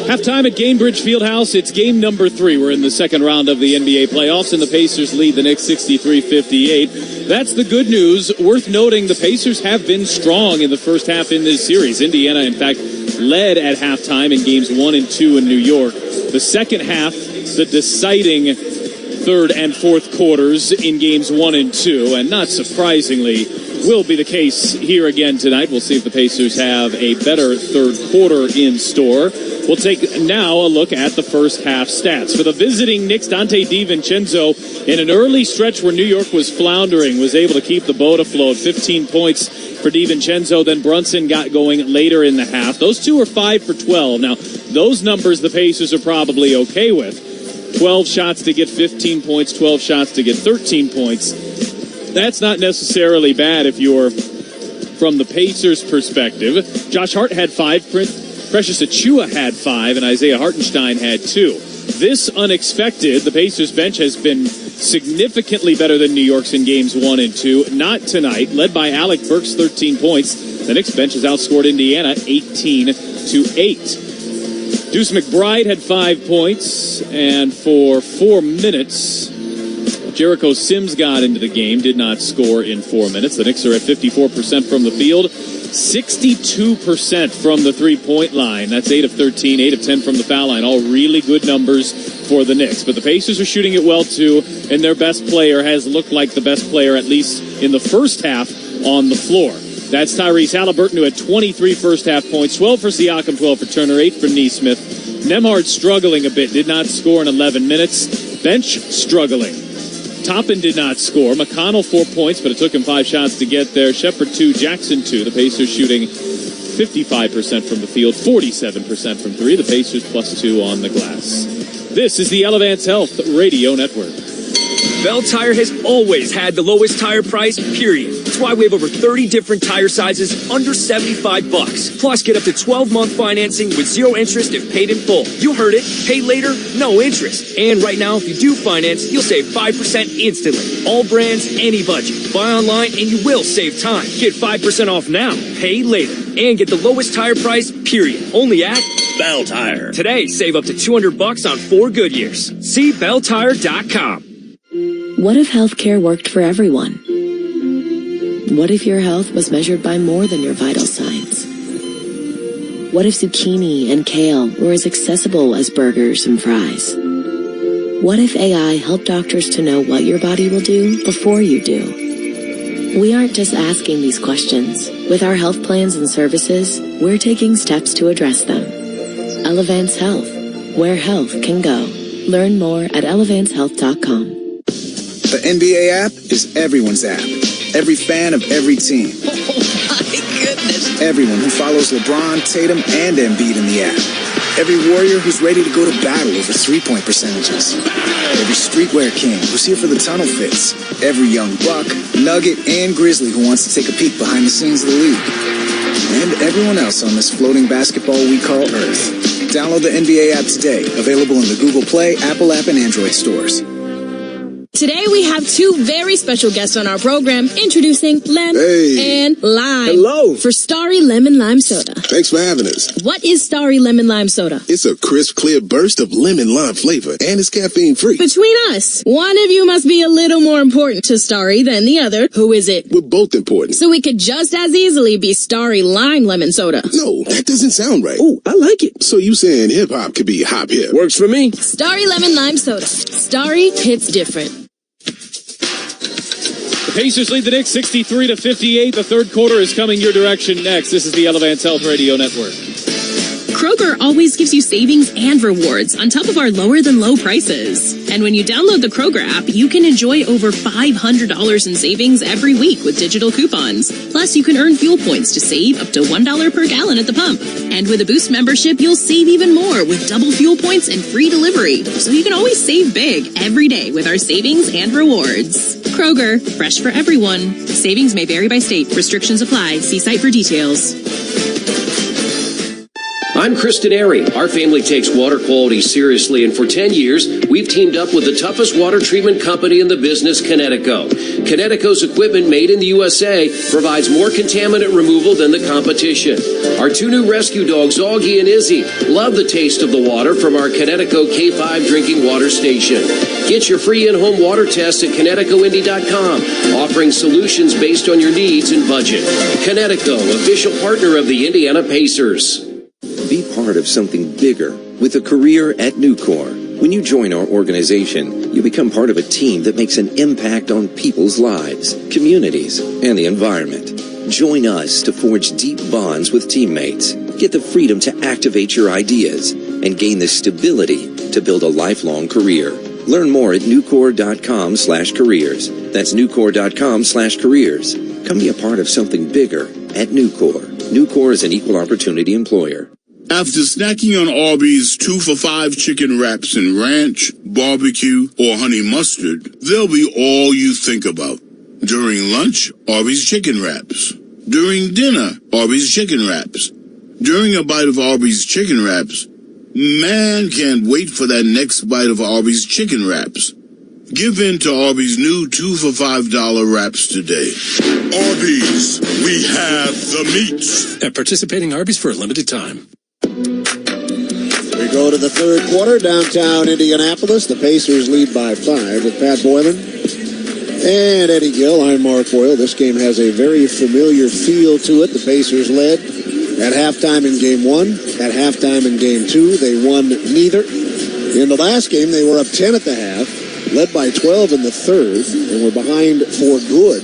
Halftime at Gainbridge Fieldhouse. It's game number 3. We're in the second round of the NBA playoffs, and the Pacers lead the Knicks 63-58. That's the good news. Worth noting, the Pacers have been strong in the first half in this series. Indiana, in fact, led at halftime in games 1 and 2 in New York. The second half, the deciding third and fourth quarters in games 1 and 2, and not surprisingly, will be the case here again tonight. We'll see if the Pacers have a better third quarter in store. We'll take now a look at the first half stats. For the visiting Knicks, Dante DiVincenzo, in an early stretch where New York was floundering, was able to keep the boat afloat. 15 points for DiVincenzo. Then Brunson got going later in the half. Those two are 5 for 12. Now, those numbers the Pacers are probably okay with. 12 shots to get 15 points, 12 shots to get 13 points. That's not necessarily bad if you're from the Pacers' perspective. Josh Hart had 5, Precious Achiuwa had 5, and Isaiah Hartenstein had 2. This unexpected. The Pacers bench has been significantly better than New York's in games 1 and 2. Not tonight, led by Alec Burks, 13 points. The Knicks bench has outscored Indiana 18-8. Deuce McBride had 5 points, and for 4 minutes, Jericho Sims got into the game, did not score in 4 minutes. The Knicks are at 54% from the field, 62% from the three-point line. That's 8 of 13, 8 of 10 from the foul line. All really good numbers for the Knicks. But the Pacers are shooting it well, too, and their best player has looked like the best player, at least in the first half, on the floor. That's Tyrese Halliburton, who had 23 first-half points, 12 for Siakam, 12 for Turner, 8 for Nesmith. Nembhard struggling a bit, did not score in 11 minutes. Bench struggling. Toppin did not score. McConnell 4 points, but it took him 5 shots to get there. Shepard 2, Jackson 2. The Pacers shooting 55% from the field, 47% from 3. The Pacers +2 on the glass. This is the Elevance Health Radio Network. Bell Tire has always had the lowest tire price, period. That's why we have over 30 different tire sizes under $75. Plus, get up to 12-month financing with 0 interest if paid in full. You heard it. Pay later, no interest. And right now, if you do finance, you'll save 5% instantly. All brands, any budget. Buy online and you will save time. Get 5% off now. Pay later. And get the lowest tire price, period. Only at Bell Tire. Today, save up to $200 on 4 Goodyears. See belltire.com. What if healthcare worked for everyone? What if your health was measured by more than your vital signs? What if zucchini and kale were as accessible as burgers and fries? What if AI helped doctors to know what your body will do before you do? We aren't just asking these questions. With our health plans and services, we're taking steps to address them. Elevance Health, where health can go. Learn more at elevancehealth.com. The NBA app is everyone's app. Every fan of every team. Oh, my goodness. Everyone who follows LeBron, Tatum, and Embiid in the app. Every warrior who's ready to go to battle over three-point percentages. Every streetwear king who's here for the tunnel fits. Every young buck, nugget, and grizzly who wants to take a peek behind the scenes of the league. And everyone else on this floating basketball we call Earth. Download the NBA app today. Available in the Google Play, Apple app, and Android stores. Today we have 2 very special guests on our program, introducing Lem and Lime. Hello. For Starry Lemon Lime Soda. Thanks for having us. What is Starry Lemon Lime Soda? It's a crisp, clear burst of lemon lime flavor, and it's caffeine-free. Between us, one of you must be a little more important to Starry than the other. Who is it? We're both important. So we could just as easily be Starry Lime Lemon Soda. No, that doesn't sound right. Oh, I like it. So you saying hip-hop could be hop-hip? Works for me. Starry Lemon Lime Soda. Starry hits different. The Pacers lead the Knicks 63-58. The third quarter is coming your direction next. This is the Elevance Health Radio Network. Kroger always gives you savings and rewards on top of our lower than low prices. And when you download the Kroger app, you can enjoy over $500 in savings every week with digital coupons. Plus, you can earn fuel points to save up to $1 per gallon at the pump. And with a Boost membership, you'll save even more with double fuel points and free delivery. So you can always save big every day with our savings and rewards. Kroger, fresh for everyone. Savings may vary by state. Restrictions apply. See site for details. I'm Kristen Airy. Our family takes water quality seriously, and for 10 years, we've teamed up with the toughest water treatment company in the business, KNICKS. KNICKS equipment made in the USA provides more contaminant removal than the competition. Our 2 new rescue dogs, Augie and Izzy, love the taste of the water from our KNICKS K5 drinking water station. Get your free in-home water test at KNICKSindy.com, offering solutions based on your needs and budget. KNICKS, official partner of the Indiana Pacers. Be part of something bigger with a career at Nucor. When you join our organization, you become part of a team that makes an impact on people's lives, communities, and the environment. Join us to forge deep bonds with teammates, get the freedom to activate your ideas, and gain the stability to build a lifelong career. Learn more at nucor.com/careers. That's nucor.com/careers. Come be a part of something bigger at Nucor. Nucor is an equal opportunity employer. After snacking on Arby's 2 for $5 chicken wraps in ranch, barbecue, or honey mustard, they'll be all you think about. During lunch, Arby's chicken wraps. During dinner, Arby's chicken wraps. During a bite of Arby's chicken wraps, man can't wait for that next bite of Arby's chicken wraps. Give in to Arby's new 2 for $5 wraps today. Arby's, we have the meats. At participating Arby's for a limited time. We go to the third quarter, downtown Indianapolis. The Pacers lead by 5 with Pat Boylan and Eddie Gill. I'm Mark Boyle. This game has a very familiar feel to it. The Pacers led at halftime in Game 1. At halftime in Game 2, they won neither. In the last game, they were up 10 at the half, led by 12 in the third, and were behind for good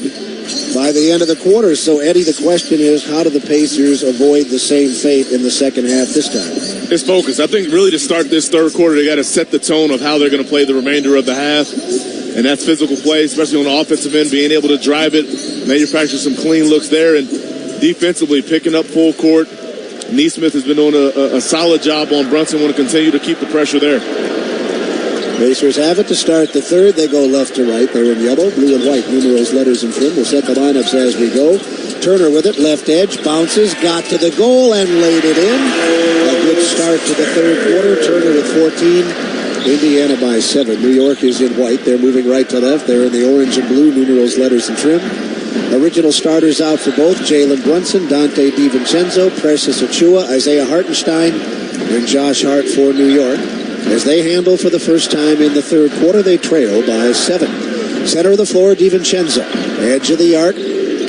by the end of the quarter. So, Eddie, the question is, how do the Pacers avoid the same fate in the second half this time? It's focus. I think really to start this third quarter, they got to set the tone of how they're going to play the remainder of the half. And that's physical play, especially on the offensive end, being able to drive it, manufacture some clean looks there, and defensively picking up full court. Neesmith has been doing a solid job on Brunson. Want to continue to keep the pressure there. Pacers have it to start the third. They go left to right. They're in yellow, blue, and white numerals, letters, and trim. We'll set the lineups as we go. Turner with it, left edge, bounces, got to the goal, and laid it in. A good start to the third quarter. Turner with 14. Indiana by 7. New York is in white. They're moving right to left. They're in the orange and blue, numerals, letters, and trim. Original starters out for both: Jalen Brunson, Dante DiVincenzo, Precious Achiuwa, Isaiah Hartenstein, and Josh Hart for New York. As they handle for the first time in the third quarter, they trail by 7. Center of the floor, DiVincenzo. Edge of the arc,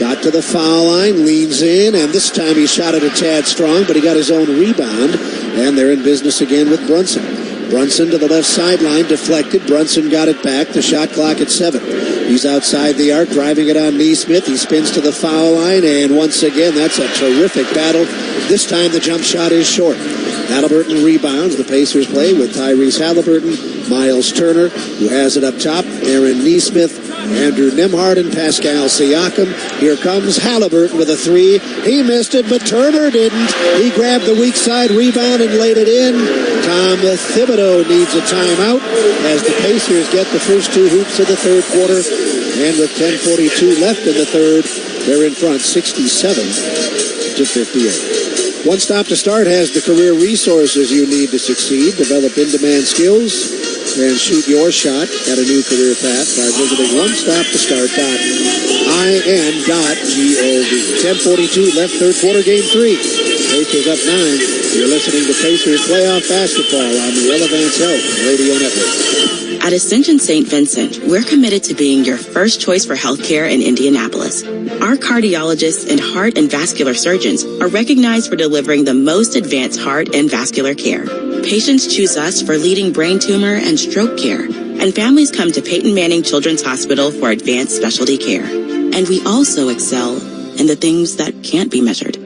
got to the foul line, leans in, and this time he shot it a tad strong, but he got his own rebound, and they're in business again with Brunson. Brunson to the left sideline, deflected. Brunson got it back. The shot clock at 7. He's outside the arc, driving it on Neesmith. He spins to the foul line, and once again, that's a terrific battle. This time the jump shot is short. Halliburton rebounds. The Pacers play with Tyrese Halliburton, Miles Turner, who has it up top, Aaron Neesmith, Andrew Nembhard, and Pascal Siakam. Here comes Halliburton with a 3. He missed it, but Turner didn't. He grabbed the weak side rebound and laid it in. Tom Thibodeau needs a timeout as the Pacers get the first 2 hoops of the third quarter. And with 10:42 left in the third, they're in front 67-58. One Stop to Start has the career resources you need to succeed. Develop in-demand skills and shoot your shot at a new career path by visiting onestoptostart.in.gov. 10:42 left, third quarter, Game 3. Pacers up 9. You're listening to Pacers Playoff Basketball on the Elevance Health Radio Network. At Ascension St. Vincent, we're committed to being your first choice for healthcare in Indianapolis. Our cardiologists and heart and vascular surgeons are recognized for delivering the most advanced heart and vascular care. Patients choose us for leading brain tumor and stroke care, and families come to Peyton Manning Children's Hospital for advanced specialty care. And we also excel in the things that can't be measured.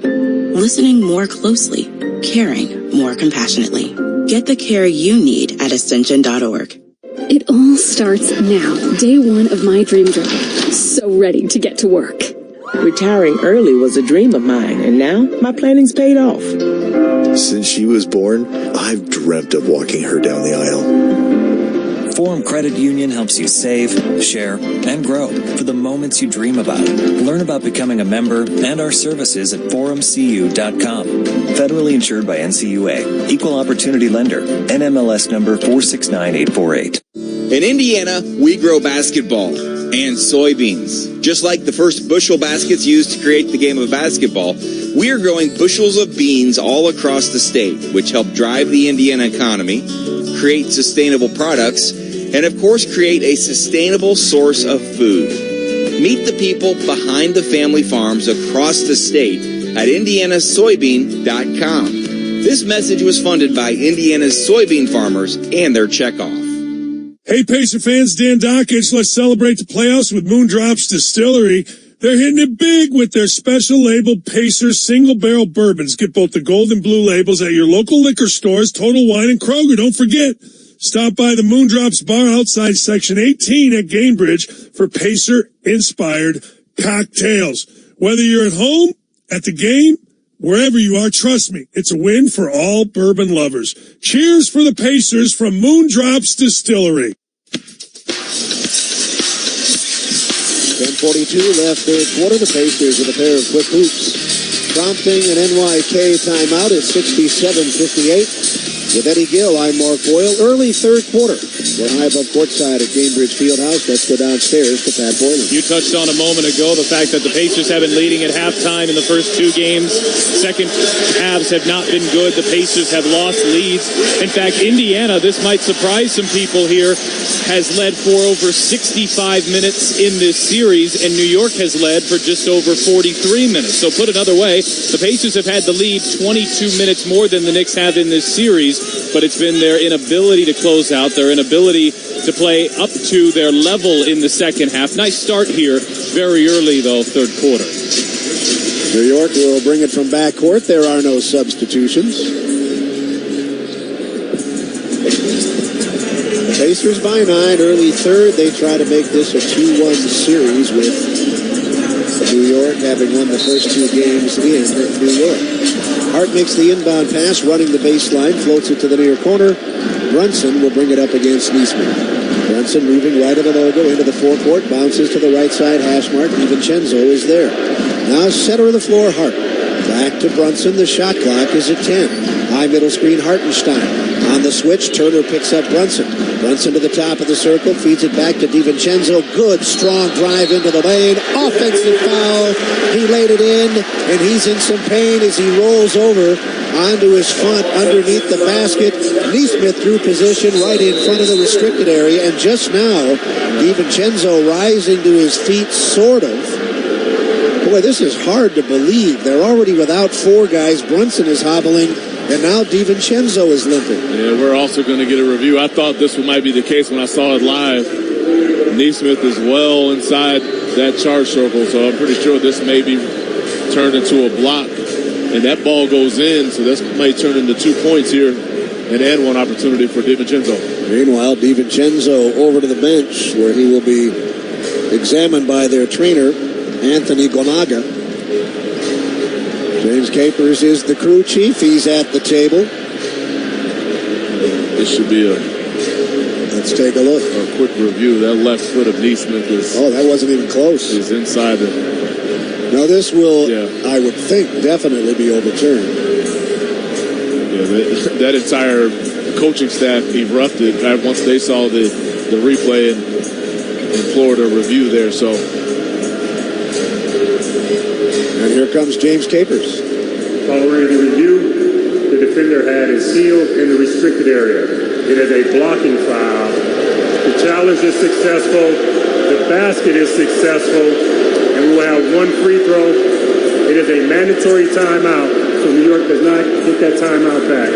Listening more closely, caring more compassionately. Get the care you need at ascension.org. It all starts now, day 1 of my dream job. So ready to get to work. Retiring early was a dream of mine, and now my planning's paid off. Since she was born, I've dreamt of walking her down the aisle. Forum Credit Union helps you save, share, and grow for the moments you dream about. Learn about becoming a member and our services at forumcu.com. Federally insured by NCUA. Equal Opportunity Lender. NMLS number 469848. In Indiana, we grow basketball and soybeans. Just like the first bushel baskets used to create the game of basketball, we are growing bushels of beans all across the state, which help drive the Indiana economy, create sustainable products, and of course create a sustainable source of food. Meet the people behind the family farms across the state at indianasoybean.com. This message was funded by Indiana's soybean farmers and their checkoff. Hey, Pacer fans, Dan Dockage. Let's celebrate the playoffs with Moondrops Distillery. They're hitting it big with their special labeled Pacers single barrel bourbons. Get both the gold and blue labels at your local liquor stores, Total Wine and Kroger. Don't forget, stop by the Moondrops bar outside Section 18 at Gamebridge for Pacer-inspired cocktails. Whether you're at home, at the game, wherever you are, trust me, it's a win for all bourbon lovers. Cheers for the Pacers from Moondrops Distillery. 10:42 left, third quarter. The Pacers with a pair of quick hoops, prompting an NYK timeout at 67-58. With Eddie Gill, I'm Mark Boyle. Early third quarter. We're high above courtside at Cambridge Fieldhouse. Let's go downstairs to Pat Boylan. You touched on a moment ago the fact that the Pacers have been leading at halftime in the first two games. Second halves have not been good. The Pacers have lost leads. In fact, Indiana, this might surprise some people here, has led for over 65 minutes in this series, and New York has led for just over 43 minutes. So put another way, the Pacers have had the lead 22 minutes more than the Knicks have in this series, but it's been their inability to close out, their inability to play up to their level in the second half. Nice start here, very early though, third quarter. New York will bring it from backcourt. There are no substitutions. Pacers by 9, early third. They try to make this a 2-1 series with New York having won the first two games in New York. Hart makes the inbound pass, running the baseline, floats it to the near corner. Brunson will bring it up against Neesmith. Brunson moving right of the logo into the forecourt, bounces to the right side, hash mark. DiVincenzo is there. Now center of the floor, Hart. Back to Brunson. The shot clock is at 10. High middle screen, Hartenstein. On the switch, Turner picks up Brunson. Brunson to the top of the circle, feeds it back to DiVincenzo. Good, strong drive into the lane. Offensive foul. He laid it in, and he's in some pain as he rolls over onto his front underneath the basket. Neesmith through position right in front of the restricted area, and just now, DiVincenzo rising to his feet, sort of. Boy, this is hard to believe. They're already without four guys. Brunson is hobbling, and now DiVincenzo is limping. Yeah, we're also going to get a review. I thought this might be the case when I saw it live. Neesmith is well inside that charge circle, so I'm pretty sure this may be turned into a block. And that ball goes in, so this may turn into 2 points here and add one opportunity for DiVincenzo. Meanwhile, DiVincenzo over to the bench where he will be examined by their trainer, Anthony Gonaga. James Capers is the crew chief. He's at the table. This should be let's take a look. A quick review. That left foot of Neesmith is... Oh, that wasn't even close. Is inside the... Now this will, I would think, definitely be overturned. Yeah, that entire coaching staff erupted once they saw the replay and Florida review there, so... And here comes James Capers. Following the review, the defender had his heel in the restricted area. It is a blocking foul. The challenge is successful. The basket is successful. And we will have one free throw. It is a mandatory timeout, so New York does not get that timeout back.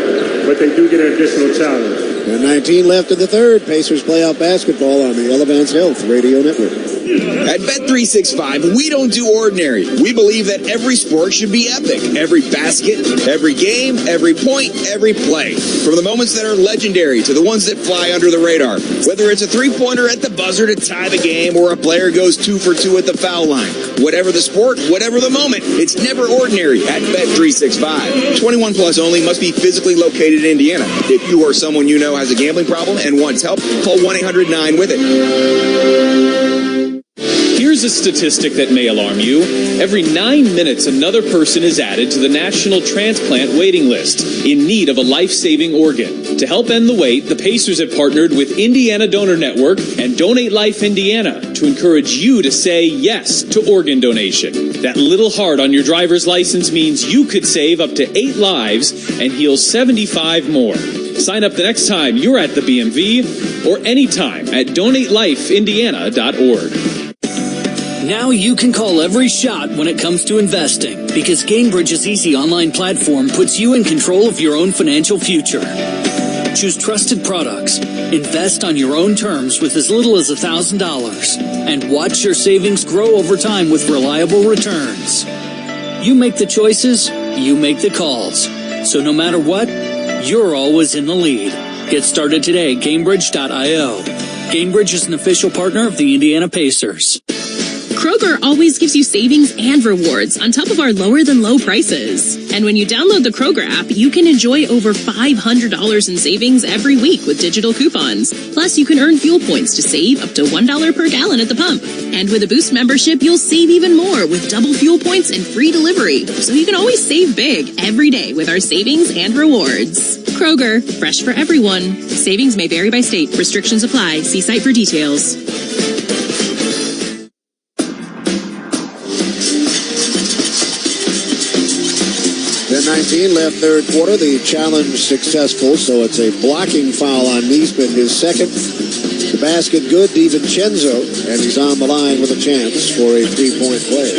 But they do get an additional challenge. And 19 left in the third. Pacers playoff basketball on the Elevance Health Radio Network. At Bet365, we don't do ordinary. We believe that every sport should be epic. Every basket, every game, every point, every play. From the moments that are legendary to the ones that fly under the radar. Whether it's a three-pointer at the buzzer to tie the game or a player goes 2 for 2 at the foul line. Whatever the sport, whatever the moment, it's never ordinary at Bet365. 21 plus only, must be physically located in Indiana. If you or someone you know has a gambling problem and wants help, call 1-800-9-WITH-IT. Here's a statistic that may alarm you. Every 9 minutes, another person is added to the National Transplant Waiting List in need of a life-saving organ. To help end the wait, the Pacers have partnered with Indiana Donor Network and Donate Life Indiana to encourage you to say yes to organ donation. That little heart on your driver's license means you could save up to 8 lives and heal 75 more. Sign up the next time you're at the BMV or anytime at donatelifeindiana.org. Now you can call every shot when it comes to investing, because Gamebridge's easy online platform puts you in control of your own financial future. Choose trusted products, invest on your own terms with as little as $1,000, and watch your savings grow over time with reliable returns. You make the choices, you make the calls. So no matter what, you're always in the lead. Get started today at Gamebridge.io. Gamebridge is an official partner of the Indiana Pacers. Kroger always gives you savings and rewards on top of our lower than low prices. And when you download the Kroger app, you can enjoy over $500 in savings every week with digital coupons. Plus, you can earn fuel points to save up to $1 per gallon at the pump. And with a Boost membership, you'll save even more with double fuel points and free delivery. So you can always save big every day with our savings and rewards. Kroger, fresh for everyone. Savings may vary by state. Restrictions apply. See site for details. Then 19 left third quarter. The challenge successful, so it's a blocking foul on Neesmith, his second. The basket good, DiVincenzo, and he's on the line with a chance for a three-point play.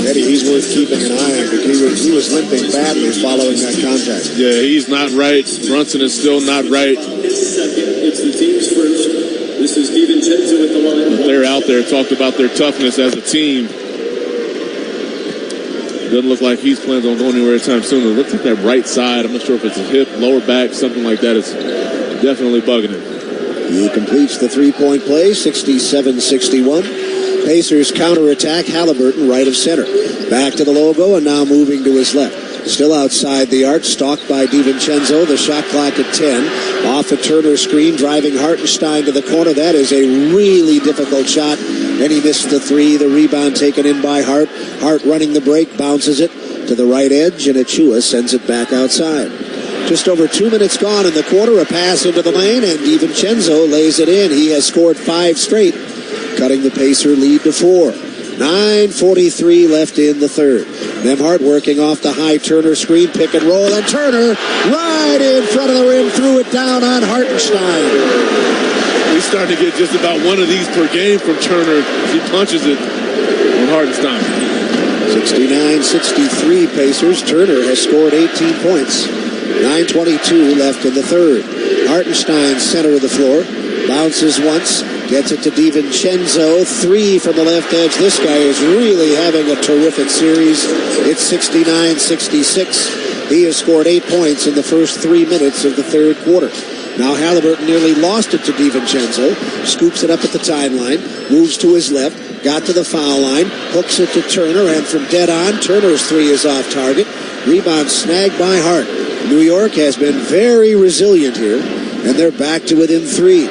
Eddie, he's worth keeping an eye on because he was limping badly following that contact. Yeah, he's not right. Brunson is still not right. It's the team's first. This is DiVincenzo at the line. They're out there, talked about their toughness as a team. Doesn't look like he's planning on going anywhere anytime soon. It looks like that right side. I'm not sure if it's a hip, lower back, something like that. It's definitely bugging him. He completes the three-point play, 67-61. Pacers counterattack. Halliburton right of center. Back to the logo and now moving to his left. Still outside the arc, stalked by DiVincenzo. The shot clock at 10. Off a Turner screen, driving Hartenstein to the corner. That is a really difficult shot. And he missed the three. The rebound taken in by Hart. Hart running the break, bounces it to the right edge, and Achua sends it back outside. Just over 2 minutes gone in the quarter. A pass into the lane, and DiVincenzo lays it in. He has scored 5 straight, cutting the Pacer lead to 4. 9:43 left in the third. Nembhard working off the high Turner screen, pick and roll, and Turner right in front of the rim, threw it down on Hartenstein. He's starting to get just about one of these per game from Turner. He punches it on Hartenstein. 69-63 Pacers. Turner has scored 18 points. 9:22 left in the third. Hartenstein, center of the floor, bounces once, gets it to DiVincenzo. 3 from the left edge. This guy is really having a terrific series. It's 69-66. He has scored 8 points in the first 3 minutes of the third quarter. Now Halliburton nearly lost it to DiVincenzo. Scoops it up at the timeline. Moves to his left. Got to the foul line. Hooks it to Turner. And from dead on, Turner's three is off target. Rebound snagged by Hart. New York has been very resilient here. And they're back to within 3.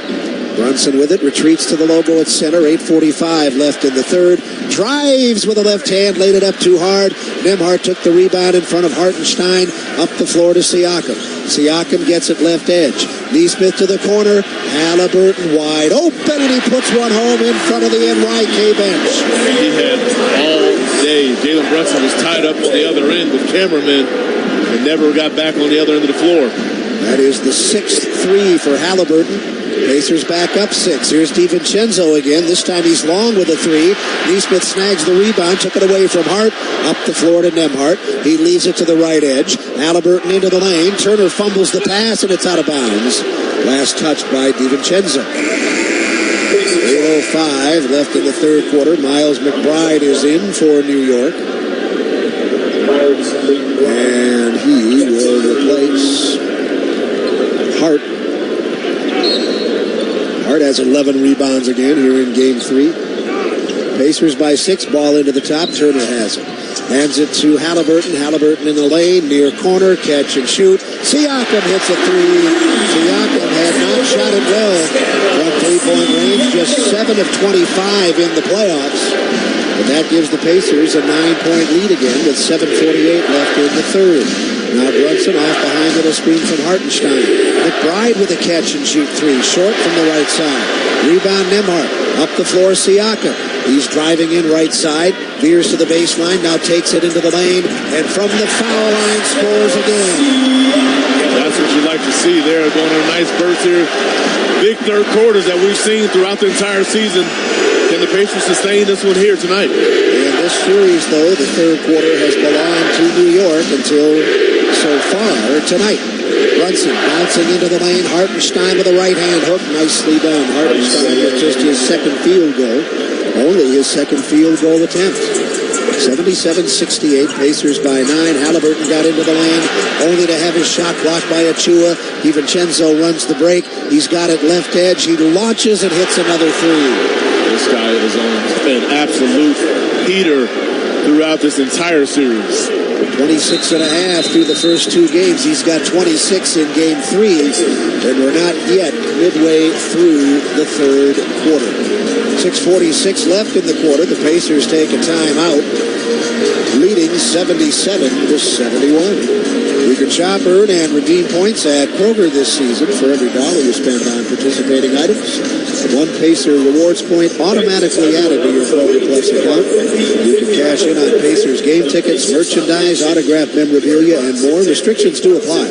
Brunson with it. Retreats to the logo at center. 8:45 left in the third. Drives with a left hand. Laid it up too hard. Nembhard took the rebound in front of Hartenstein. Up the floor to Siakam. Siakam gets it left edge. Neesmith to the corner. Halliburton wide open, and he puts one home in front of the NYK bench. He had all day. Jalen Brunson was tied up on the other end with cameramen and never got back on the other end of the floor. That is the 6th three for Halliburton. Pacers back up 6. Here's DiVincenzo again. This time he's long with a 3. Neesmith snags the rebound, took it away from Hart. Up the floor to Nembhard. He leaves it to the right edge. Halliburton into the lane. Turner fumbles the pass, and it's out of bounds. Last touched by DiVincenzo. 8:05 left in the third quarter. Miles McBride is in for New York. And he will replace Hart. Hart has 11 rebounds again here in game 3. Pacers by 6. Ball into the top. Turner has it. Hands it to Halliburton. Halliburton in the lane. Near corner. Catch and shoot. Siakam hits a 3. Siakam had not shot it well from 3-point range. Just 7 of 25 in the playoffs. But that gives the Pacers a 9-point lead again with 7:48 left in the third. Now Brunson off behind little screen from Hartenstein. McBride with a catch and shoot 3. Short from the right side. Rebound Nembhard. Up the floor Siakam. He's driving in right side. Veers to the baseline. Now takes it into the lane. And from the foul line scores again. That's what you like to see there. Going on a nice burst here. Big third quarters that we've seen throughout the entire season. Can the Pacers sustain this one here tonight? And this series, though, the third quarter has belonged to New York until so far tonight. Brunson bouncing into the lane. Hartenstein with a right-hand hook. Nicely done. Hartenstein with just his second field goal. Only his second field goal attempt. 77-68. Pacers by 9. Halliburton got into the lane, only to have his shot blocked by Achua. DiVincenzo runs the break. He's got it left edge. He launches and hits another 3. This guy is on an absolute heater throughout this entire series. 26.5 through the first two games. He's got 26 in game 3, and we're not yet midway through the third quarter. 6:46 left in the quarter. The Pacers take a timeout, leading 77-71. You can shop, earn, and redeem points at Kroger this season for every dollar you spend on participating items. One Pacer rewards point automatically added to your Kroger Plus account. You can cash in on Pacers game tickets, merchandise, autographed memorabilia, and more. Restrictions do apply.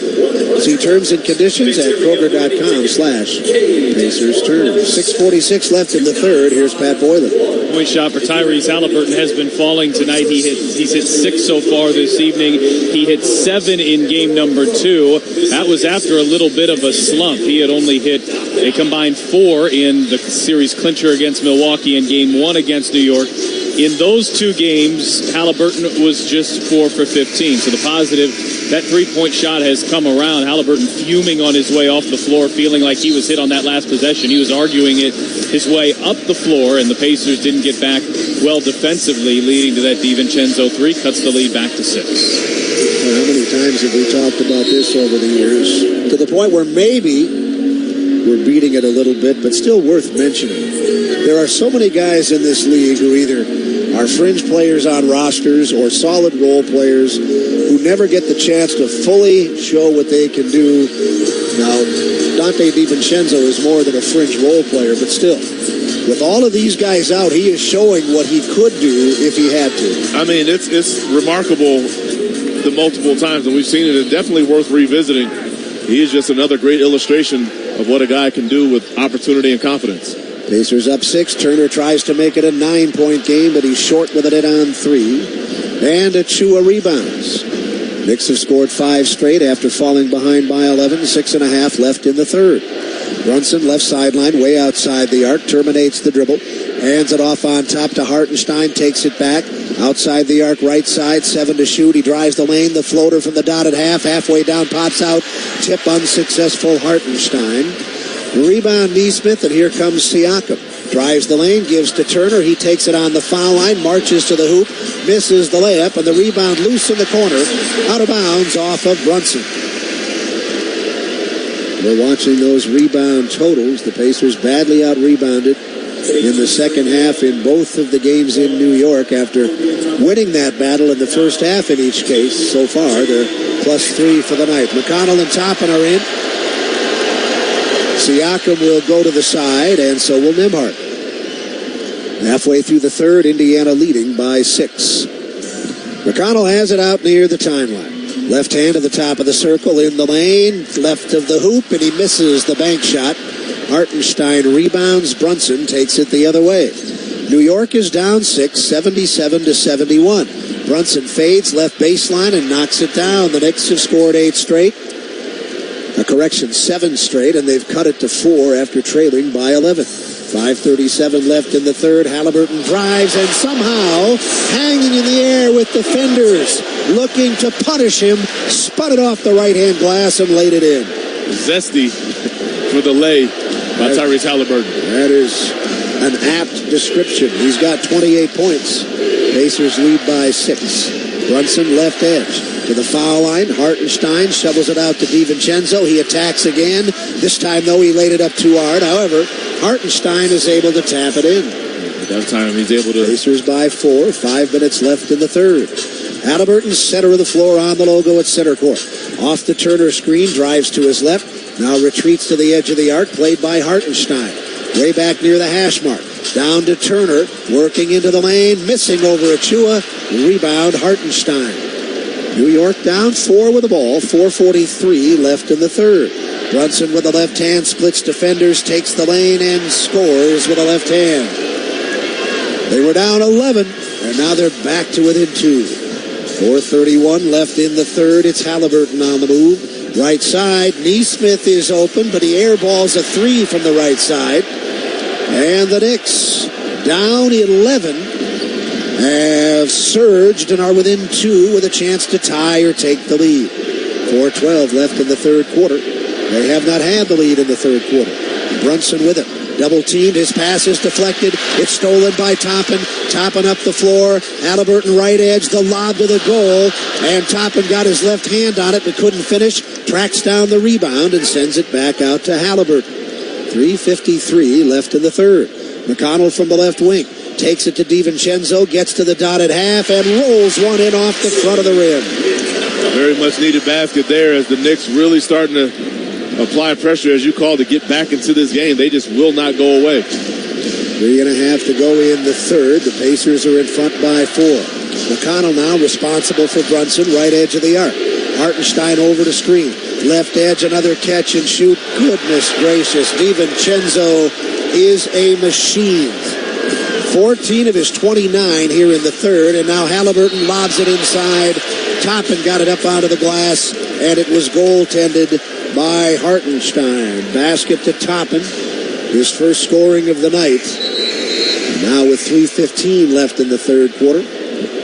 See terms and conditions at Kroger.com/Pacers terms. 6:46 left in the third. Here's Pat Boylan. Point shot for Tyrese Halliburton has been falling tonight. He's hit 6 so far this evening. He hit 7 in game number 2. That was after a little bit of a slump. He had only hit a combined 4 in the series clincher against Milwaukee and game 1 against New York. In those 2 games, Halliburton was just 4 for 15. So the positive, that three-point shot has come around. Halliburton fuming on his way off the floor, feeling like he was hit on that last possession. He was arguing it his way up the floor, and the Pacers didn't get back well defensively, leading to that DiVincenzo 3, cuts the lead back to 6. Well, how many times have we talked about this over the years? To the point where maybe we're beating it a little bit, but still worth mentioning. There are so many guys in this league who either are fringe players on rosters or solid role players who never get the chance to fully show what they can do. Now, Dante DiVincenzo is more than a fringe role player, but still, with all of these guys out, he is showing what he could do if he had to. I mean, it's remarkable the multiple times, and we've seen it. It's definitely worth revisiting. He is just another great illustration of what a guy can do with opportunity and confidence. Pacers up 6. Turner tries to make it a 9-point game, but he's short with it on 3. And Achua rebounds. Knicks have scored 5 straight after falling behind by 11. 6.5 left in the third. Brunson, left sideline, way outside the arc, terminates the dribble. Hands it off on top to Hartenstein, takes it back. Outside the arc, right side, 7 to shoot. He drives the lane, the floater from the dotted half. Halfway down, pops out. Tip unsuccessful, Hartenstein. Rebound Neesmith, and here comes Siakam. Drives the lane, gives to Turner. He takes it on the foul line, marches to the hoop, misses the layup, and the rebound loose in the corner. Out of bounds off of Brunson. We're watching those rebound totals. The Pacers badly out-rebounded in the second half in both of the games in New York after winning that battle in the first half in each case. So far, they're +3 for the night. McConnell and Toppin are in. Siakam will go to the side, and so will Nembhard. Halfway through the third, Indiana leading by 6. McConnell has it out near the timeline. Left hand to the top of the circle, in the lane, left of the hoop, and he misses the bank shot. Hartenstein rebounds. Brunson takes it the other way. New York is down 6, 77-71. Brunson fades left baseline and knocks it down. The Knicks have scored 8 straight. A correction, 7 straight, and they've cut it to 4 after trailing by 11. 5:37 left in the third. Halliburton drives and somehow hanging in the air with defenders looking to punish him. Spun it off the right-hand glass and laid it in. Zesty for the lay by Tyrese Halliburton. That is an apt description. He's got 28 points. Pacers lead by 6. Brunson left edge. To the foul line, Hartenstein shovels it out to DiVincenzo. He attacks again. This time, though, he laid it up too hard. However, Hartenstein is able to tap it in. That time he's able to. Pacers by 4. 5 minutes left in the third. Halliburton, center of the floor on the logo at center court. Off the Turner screen, drives to his left. Now retreats to the edge of the arc, played by Hartenstein. Way back near the hash mark. Down to Turner, working into the lane, missing over Achua. Rebound, Hartenstein. New York down 4 with the ball. 4:43 left in the third. Brunson with the left hand splits defenders, takes the lane, and scores with a left hand. They were down 11, and now they're back to within 2. 4:31 left in the third. It's Halliburton on the move. Right side, Neesmith is open, but he airballs a 3 from the right side. And the Knicks, down 11, have surged and are within 2 with a chance to tie or take the lead. 4:12 left in the third quarter. They have not had the lead in the third quarter. Brunson with it. Double teamed. His pass is deflected. It's stolen by Toppin. Toppin up the floor. Halliburton right edge. The lob to the goal. And Toppin got his left hand on it but couldn't finish. Tracks down the rebound and sends it back out to Halliburton. 3:53 left in the third. McConnell from the left wing. Takes it to DiVincenzo. Gets to the dotted half and rolls one in off the front of the rim. Very much needed basket there as the Knicks really starting to apply pressure, as you call, to get back into this game. They just will not go away. 3.5 to go in the third. The Pacers are in front by 4. McConnell now responsible for Brunson, right edge of the arc. Hartenstein over to screen. Left edge, another catch and shoot. Goodness gracious. DiVincenzo is a machine. 14 of his 29 here in the third, and now Halliburton lobs it inside. Toppin got it up onto the glass, and it was goaltended by Hartenstein. Basket to Toppin, his first scoring of the night. Now with 3:15 left in the third quarter,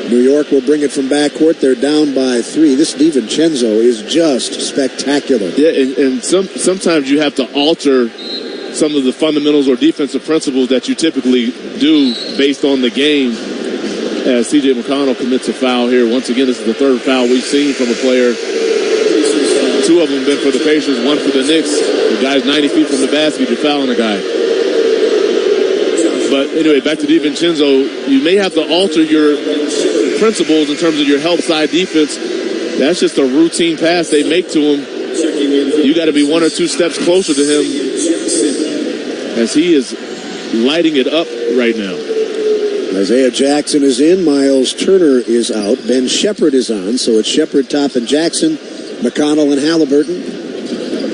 New York will bring it from backcourt. They're down by 3. This DiVincenzo is just spectacular. Yeah, and sometimes you have to alter some of the fundamentals or defensive principles that you typically do based on the game. As C.J. McConnell commits a foul here. Once again, this is the third foul we've seen from a player. 2 of them been for the Pacers, 1 for the Knicks. The guy's 90 feet from the basket. You're fouling a guy. But anyway, back to DiVincenzo. You may have to alter your principles in terms of your help side defense. That's just a routine pass they make to him. You got to be 1 or 2 steps closer to him as he is lighting it up right now. Isaiah Jackson is in. Miles Turner is out. Ben Shepherd is on. So it's Shepherd, Toppin, Jackson, McConnell, and Halliburton.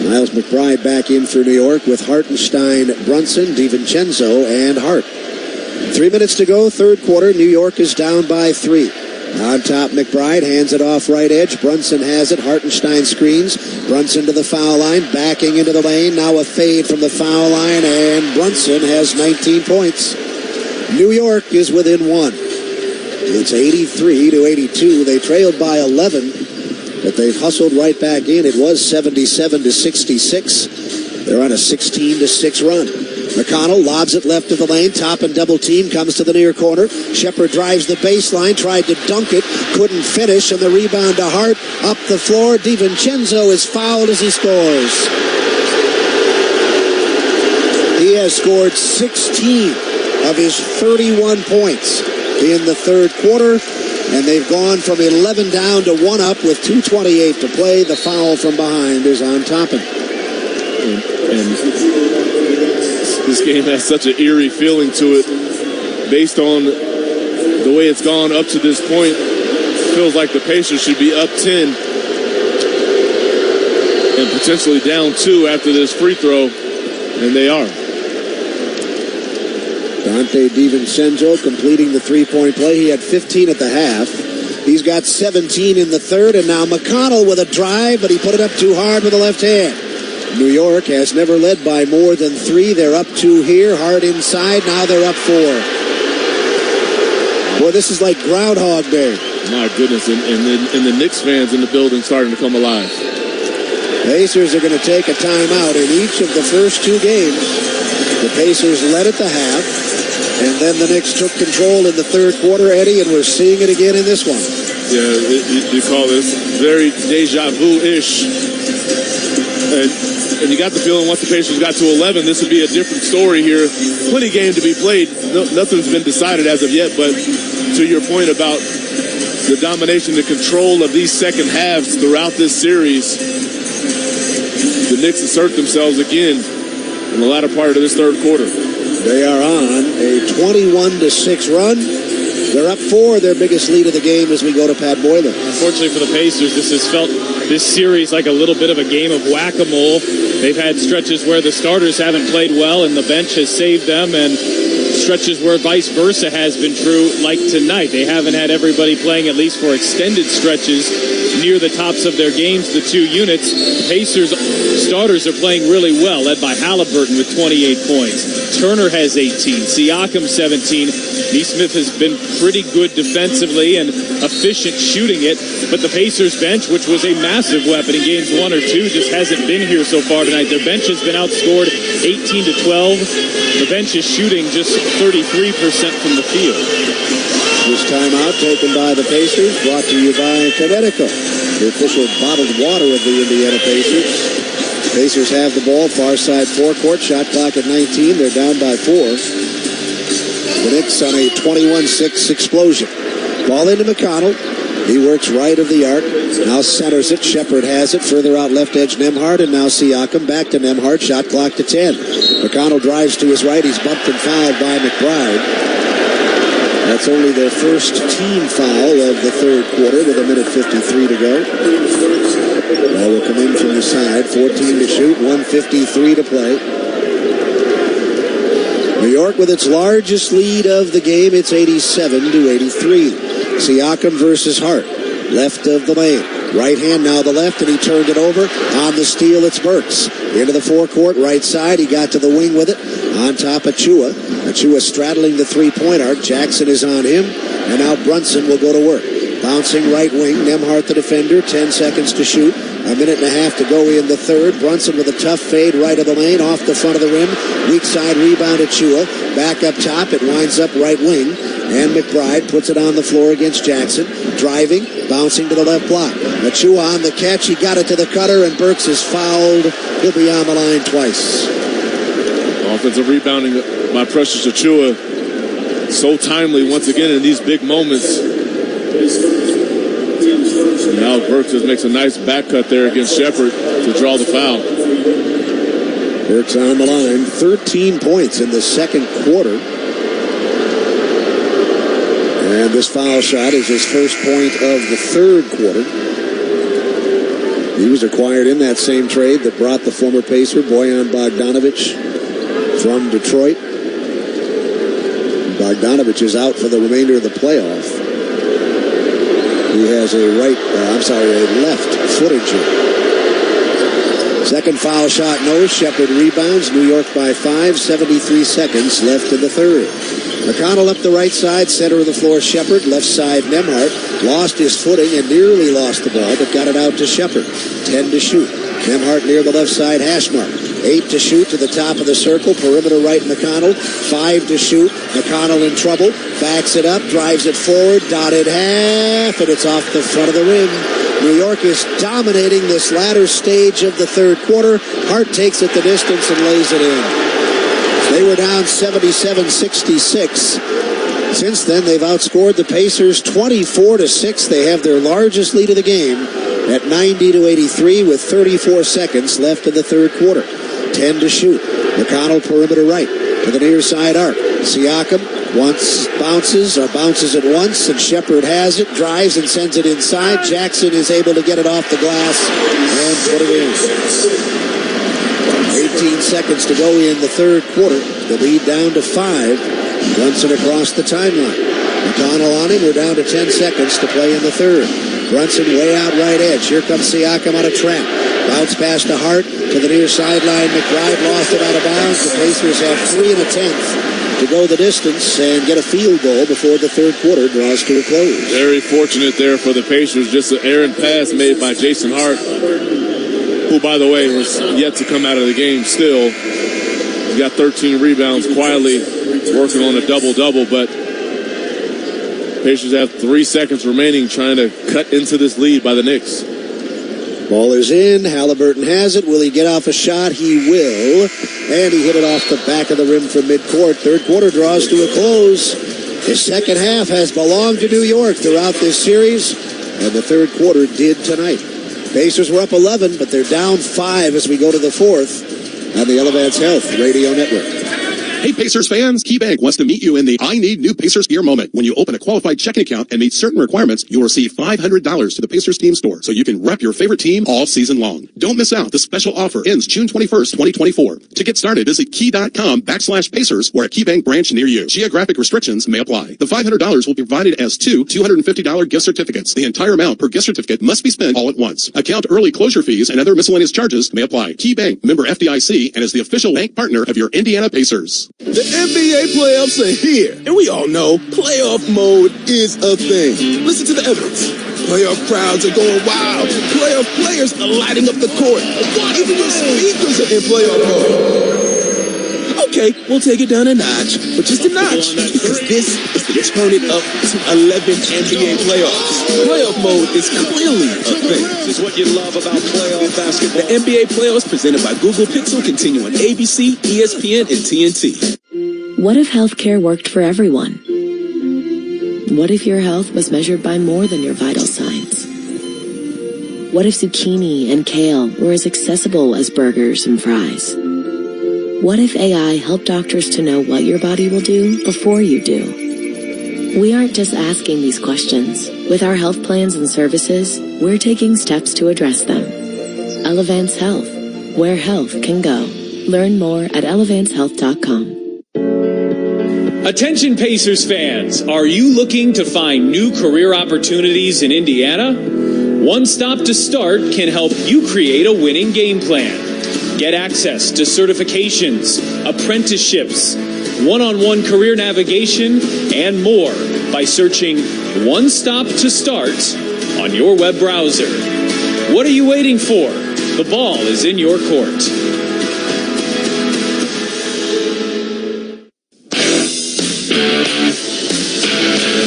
Miles McBride back in for New York with Hartenstein, Brunson, DiVincenzo, and Hart. 3 minutes to go, third quarter. New York is down by 3. On top, McBride hands it off right edge. Brunson has it. Hartenstein screens. Brunson to the foul line. Backing into the lane. Now a fade from the foul line. And Brunson has 19 points. New York is within 1. It's 83-82. They trailed by 11, but they've hustled right back in. It was 77-66. They're on a 16-6 run. McConnell lobs it left of the lane. Toppin double team, comes to the near corner. Shepherd drives the baseline, tried to dunk it, couldn't finish, and the rebound to Hart. Up the floor, DiVincenzo is fouled as he scores. He has scored 16 of his 31 points in the third quarter, and they've gone from 11 down to 1 up with 2:28 to play. The foul from behind is on Toppin. And this game has such an eerie feeling to it based on the way it's gone up to this point. It feels like the Pacers should be up 10 and potentially down 2 after this free throw, and they are. Dante DiVincenzo completing the three-point play. He had 15 at the half. He's got 17 in the third, and now McConnell with a drive, but he put it up too hard with the left hand. New York has never led by more than 3. They're up 2 here. Hard inside. Now they're up 4. Boy, this is like Groundhog Day. My goodness, and the Knicks fans in the building starting to come alive. Pacers are going to take a timeout in each of the first 2 games. The Pacers led at the half, and then the Knicks took control in the third quarter, Eddie, and we're seeing it again in this one. Yeah, you call this very deja vu-ish. And you got the feeling once the Pacers got to 11, this would be a different story here. Plenty of game to be played. Nothing's been decided as of yet, but to your point about the domination, the control of these second halves throughout this series, the Knicks assert themselves again in the latter part of this third quarter. They are on a 21-6 run. They're up 4, their biggest lead of the game as we go to Pat Boylan. Unfortunately for the Pacers, this has felt this series like a little bit of a game of whack-a-mole. They've had stretches where the starters haven't played well and the bench has saved them, and stretches where vice versa has been true, like tonight. They haven't had everybody playing, at least for extended stretches, near the tops of their games, the two units. The Pacers starters are playing really well, led by Halliburton with 28 points. Turner has 18, Siakam 17. Neesmith has been pretty good defensively and efficient shooting it, but the Pacers bench, which was a massive weapon in games 1 or 2, just hasn't been here so far tonight. Their bench has been outscored 18-12. The bench is shooting just 33% from the field. This timeout taken by the Pacers, brought to you by Connecticut, the official bottled water of the Indiana Pacers. Pacers have the ball, far side forecourt, shot clock at 19. They're down by 4. The Knicks on a 21-6 explosion. Ball into McConnell. He works right of the arc. Now centers it. Shepard has it. Further out left edge, Nembhard. And now Siakam back to Nembhard. Shot clock to 10. McConnell drives to his right. He's bumped and fouled by McBride. That's only their first team foul of the third quarter with 1:53 to go. Ball will come in from the side. 14 to shoot. 1:53 to play. New York with its largest lead of the game. It's 87-83. Siakam versus Hart. Left of the lane. Right hand now the left, and he turned it over. On the steal, it's Burks. Into the forecourt, right side. He got to the wing with it. On top, Achua. Achua straddling the three-point arc. Jackson is on him. And now Brunson will go to work. Bouncing right wing. Nembhard the defender. 10 seconds to shoot. 1.5 minutes to go in the third. Brunson with a tough fade right of the lane. Off the front of the rim. Weak side rebound Achua. Back up top. It winds up right wing. And McBride puts it on the floor against Jackson. Driving. Bouncing to the left block. Achua on the catch. He got it to the cutter. And Burks is fouled. He'll be on the line twice. Offensive rebounding by Precious Achua. So timely once again in these big moments. And now Burks just makes a nice back cut there against Shepard to draw the foul. Burks on the line. 13 points in the second quarter. And this foul shot is his first point of the third quarter. He was acquired in that same trade that brought the former Pacer, Bojan Bogdanovic, from Detroit. Bogdanovic is out for the remainder of the playoff. He has a left foot injury. Second foul shot, no. Shepard rebounds. New York by 5. 73 seconds left in the third. McConnell up the right side, center of the floor, Shepard. Left side, Nembhard. Lost his footing and nearly lost the ball, but got it out to Shepard. 10 to shoot. Nembhard near the left side hash mark. 8 to shoot to the top of the circle. Perimeter right, McConnell. 5 to shoot. McConnell in trouble. Backs it up. Drives it forward. Dotted half. And it's off the front of the rim. New York is dominating this latter stage of the third quarter. Hart takes it the distance and lays it in. They were down 77-66. Since then, they've outscored the Pacers 24-6. They have their largest lead of the game at 90-83 with 34 seconds left in the third quarter. 10 to shoot. McConnell perimeter right to the near side arc. Siakam bounces at once, and Shepard has it, drives and sends it inside. Jackson is able to get it off the glass and put it in. 18 seconds to go in the third quarter. The lead down to 5. Brunson across the timeline. McConnell on him. We're down to 10 seconds to play in the third. Brunson way out right edge. Here comes Siakam on a trap. Bounce pass to Hart to the near sideline. McBride lost it out of bounds. The Pacers have 3 1/10 to go the distance and get a field goal before the third quarter draws to a close. Very fortunate there for the Pacers. Just an errant pass made by Jason Hart, who, by the way, has yet to come out of the game still. He's got 13 rebounds, quietly working on a double-double, but Pacers have 3 seconds remaining trying to cut into this lead by the Knicks. Ball is in. Halliburton has it. Will he get off a shot? He will. And he hit it off the back of the rim from midcourt. Third quarter draws to a close. The second half has belonged to New York throughout this series, and the third quarter did tonight. Pacers were up 11, but they're down 5 as we go to the fourth on the Elevance Health Radio Network. Hey Pacers fans, KeyBank wants to meet you in the I Need New Pacers Gear moment. When you open a qualified checking account and meet certain requirements, you'll receive $500 to the Pacers team store so you can rep your favorite team all season long. Don't miss out. The special offer ends June 21st, 2024. To get started, visit key.com/Pacers or a KeyBank branch near you. Geographic restrictions may apply. The $500 will be provided as two $250 gift certificates. The entire amount per gift certificate must be spent all at once. Account early closure fees and other miscellaneous charges may apply. KeyBank, member FDIC, and is the official bank partner of your Indiana Pacers. The NBA playoffs are here, and we all know playoff mode is a thing. Listen to the evidence. Playoff crowds are going wild. Playoff players are lighting up the court. Even your speakers are in playoff mode. Okay, we'll take it down a notch, but just a notch, because this is the turn it up to 11 NBA playoffs. Playoff mode is clearly a thing. This is what you love about playoff basketball. The NBA playoffs presented by Google Pixel continue on ABC, ESPN, and TNT. What if healthcare worked for everyone? What if your health was measured by more than your vital signs? What if zucchini and kale were as accessible as burgers and fries? What if AI helped doctors to know what your body will do before you do? We aren't just asking these questions. With our health plans and services, we're taking steps to address them. Elevance Health, where health can go. Learn more at elevancehealth.com. Attention Pacers fans, are you looking to find new career opportunities in Indiana? One Stop to Start can help you create a winning game plan. Get access to certifications, apprenticeships, one-on-one career navigation, and more by searching One Stop to Start on your web browser. What are you waiting for? The ball is in your court.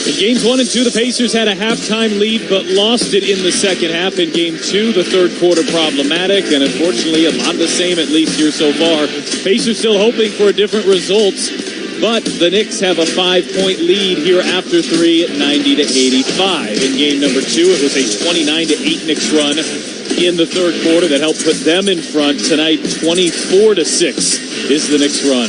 In games 1 and 2, the Pacers had a halftime lead but lost it in the second half. In game 2, the third quarter problematic, and unfortunately a lot of the same, at least here so far. Pacers still hoping for different results, but the Knicks have a 5-point lead here after 3 at 90-85. In game number 2, it was a 29-8 Knicks run in the third quarter that helped put them in front. Tonight, 24-6 is the Knicks run.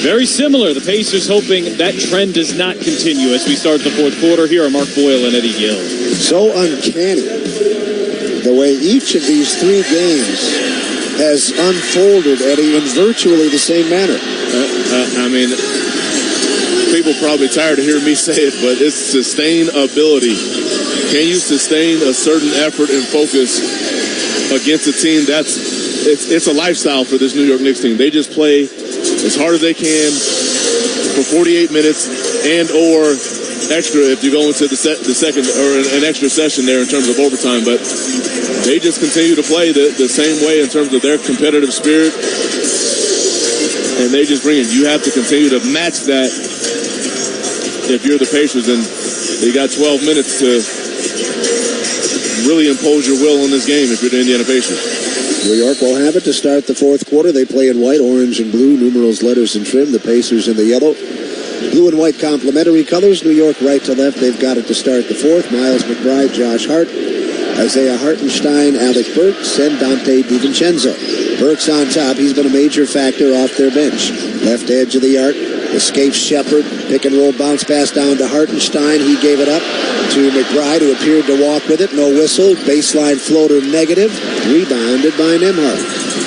Very similar. The Pacers hoping that trend does not continue as we start the fourth quarter. Here are Mark Boyle and Eddie Gill. So uncanny the way each of these three games has unfolded, Eddie, in virtually the same manner. I mean, people probably tired of hearing me say it, but it's sustainability. Can you sustain a certain effort and focus against a team it's a lifestyle for this New York Knicks team? They just play as hard as they can for 48 minutes and or extra if you go into the second or an extra session there in terms of overtime. But they just continue to play the same way in terms of their competitive spirit, and they just bring it. You have to continue to match that if you're the Pacers, and they got 12 minutes to really impose your will in this game if you're the Indiana Pacers. New York will have it to start the fourth quarter. They play in white, orange, and blue, numerals, letters, and trim. The Pacers in the yellow. Blue and white complementary colors. New York right to left. They've got it to start the fourth. Miles McBride, Josh Hart, Isaiah Hartenstein, Alec Burks, and Dante DiVincenzo. Burks on top. He's been a major factor off their bench. Left edge of the arc. Escapes Shepard. Pick and roll bounce pass down to Hartenstein. He gave it up to McBride, who appeared to walk with it. No whistle. Baseline floater negative. Rebounded by Nembhard.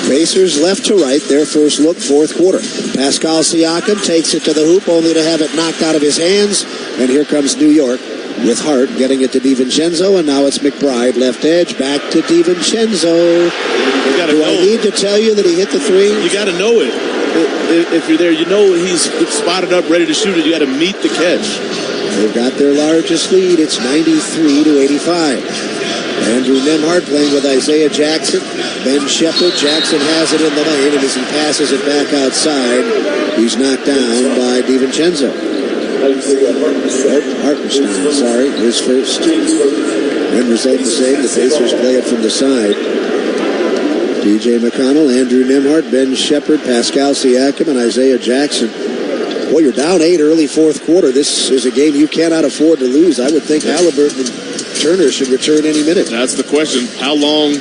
Pacers left to right. Their first look, fourth quarter. Pascal Siakam takes it to the hoop, only to have it knocked out of his hands. And here comes New York with Hart getting it to DiVincenzo. And now it's McBride, left edge, back to DiVincenzo. Do I need to tell you that he hit the three? You got to know it. If you're there, you know he's spotted up, ready to shoot it. You got to meet the catch. They've got their largest lead. It's 93-85. Andrew Nembhard playing with Isaiah Jackson. Ben Shepard. Jackson has it in the lane, and as he passes it back outside, he's knocked down by DiVincenzo. Hartenstein, sorry, his first. End result the same. The Pacers play it from the side. DJ McConnell, Andrew Nembhard, Ben Shepard, Pascal Siakam, and Isaiah Jackson. Well, you're down 8 early fourth quarter. This is a game you cannot afford to lose. I would think Halliburton and Turner should return any minute. That's the question. How long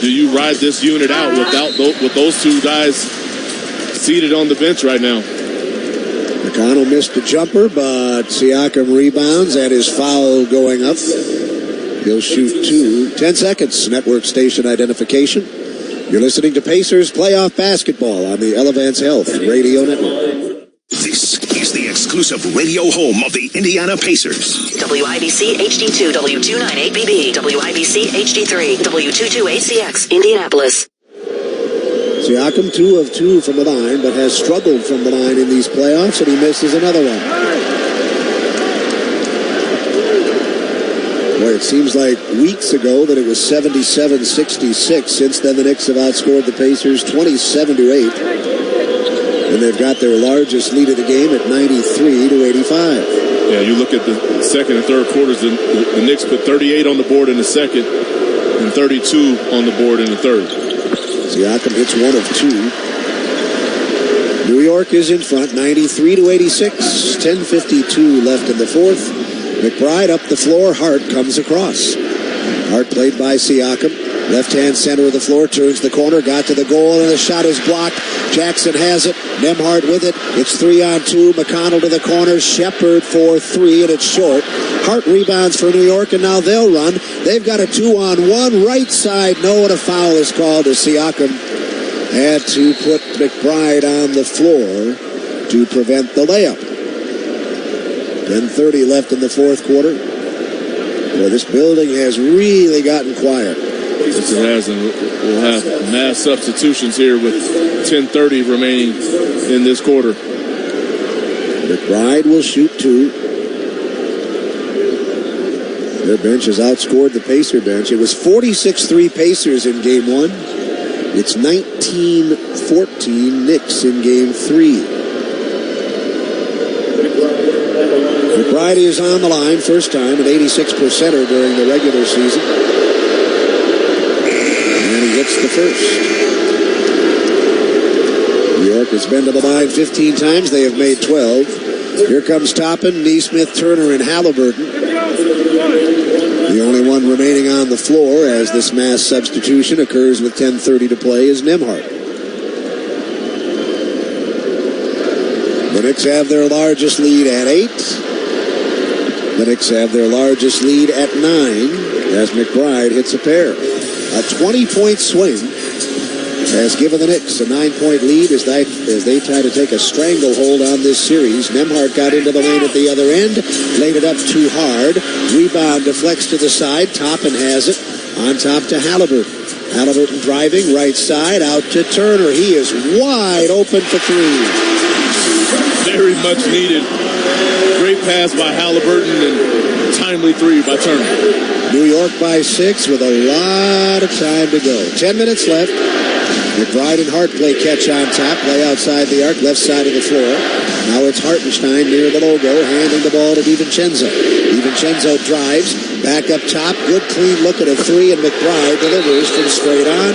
do you ride this unit out with those two guys seated on the bench right now? McConnell missed the jumper, but Siakam rebounds and his foul going up. He'll shoot 2. 10 seconds, network station identification. You're listening to Pacers Playoff Basketball on the Elevance Health Radio Network. This is the exclusive radio home of the Indiana Pacers. WIBC HD2, W298BB, WIBC HD3, W228CX, Indianapolis. Siakam 2 of 2 from the line, but has struggled from the line in these playoffs, and he misses another one. Boy, it seems like weeks ago that it was 77-66. Since then, the Knicks have outscored the Pacers 27-8. And they've got their largest lead of the game at 93-85. Yeah, you look at the second and third quarters, the Knicks put 38 on the board in the second and 32 on the board in the third. Siakam hits 1 of 2. New York is in front, 93-86. 10:52 left in the fourth. McBride up the floor. Hart comes across. Hart played by Siakam. Left-hand center of the floor, turns the corner, got to the goal, and the shot is blocked. Jackson has it. Nembhard with it. It's 3-on-2. McConnell to the corner. Shepard for 3, and it's short. Hart rebounds for New York, and now they'll run. They've got a 2-on-1. Right side, no, and a foul is called as Siakam had to put McBride on the floor to prevent the layup. 10:30 left in the fourth quarter. Boy, this building has really gotten quiet. Yes, it has, and we'll have mass substitutions here with 10:30 remaining in this quarter. McBride will shoot 2. Their bench has outscored the Pacer bench. It was 46-3 Pacers in Game 1. It's 19-14 Knicks in Game 3. McBride is on the line, first time, an 86%er during the regular season. And he hits the first. New York has been to the line 15 times. They have made 12. Here comes Toppin, Neesmith, Turner, and Halliburton. The only one remaining on the floor as this mass substitution occurs with 10:30 to play is Nembhard. The Knicks have their largest lead at 8. The Knicks have their largest lead at 9 as McBride hits a pair. A 20-point swing has given the Knicks a 9-point lead as they try to take a stranglehold on this series. Nembhard got into the lane at the other end, laid it up too hard. Rebound deflects to the side. Toppin has it. On top to Halliburton. Halliburton driving right side out to Turner. He is wide open for 3. Very much needed. Great pass by Halliburton and timely 3 by Turner. New York by 6 with a lot of time to go. 10 minutes left. McBride and Hart play catch on top, play outside the arc, left side of the floor. Now it's Hartenstein near the logo, handing the ball to DiVincenzo. DiVincenzo drives, back up top, good clean look at a 3, and McBride delivers from straight on.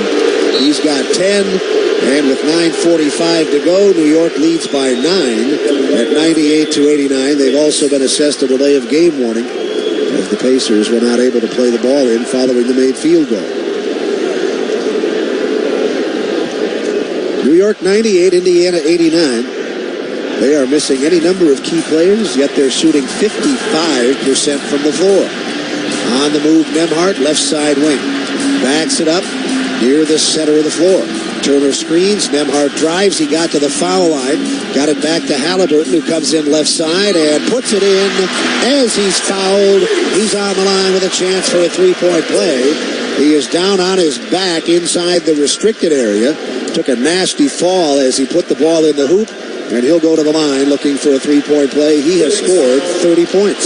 He's got 10, and with 9:45 to go, New York leads by 9 at 98-89. They've also been assessed a delay of game warning as the Pacers were not able to play the ball in following the made field goal. New York 98, Indiana 89. They are missing any number of key players, yet they're shooting 55% from the floor. On the move, Nembhard, left side wing. Backs it up near the center of the floor. Turner screens, Nembhard drives, he got to the foul line, got it back to Halliburton, who comes in left side and puts it in as he's fouled. He's on the line with a chance for a 3-point play. He is down on his back inside the restricted area. Took a nasty fall as he put the ball in the hoop, and he'll go to the line looking for a 3-point play. He has scored 30 points.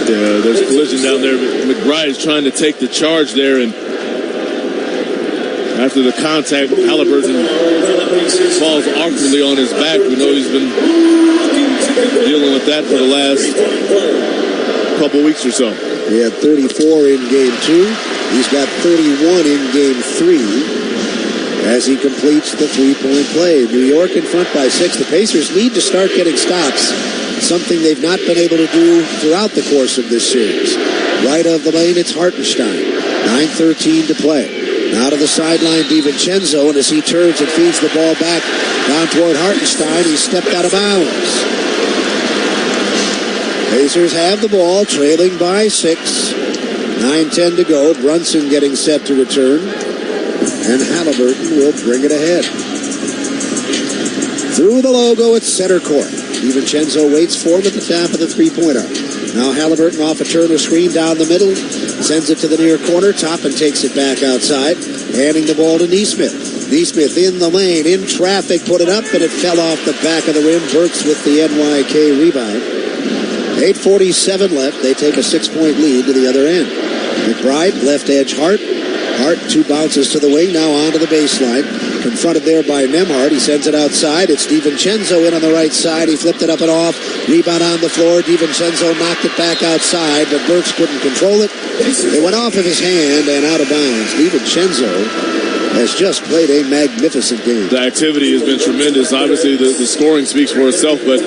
Yeah, there's a collision down there. McBride is trying to take the charge there, and after the contact, Halliburton falls awkwardly on his back. We know he's been dealing with that for the last couple weeks or so. He had 34 in Game 2. He's got 31 in Game 3 as he completes the 3-point play. New York in front by 6. The Pacers need to start getting stops, something they've not been able to do throughout the course of this series. Right of the lane, it's Hartenstein. 9:13 to play. Now to the sideline, DiVincenzo, and as he turns and feeds the ball back down toward Hartenstein, he stepped out of bounds. Pacers have the ball, trailing by 6. 9:10 to go. Brunson getting set to return. And Halliburton will bring it ahead. Through the logo at center court. DiVincenzo waits for him at the top of the three-pointer. Now Halliburton off a Turner screen down the middle. Sends it to the near corner. Toppin takes it back outside. Handing the ball to Nesmith. Nesmith in the lane, in traffic, put it up, and it fell off the back of the rim. Burks with the NYK rebound. 8:47 left. They take a 6-point lead to the other end. McBride, left edge Hart. Hart, 2 bounces to the wing, now onto the baseline. Confronted there by Nembhard. He sends it outside. It's DiVincenzo in on the right side. He flipped it up and off. Rebound on the floor. DiVincenzo knocked it back outside, but Burks couldn't control it. It went off of his hand and out of bounds. DiVincenzo has just played a magnificent game. The activity has been tremendous. Obviously, the scoring speaks for itself, but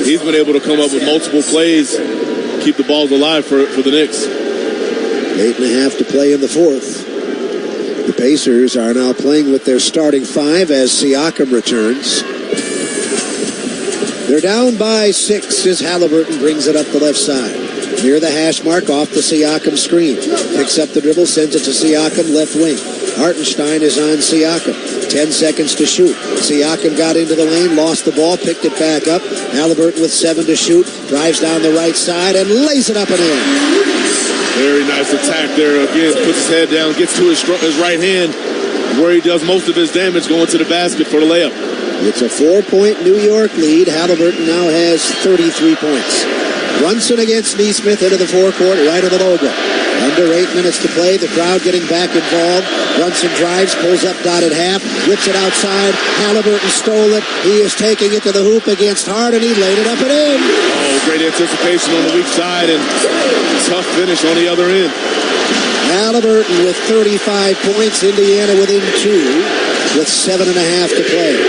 he's been able to come up with multiple plays, keep the balls alive for the Knicks. 8.5 to play in the fourth. The Pacers are now playing with their starting 5 as Siakam returns. They're down by 6 as Halliburton brings it up the left side. Near the hash mark, off the Siakam screen. Picks up the dribble, sends it to Siakam, left wing. Hartenstein is on Siakam. 10 seconds to shoot. Siakam got into the lane, lost the ball, picked it back up. Halliburton with 7 to shoot. Drives down the right side and lays it up and in. Very nice attack there. Again, puts his head down, gets to his right hand, where he does most of his damage, going to the basket for the layup. It's a 4-point New York lead. Halliburton now has 33 points. Brunson against Nesmith into the forecourt, right of the logo. Under 8 minutes to play, the crowd getting back involved. Brunson drives, pulls up dotted half, whips it outside. Halliburton stole it. He is taking it to the hoop against Hart, and he laid it up and in. Oh, great anticipation on the weak side, and tough finish on the other end. Halliburton with 35 points. Indiana within 2 with 7.5 to play.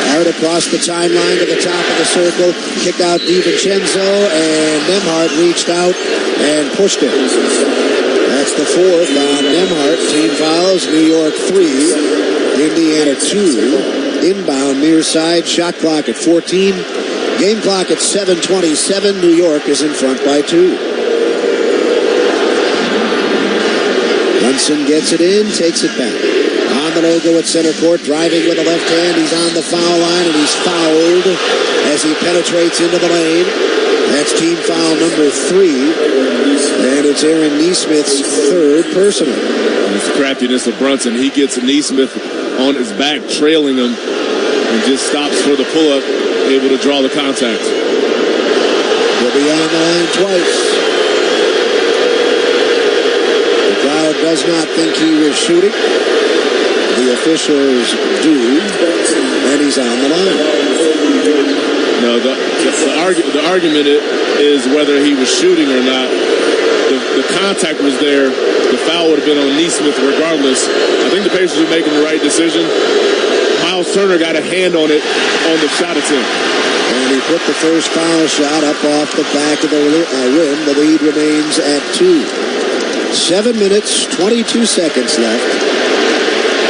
Hart across the timeline to the top of the circle. Kicked out DiVincenzo, and Nembhard reached out and pushed it. That's the 4th on Nembhard. Team fouls. New York 3. Indiana 2. Inbound near side. Shot clock at 14. Game clock at 7:27. New York is in front by 2. Brunson gets it in, takes it back. On the logo at center court, driving with the left hand. He's on the foul line, and he's fouled as he penetrates into the lane. That's team foul number 3, and it's Aaron Nesmith's 3rd personal. It's the craftiness of Brunson. He gets Nesmith on his back, trailing him, and just stops for the pull-up, able to draw the contact. He'll be on the line twice. The crowd does not think he was shooting. The officials do, and he's on the line. No, the argument is whether he was shooting or not. The contact was there. The foul would have been on Nesmith regardless. I think the Pacers are making the right decision. Miles Turner got a hand on it on the shot attempt. And he put the first foul shot up off the back of the rim. The lead remains at 2. 7 minutes, 22 seconds left.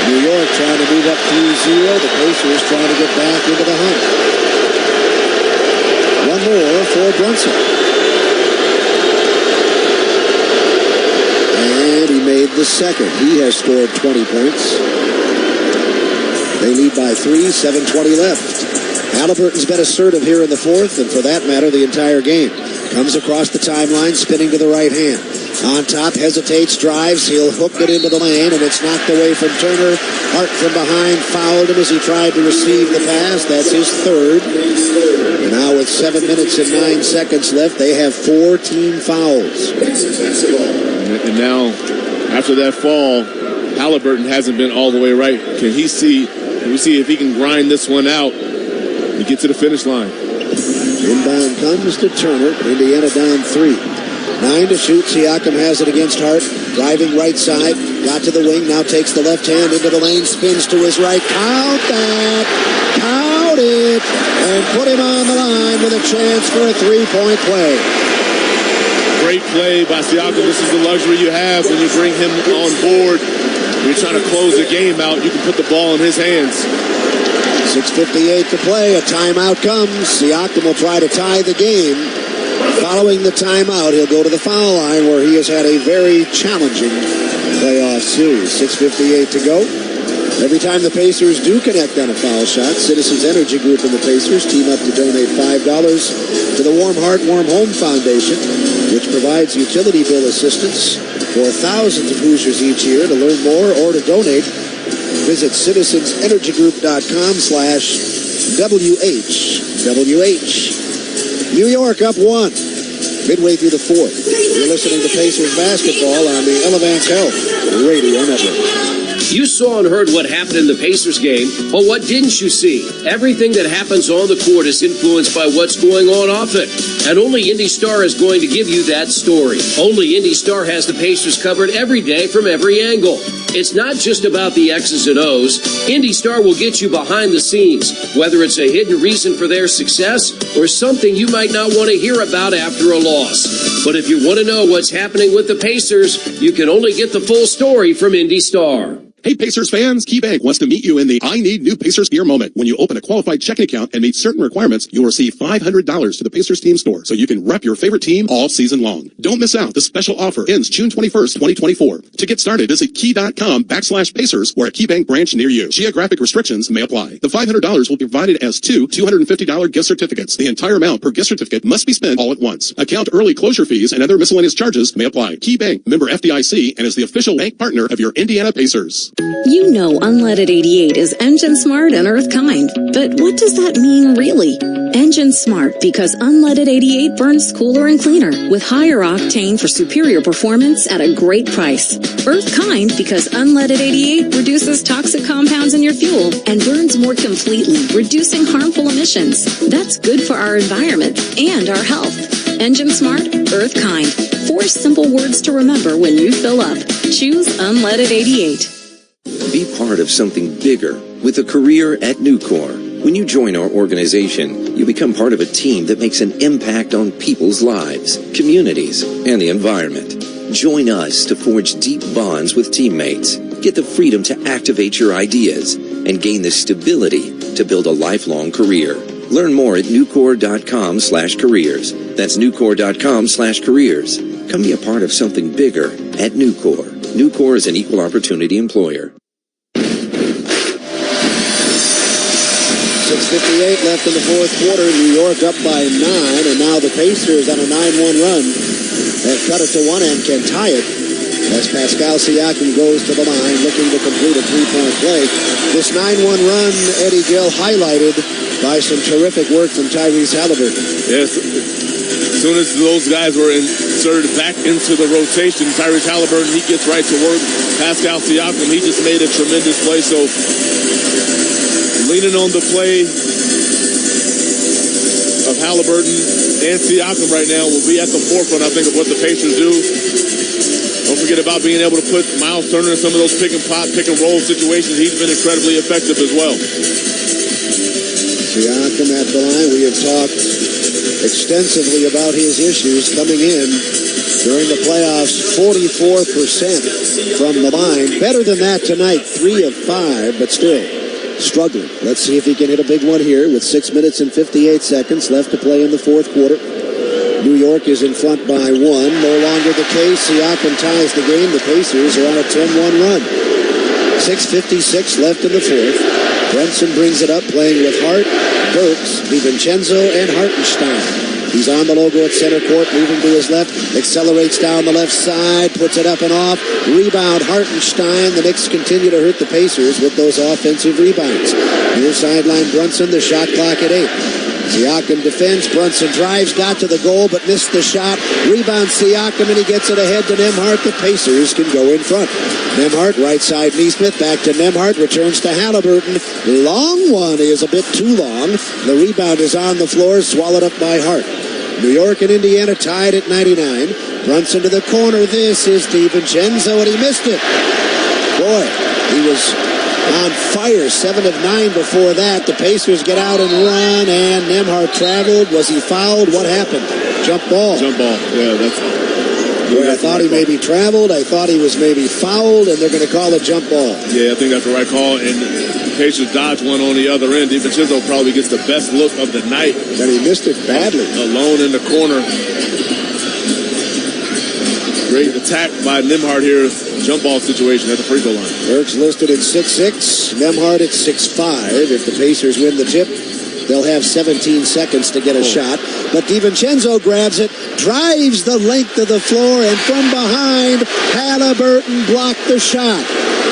New York trying to move up 3-0. The Pacers trying to get back into the hunt. One more for Brunson. And he made the second. He has scored 20 points. They lead by 3, 7:20 left. Halliburton's been assertive here in the fourth, and for that matter, the entire game. Comes across the timeline, spinning to the right hand. On top, hesitates, drives. He'll hook it into the lane, and it's knocked away from Turner. Hart from behind fouled him as he tried to receive the pass. That's his 3rd. And now with 7 minutes and 9 seconds left, they have 4 team fouls. And now, after that fall, Halliburton hasn't been all the way right. Can we see if he can grind this one out and get to the finish line? Inbound comes to Turner. Indiana down 3. 9 to shoot. Siakam has it against Hart. Driving right side. Got to the wing. Now takes the left hand into the lane. Spins to his right. Count that. Count it. And put him on the line with a chance for a 3-point play. Great play by Siakam. This is the luxury you have when you bring him on board. You're trying to close the game out, you can put the ball in his hands. 6:58 to play. A timeout comes. Siakam will try to tie the game. Following the timeout, he'll go to the foul line where he has had a very challenging playoff series. 6:58 to go. Every time the Pacers do connect on a foul shot, Citizens Energy Group and the Pacers team up to donate $5 to the Warm Heart, Warm Home Foundation, which provides utility bill assistance for thousands of Hoosiers each year. To learn more or to donate, visit citizensenergygroup.com/WHWH. New York up 1, midway through the fourth. You're listening to Pacers basketball on the Elevance Health Radio Network. You saw and heard what happened in the Pacers game, but what didn't you see? Everything that happens on the court is influenced by what's going on off it. And only Indy Star is going to give you that story. Only Indy Star has the Pacers covered every day from every angle. It's not just about the X's and O's. Indy Star will get you behind the scenes, whether it's a hidden reason for their success or something you might not want to hear about after a loss. But if you want to know what's happening with the Pacers, you can only get the full story from Indy Star. Hey Pacers fans, KeyBank wants to meet you in the I Need New Pacers Gear moment. When you open a qualified checking account and meet certain requirements, you'll receive $500 to the Pacers team store so you can rep your favorite team all season long. Don't miss out. The special offer ends June 21st, 2024. To get started, visit key.com/Pacers or a KeyBank branch near you. Geographic restrictions may apply. The $500 will be provided as two $250 gift certificates. The entire amount per gift certificate must be spent all at once. Account early closure fees and other miscellaneous charges may apply. KeyBank, member FDIC, and is the official bank partner of your Indiana Pacers. You know Unleaded 88 is engine smart and earth kind. But what does that mean really? Engine smart because Unleaded 88 burns cooler and cleaner with higher octane for superior performance at a great price. Earth kind because Unleaded 88 reduces toxic compounds in your fuel and burns more completely, reducing harmful emissions. That's good for our environment and our health. Engine smart, earth kind. 4 simple words to remember when you fill up. Choose Unleaded 88. Be part of something bigger with a career at Nucor. When you join our organization, you become part of a team that makes an impact on people's lives, communities, and the environment. Join us to forge deep bonds with teammates, get the freedom to activate your ideas, and gain the stability to build a lifelong career. Learn more at nucor.com/careers. That's nucor.com/careers. Come be a part of something bigger at Nucor. Nucor is an equal opportunity employer. 6:58 left in the fourth quarter. New York up by 9, and now the Pacers on a 9-1 run have cut it to 1 and can tie it as Pascal Siakam goes to the line looking to complete a three-point play. This 9-1 run, Eddie Gill, highlighted by some terrific work from Tyrese Halliburton. Yes, as soon as those guys were inserted back into the rotation, Tyrese Halliburton, he gets right to work. Pascal Siakam, he just made a tremendous play. So leaning on the play of Halliburton and Siakam right now will be at the forefront, I think, of what the Pacers do. Don't forget about being able to put Miles Turner in some of those pick and pop, pick and roll situations. He's been incredibly effective as well. Siakam at the line. We have talked extensively about his issues coming in during the playoffs. 44% from the line. Better than that tonight, 3 of 5, but still struggling. Let's see if he can hit a big one here with 6 minutes and 58 seconds left to play in the fourth quarter. New York is in front by 1. No longer the case. Siakam ties the game. The Pacers are on a 10-1 run. 6:56 left in the fourth. Brunson brings it up, playing with Hart, Burks, DiVincenzo, and Hartenstein. He's on the logo at center court, moving to his left, accelerates down the left side, puts it up and off. Rebound, Hartenstein. The Knicks continue to hurt the Pacers with those offensive rebounds. Near sideline, Brunson, the shot clock at 8. Siakam defends, Brunson drives, got to the goal, but missed the shot. Rebound Siakam, and he gets it ahead to Nembhard. The Pacers can go in front. Nembhard, right side, Neesmith, back to Nembhard, returns to Halliburton. Long one is a bit too long. The rebound is on the floor, swallowed up by Hart. New York and Indiana tied at 99. Brunson to the corner. This is DiVincenzo, and he missed it. Boy, he was on fire. 7 of 9 before that. The Pacers get out and run, and Nembhard traveled. Was he fouled? What happened? Jump ball. Jump ball. Yeah, I thought he maybe traveled. I thought he was maybe fouled, and they're going to call a jump ball. Yeah, I think that's the right call. And Pacers dodged one on the other end. DiVincenzo probably gets the best look of the night. And he missed it badly. Alone in the corner. Great attack by Nembhard here. Jump ball situation at the free throw line. Burks listed at 6'6", Nembhard at 6'5". If the Pacers win the tip, they'll have 17 seconds to get a shot. But DiVincenzo grabs it, drives the length of the floor, and from behind, Halliburton blocked the shot.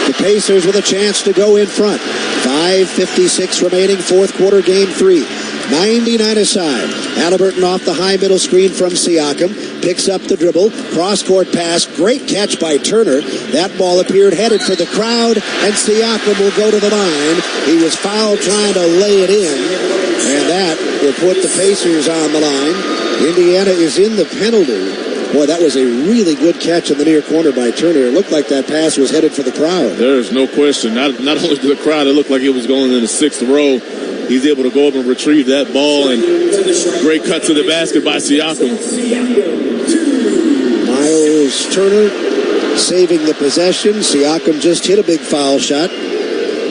The Pacers with a chance to go in front. 5:56 remaining, fourth quarter, game 3. 99 aside. Halliburton off the high middle screen from Siakam. Picks up the dribble. Cross-court pass. Great catch by Turner. That ball appeared headed for the crowd, and Siakam will go to the line. He was fouled trying to lay it in, and that will put the Pacers on the line. Indiana is in the penalty. Boy, that was a really good catch in the near corner by Turner. It looked like that pass was headed for the crowd. There's no question. Not only to the crowd, it looked like it was going in the sixth row. He's able to go up and retrieve that ball, and great cut to the basket by Siakam. Miles Turner saving the possession. Siakam just hit a big foul shot.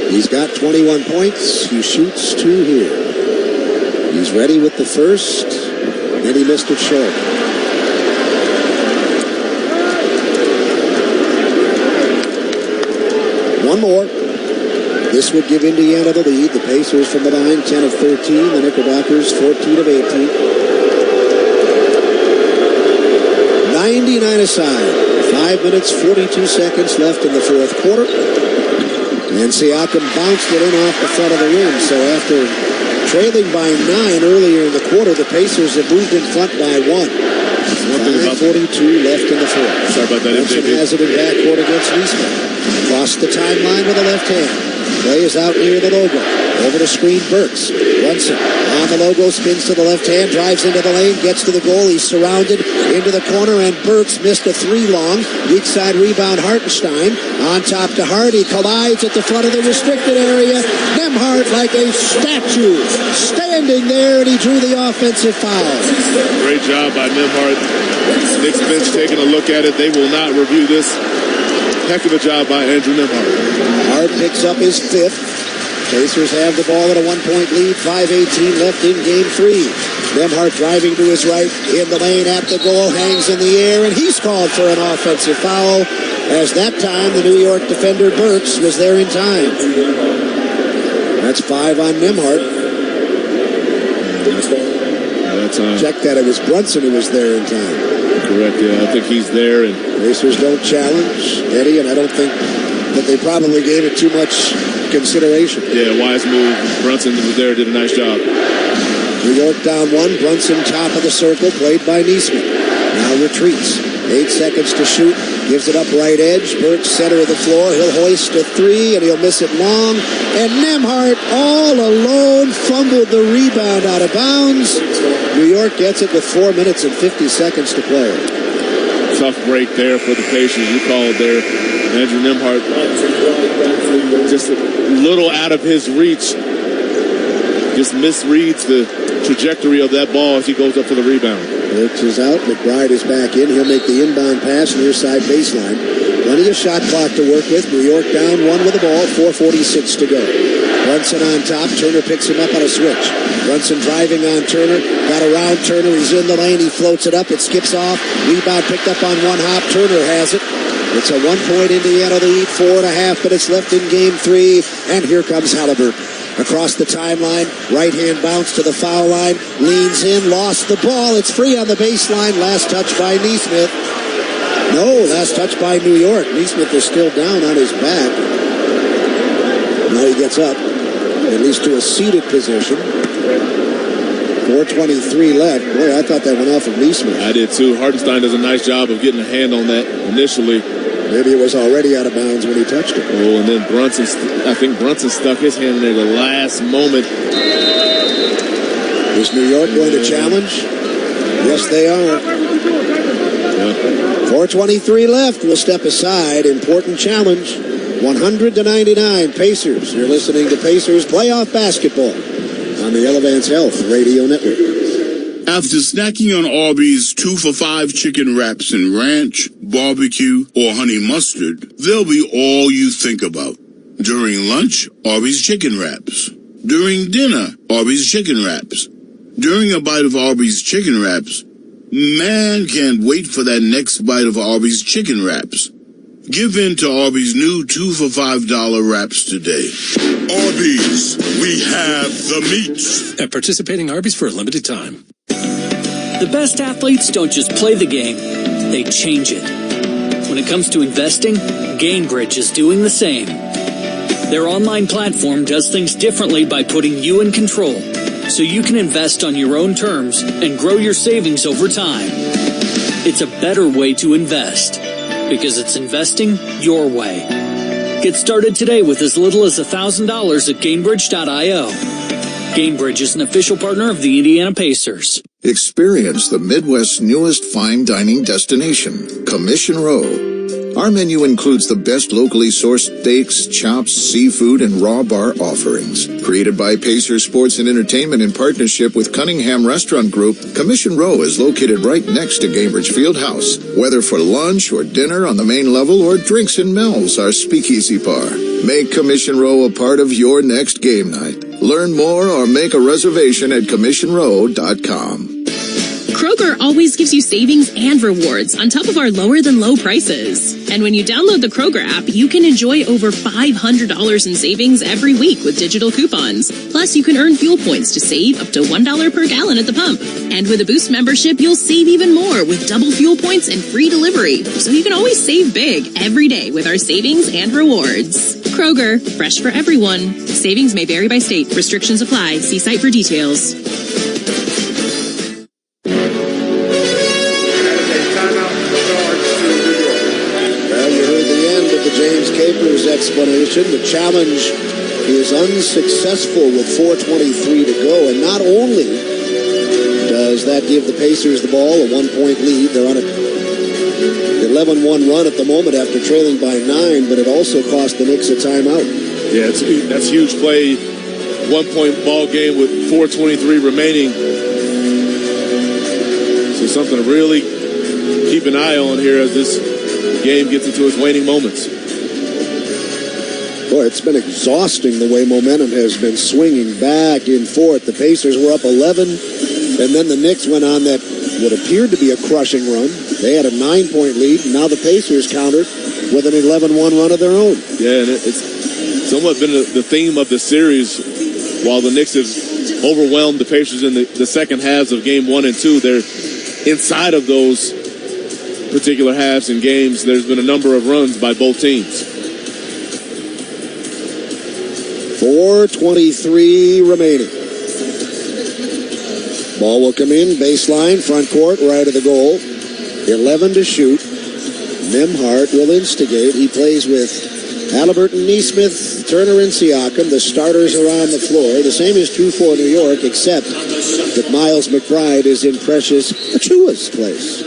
He's got 21 points. He shoots 2 here. He's ready with the first, and he missed it short. One more. This would give Indiana the lead. The Pacers from behind, 10 of 13. The Knickerbockers, 14 of 18. 99 aside. 5 minutes, 42 seconds left in the fourth quarter. And Siakam bounced it in off the front of the rim. So after trailing by 9 earlier in the quarter, the Pacers have moved in front by 1. 5:42 left in the fourth. Sorry about that, Brunson has it in backcourt against Neesmith. Across the timeline with the left hand. Play is out near the logo. Over to screen, Burks. Brunson on the logo, spins to the left hand, drives into the lane, gets to the goal. He's surrounded into the corner, and Burks missed a 3 long. Weak side rebound, Hartenstein. On top to Hart. He collides at the front of the restricted area. Nembhard like a statue standing there, and he drew the offensive foul. Great job by Nembhard. Knicks bench taking a look at it. They will not review this. Heck of a job by Andrew Nembhard. Hart picks up his 5th. Pacers have the ball at a 1-point lead. 5:18 left in game 3. Nembhard driving to his right in the lane at the goal, hangs in the air, and he's called for an offensive foul, as that time the New York defender Burks was there in time. That's 5 on Nembhard. Check that, it was Brunson who was there in time. Correct, yeah, I think he's there. And Pacers don't challenge Eddie, and I don't think that they probably gave it too much consideration. Yeah, wise move. Brunson was there, did a nice job. New York down 1. Brunson top of the circle, played by Neesmith. Now retreats. 8 seconds to shoot. Gives it up right edge. Burks center of the floor. He'll hoist a 3, and he'll miss it long. And Nembhard all alone fumbled the rebound out of bounds. New York gets it with 4 minutes and 50 seconds to play. Tough break there for the Pacers. You called there. Andrew Nembhard just a little out of his reach. Just misreads the trajectory of that ball as he goes up for the rebound. Burks is out. McBride is back in. He'll make the inbound pass near side baseline. Plenty of shot clock to work with. New York down 1 with the ball. 4:46 to go. Brunson on top. Turner picks him up on a switch. Brunson driving on Turner. Got around Turner. He's in the lane. He floats it up. It skips off. Rebound picked up on one hop. Turner has it. It's a 1-point Indiana lead. 4.5 minutes left in game 3. And here comes Halliburton. Across the timeline. Right hand bounce to the foul line. Leans in. Lost the ball. It's free on the baseline. Last touch by Neesmith. No, last touch by New York. Neesmith is still down on his back. Now he gets up. At least to a seated position. 4:23 left. Boy, I thought that went off of Neesmith. I did too. Hartenstein does a nice job of getting a hand on that initially. Maybe it was already out of bounds when he touched it. Oh, and then I think Brunson stuck his hand in there the last moment. Is New York going to challenge? Yes, they are. Yeah. 4:23 left. We'll step aside. Important challenge. 100-99 Pacers. You're listening to Pacers Playoff Basketball on the Elevance Health Radio Network. After snacking on Arby's 2 for $5 chicken wraps in ranch, barbecue, or honey mustard, they'll be all you think about. During lunch, Arby's chicken wraps. During dinner, Arby's chicken wraps. During a bite of Arby's chicken wraps, man can't wait for that next bite of Arby's chicken wraps. Give in to Arby's new 2 for $5 wraps today. Arby's, we have the meat. At participating Arby's for a limited time. The best athletes don't just play the game, they change it. When it comes to investing, Gainbridge is doing the same. Their online platform does things differently by putting you in control, so you can invest on your own terms and grow your savings over time. It's a better way to invest, because it's investing your way. Get started today with as little as $1,000 at Gainbridge.io. Gainbridge is an official partner of the Indiana Pacers. Experience the Midwest's newest fine dining destination, Commission Row. Our menu includes the best locally sourced steaks, chops, seafood, and raw bar offerings. Created by Pacers Sports and Entertainment in partnership with Cunningham Restaurant Group, Commission Row is located right next to Gainbridge Fieldhouse. Whether for lunch or dinner on the main level or drinks and mells, our speakeasy bar. Make Commission Row a part of your next game night. Learn more or make a reservation at CommissionRow.com. Kroger always gives you savings and rewards on top of our lower-than-low prices. And when you download the Kroger app, you can enjoy over $500 in savings every week with digital coupons. Plus, you can earn fuel points to save up to $1 per gallon at the pump. And with a Boost membership, you'll save even more with double fuel points and free delivery. So you can always save big every day with our savings and rewards. Kroger, fresh for everyone. Savings may vary by state. Restrictions apply. See site for details. Explanation. The challenge is unsuccessful with 4:23 to go, and not only does that give the Pacers the ball, a 1-point lead, they're on an 11-1 run at the moment after trailing by 9, but it also cost the Knicks a timeout. Yeah, that's huge play. 1-point ball game with 4:23 remaining. So something to really keep an eye on here as this game gets into its waning moments. Boy, it's been exhausting the way momentum has been swinging back and forth. The Pacers were up 11, and then the Knicks went on that what appeared to be a crushing run. They had a 9-point lead, and now the Pacers countered with an 11-1 run of their own. Yeah, and it's somewhat been the theme of the series. While the Knicks have overwhelmed the Pacers in the second halves of game 1 and 2, they're inside of those particular halves and games. There's been a number of runs by both teams. 4:23 remaining. Ball will come in, baseline, front court, right of the goal. 11 to shoot. Nembhard will instigate. He plays with Halliburton, Nesmith, Turner, and Siakam. The starters are on the floor. The same is true for New York, except that Miles McBride is in Precious Achua's place.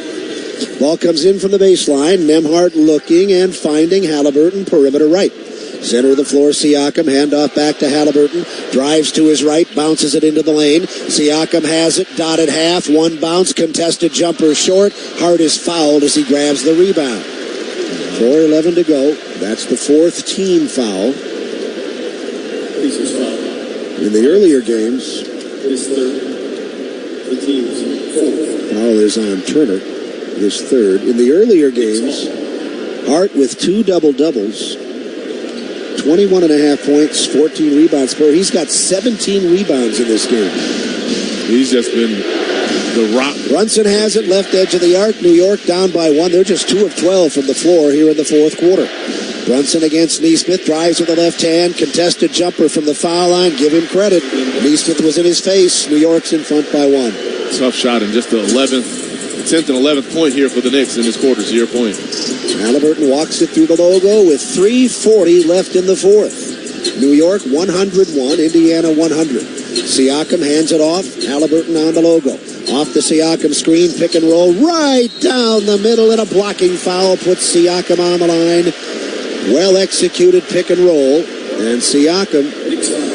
Ball comes in from the baseline. Nembhard looking and finding Halliburton, perimeter right. Center of the floor, Siakam, handoff back to Halliburton, drives to his right, bounces it into the lane. Siakam has it, dotted half, one bounce, contested jumper short. Hart is fouled as he grabs the rebound. 4:11 to go. That's the fourth team foul. In the earlier games, his third. The team's fourth. Foul is on Turner, his third. In the earlier games, Hart with 2 double-doubles. 21.5 points, 14 rebounds per. He's got 17 rebounds in this game. He's just been the rock. Brunson has it, left edge of the arc. New York down by 1. They're just 2 of 12 from the floor here in the fourth quarter. Brunson against Nesmith, drives with the left hand, contested jumper from the foul line. Give him credit. Nesmith was in his face. New York's in front by 1. Tough shot, and just the 10th and 11th point here for the Knicks in this quarter, to your point. Halliburton walks it through the logo with 3:40 left in the fourth. New York 101, Indiana 100. Siakam hands it off. Halliburton on the logo. Off the Siakam screen, pick and roll right down the middle, and a blocking foul puts Siakam on the line. Well executed pick and roll, and Siakam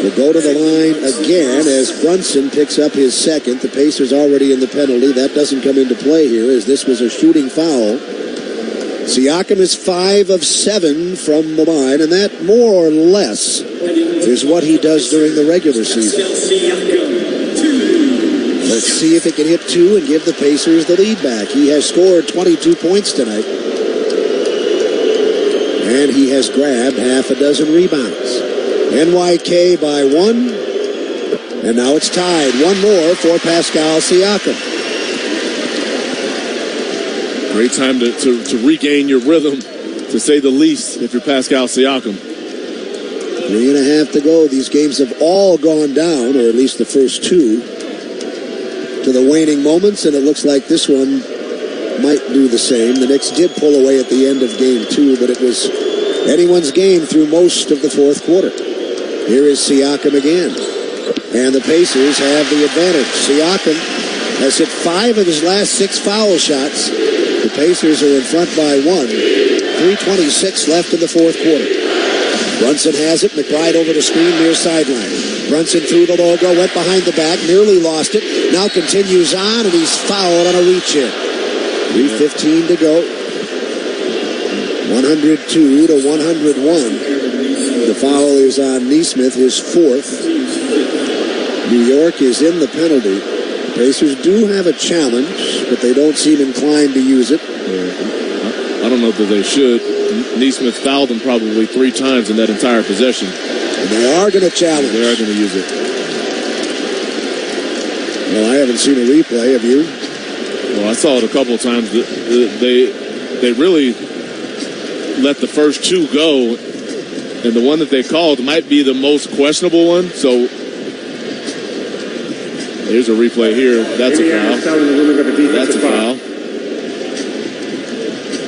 will go to the line again as Brunson picks up his second. The Pacers already in the penalty. That doesn't come into play here as this was a shooting foul. Siakam is 5 of 7 from the line, and that more or less is what he does during the regular season. Let's see if he can hit 2 and give the Pacers the lead back. He has scored 22 points tonight, and he has grabbed half a dozen rebounds. NYK by 1, and now it's tied. One more for Pascal Siakam. Great time to regain your rhythm, to say the least, if you're Pascal Siakam. 3.5 to go. These games have all gone down, or at least the first 2, to the waning moments, and it looks like this one might do the same. The Knicks did pull away at the end of game 2, but it was anyone's game through most of the fourth quarter. Here is Siakam again, and the Pacers have the advantage. Siakam has hit 5 of his last 6 foul shots. The Pacers are in front by 1. 3:26 left in the fourth quarter. Brunson has it. McBride over the screen near sideline. Brunson through the logo, went behind the back, nearly lost it. Now continues on, and he's fouled on a reach in. 3:15 to go. 102 to 101. The foul is on Nesmith, his 4th. New York is in the penalty. The Pacers do have a challenge, but they don't seem inclined to use it. I don't know that they should. Nesmith fouled him probably 3 times in that entire possession. And they are going to challenge. They are going to use it. Well, I haven't seen a replay. Have you? Well, I saw it a couple of times. They really let the first 2 go, and the one that they called might be the most questionable one. So here's a replay here. That's a foul. That's a foul.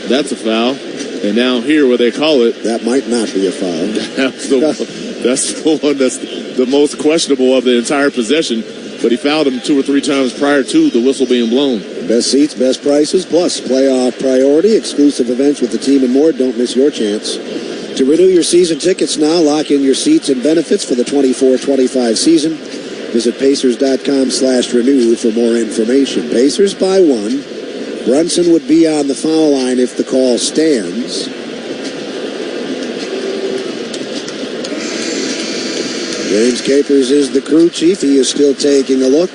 That's a foul. And now here where they call it. That might not be a foul. That's the one that's the most questionable of the entire possession. But he fouled him 2 or 3 times prior to the whistle being blown. Best seats, best prices, plus playoff priority, exclusive events with the team and more. Don't miss your chance to renew your season tickets now. Lock in your seats and benefits for the 24-25 season. Visit Pacers.com/renew for more information. Pacers by 1. Brunson would be on the foul line if the call stands. James Capers is the crew chief. He is still taking a look.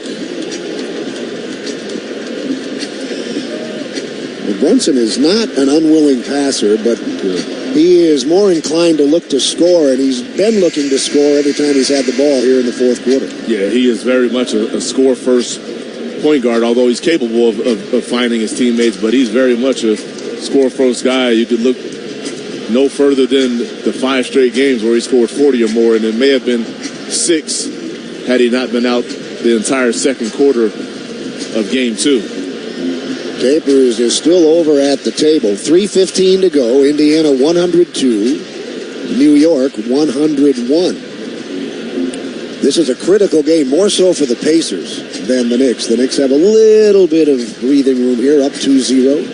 Well, Brunson is not an unwilling passer, but he is more inclined to look to score, and he's been looking to score every time he's had the ball here in the fourth quarter. Yeah, he is very much a score-first point guard, although he's capable of finding his teammates, but he's very much a score-first guy. You could look no further than the 5 straight games where he scored 40 or more, and it may have been 6 had he not been out the entire second quarter of game 2. Capers is still over at the table. 3:15 to go. Indiana 102. New York 101. This is a critical game, more so for the Pacers than the Knicks. The Knicks have a little bit of breathing room here, up 2-0.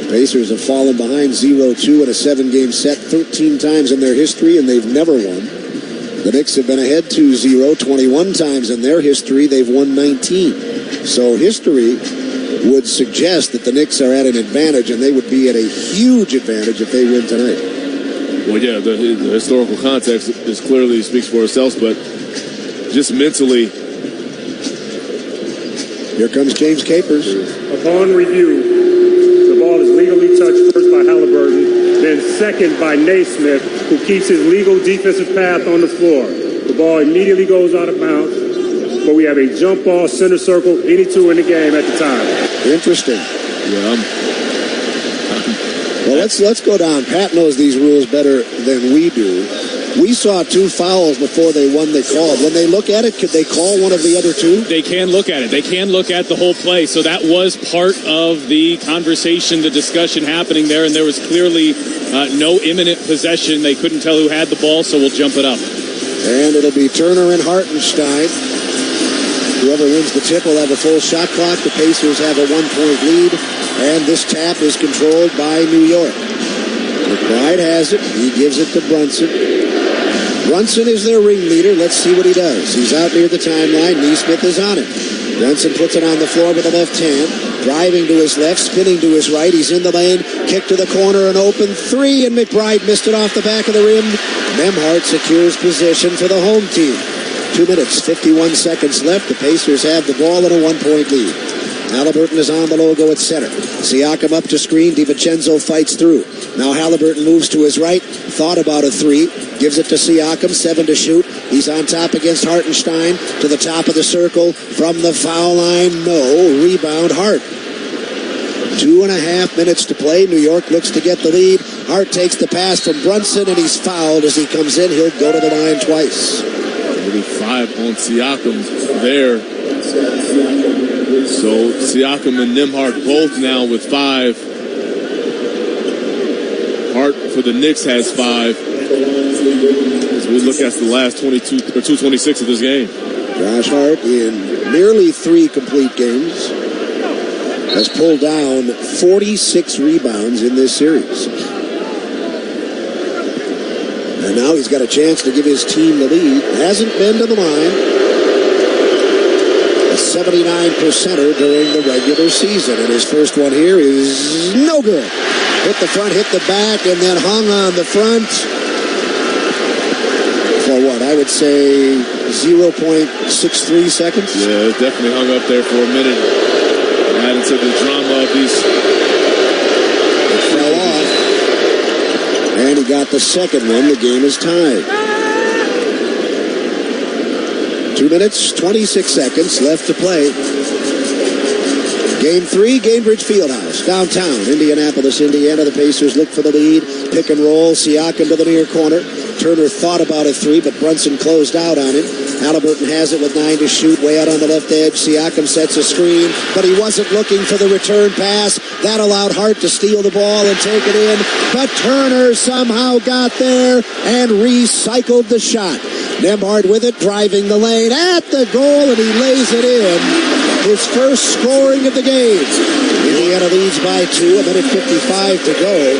The Pacers have fallen behind 0-2 in a 7-game set 13 times in their history, and they've never won. The Knicks have been ahead 2-0 21 times in their history. They've won 19. So history would suggest that the Knicks are at an advantage, and they would be at a huge advantage if they win tonight. Well, yeah, the historical context is clearly speaks for itself, but just mentally. Here comes James Capers. Upon review, the ball is legally touched first by Halliburton, then second by Naismith, who keeps his legal defensive path on the floor. The ball immediately goes out of bounds, but we have a jump ball center circle, any 2 in the game at the time. Interesting. Yeah. Well, let's go down. Pat knows these rules better than we do. We saw 2 fouls before they won the call. When they look at it, could they call one of the other 2? They can look at it. They can look at the whole play. So that was part of the conversation, the discussion happening there, and there was clearly no imminent possession. They couldn't tell who had the ball, so we'll jump it up. And it'll be Turner and Hartenstein. Whoever wins the tip will have a full shot clock. The Pacers have a 1-point lead, and this tap is controlled by New York. McBride has it. He gives it to Brunson. Brunson is their ringleader. Let's see what he does. He's out near the timeline. Neesmith is on it. Brunson puts it on the floor with the left hand. Driving to his left, spinning to his right. He's in the lane. Kick to the corner, an open three, and McBride missed it off the back of the rim. Nembhard secures position for the home team. 2 minutes, 51 seconds left. The Pacers have the ball in a 1-point lead. Halliburton is on the logo at center. Siakam up to screen. DiVincenzo fights through. Now Halliburton moves to his right. Thought about a three. Gives it to Siakam. 7 to shoot. He's on top against Hartenstein. To the top of the circle. From the foul line. No. Rebound Hart. 2.5 minutes to play. New York looks to get the lead. Hart takes the pass from Brunson, and he's fouled as he comes in. He'll go to the line twice. Maybe 5 on Siakam there. So Siakam and Nembhard both now with 5. Hart for the Knicks has 5. As we look at the last 22 or 2:26 of this game. Josh Hart in nearly 3 complete games has pulled down 46 rebounds in this series. And now he's got a chance to give his team the lead. Hasn't been to the line. 79%er during the regular season, and his first one here is no good. Hit the front, hit the back, and then hung on the front for what I would say 0.63 seconds. Yeah, it definitely hung up there for a minute. Adding to the drama of these. It fell off, and he got the second one. The game is tied. 2 minutes, 26 seconds left to play. Game 3, Gainbridge Fieldhouse, downtown, Indianapolis, Indiana. The Pacers look for the lead. Pick and roll, Siakam to the near corner. Turner thought about a three, but Brunson closed out on him. Halliburton has it with 9 to shoot, way out on the left edge. Siakam sets a screen, but he wasn't looking for the return pass. That allowed Hart to steal the ball and take it in, but Turner somehow got there and recycled the shot. Nembhard with it, driving the lane at the goal, and he lays it in. His first scoring of the game. Indiana leads by 2, 1:55 to go.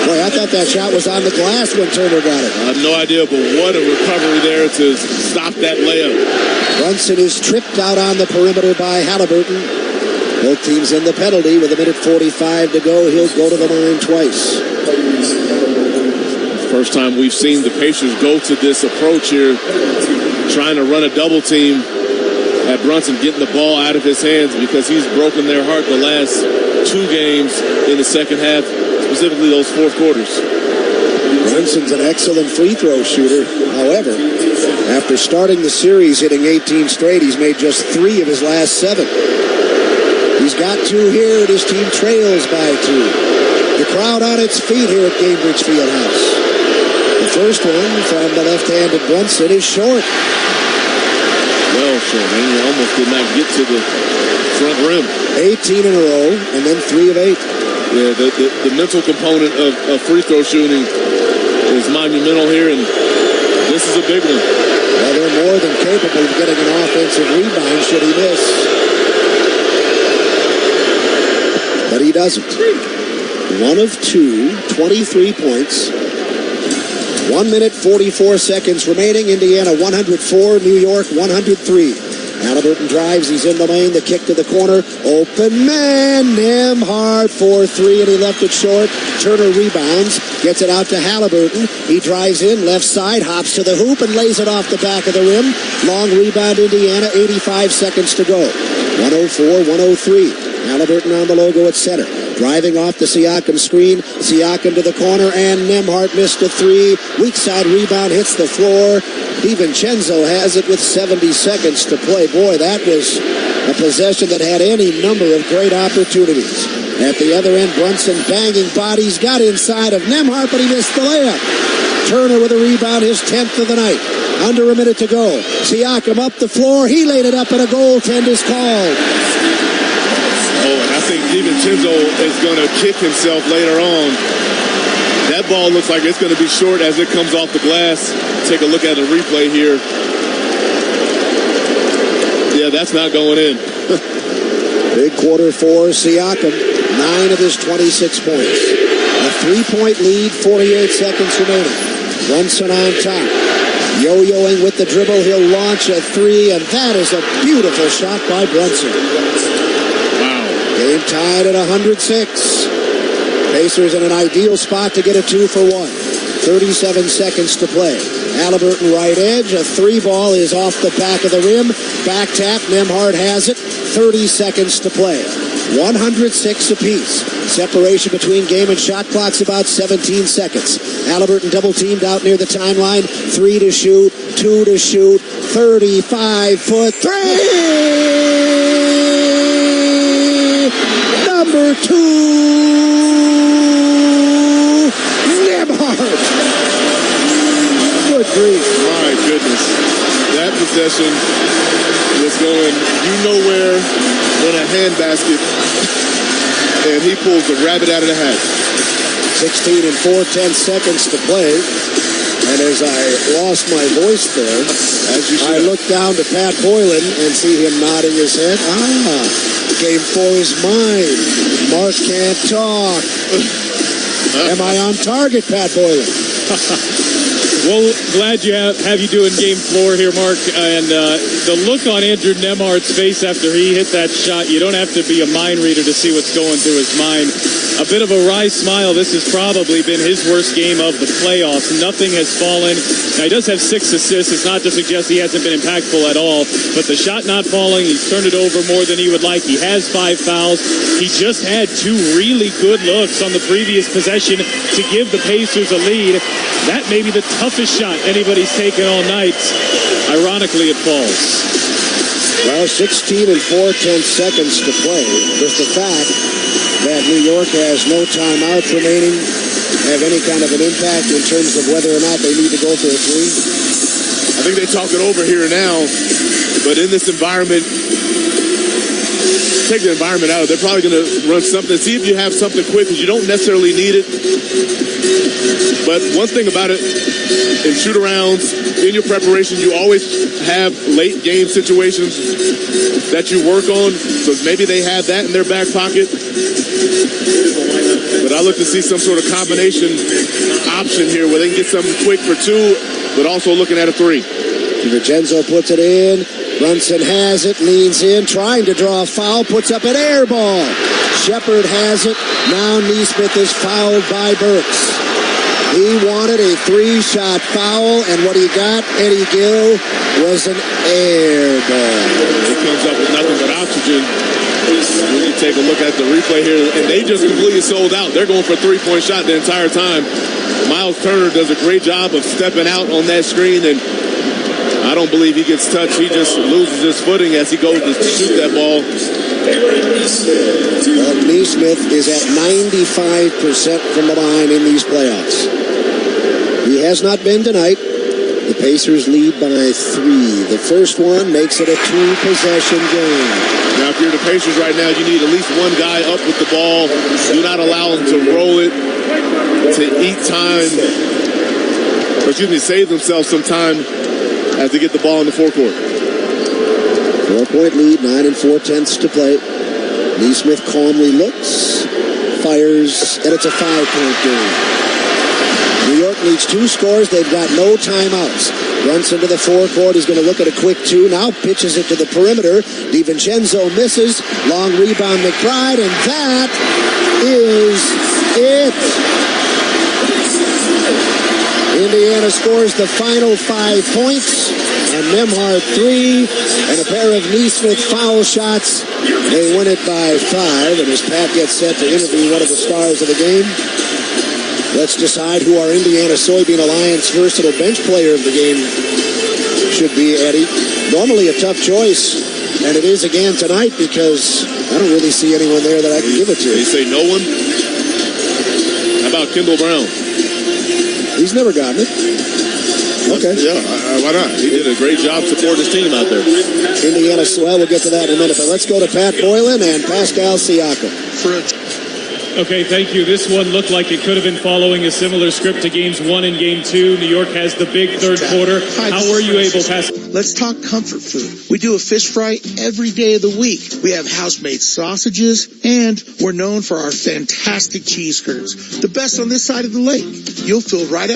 Boy, I thought that shot was on the glass when Turner got it. I have no idea, but what a recovery there to stop that layup. Brunson is tripped out on the perimeter by Halliburton. Both teams in the penalty with 1:45 to go. He'll go to the line twice. First time we've seen the Pacers go to this approach here, trying to run a double team at Brunson, getting the ball out of his hands because he's broken their heart the last 2 games in the second half, specifically those fourth quarters. Brunson's an excellent free throw shooter. However, after starting the series hitting 18 straight, he's made just 3 of his last 7. He's got 2 here, and his team trails by 2. The crowd on its feet here at Gainbridge Fieldhouse. The first one from the left-handed Brunson is short. Well short, man. He almost did not get to the front rim. 18 in a row, and then 3 of 8. Yeah, the mental component of free throw shooting is monumental here, and this is a big one. Well, they're more than capable of getting an offensive rebound should he miss. But he doesn't. 1 of 2, 23 points. 1 minute, 44 seconds remaining. Indiana 104, New York 103. Halliburton drives, he's in the lane, the kick to the corner. Open man, Nembhard for 3, and he left it short. Turner rebounds, gets it out to Halliburton. He drives in, left side, hops to the hoop, and lays it off the back of the rim. Long rebound, Indiana, 85 seconds to go. 104, 103. Halliburton on the logo at center. Driving off the Siakam screen. Siakam to the corner, and Nembhard missed a 3. Weak side rebound hits the floor. DiVincenzo has it with 70 seconds to play. Boy, that was a possession that had any number of great opportunities. At the other end, Brunson banging bodies, got inside of Nembhard, but he missed the layup. Turner with a rebound, his 10th of the night. Under a minute to go. Siakam up the floor. He laid it up, and a goaltend is called. Oh, and I think DiVincenzo is going to kick himself later on. That ball looks like it's going to be short as it comes off the glass. Take a look at the replay here. Yeah, that's not going in. Big quarter for Siakam. 9 of his 26 points. A 3-point lead, 48 seconds remaining. Brunson on top. Yo-yoing with the dribble, he'll launch a three, and that is a beautiful shot by Brunson. Wow. Game tied at 106. Pacers in an ideal spot to get a 2-for-1. 37 seconds to play. Halliburton right edge, a three ball is off the back of the rim. Back tap, Nembhard has it. 30 seconds to play. 106 apiece. Separation between game and shot clock's about 17 seconds. Halliburton double teamed out near the timeline. 3 to shoot, 2 to shoot, 35-foot three! Number 2, Nembhard. Good grief. My goodness. That possession was going where in a handbasket, and he pulls the rabbit out of the hat. 16 and 4/10 seconds to play. And as I lost my voice there, I look down to Pat Boylan and see him nodding his head. Game 4 is mine. Mark can't talk. Am I on target, Pat Boylan? Well, glad you have you doing game 4 here, Mark. And the look on Andrew Nembhard's face after he hit that shot, you don't have to be a mind reader to see what's going through his mind. A bit of a wry smile. This has probably been his worst game of the playoffs. Nothing has fallen. Now, he does have 6 assists. It's not to suggest he hasn't been impactful at all. But the shot not falling, he's turned it over more than he would like. He has 5 fouls. He just had 2 really good looks on the previous possession to give the Pacers a lead. That may be the toughest shot anybody's taken all night. Ironically, it falls. Well, 16 and 4/10 seconds to play. Just the fact that New York has no timeouts remaining have any kind of an impact in terms of whether or not they need to go for a three? I think they talk it over here now, but in this environment, take the environment out. They're probably going to run something. See if you have something quick, because you don't necessarily need it. But one thing about it, in shoot-arounds, in your preparation, you always have late game situations that you work on. So maybe they have that in their back pocket. But I look to see some sort of combination option here where they can get something quick for 2, but also looking at a 3. DiVincenzo puts it in. Brunson has it, leans in, trying to draw a foul, puts up an air ball. Shepard has it. Now Neesmith is fouled by Burks. He wanted a 3-shot foul, and what he got, Eddie Gill, was an air ball. He comes up with nothing but oxygen. When you take a look at the replay here, and they just completely sold out. They're going for a 3-point shot the entire time. Miles Turner does a great job of stepping out on that screen, and I don't believe he gets touched. He just loses his footing as he goes to shoot that ball. Well, Neesmith is at 95% from the line in these playoffs. He has not been tonight. The Pacers lead by 3. The first one makes it a 2-possession game. Now, if you're the Pacers right now, you need at least one guy up with the ball. Do not allow them to roll it, to eat time, or save themselves some time as they get the ball in the forecourt. 4-point lead, 9 and 4/10 to play. Neesmith calmly looks, fires, and it's a 5-point game. New York needs 2 scores. They've got no timeouts. Brunson to the forecourt. He's going to look at a quick 2. Now pitches it to the perimeter. DiVincenzo misses. Long rebound, McBride, and that is it. Indiana scores the final 5 points, and Nembhard 3, and a pair of Neesmith foul shots. They win it by 5, and as Pat gets set to interview one of the stars of the game, let's decide who our Indiana Soybean Alliance versatile bench player of the game should be, Eddie. Normally a tough choice, and it is again tonight because I don't really see anyone there that I can give it to. You say no one? How about Kendall Brown? He's never gotten it. Okay. Yeah, why not? He did a great job supporting his team out there. Indiana, well, we'll get to that in a minute, but let's go to Pat Boylan and Pascal Siakam. Okay, thank you. This one looked like it could have been following a similar script to games 1 and game 2. New York has the big third quarter. How were you able, Pascal? Let's talk comfort food. We do a fish fry every day of the week. We have house-made sausages, and we're known for our fantastic cheese curds. The best on this side of the lake. You'll feel right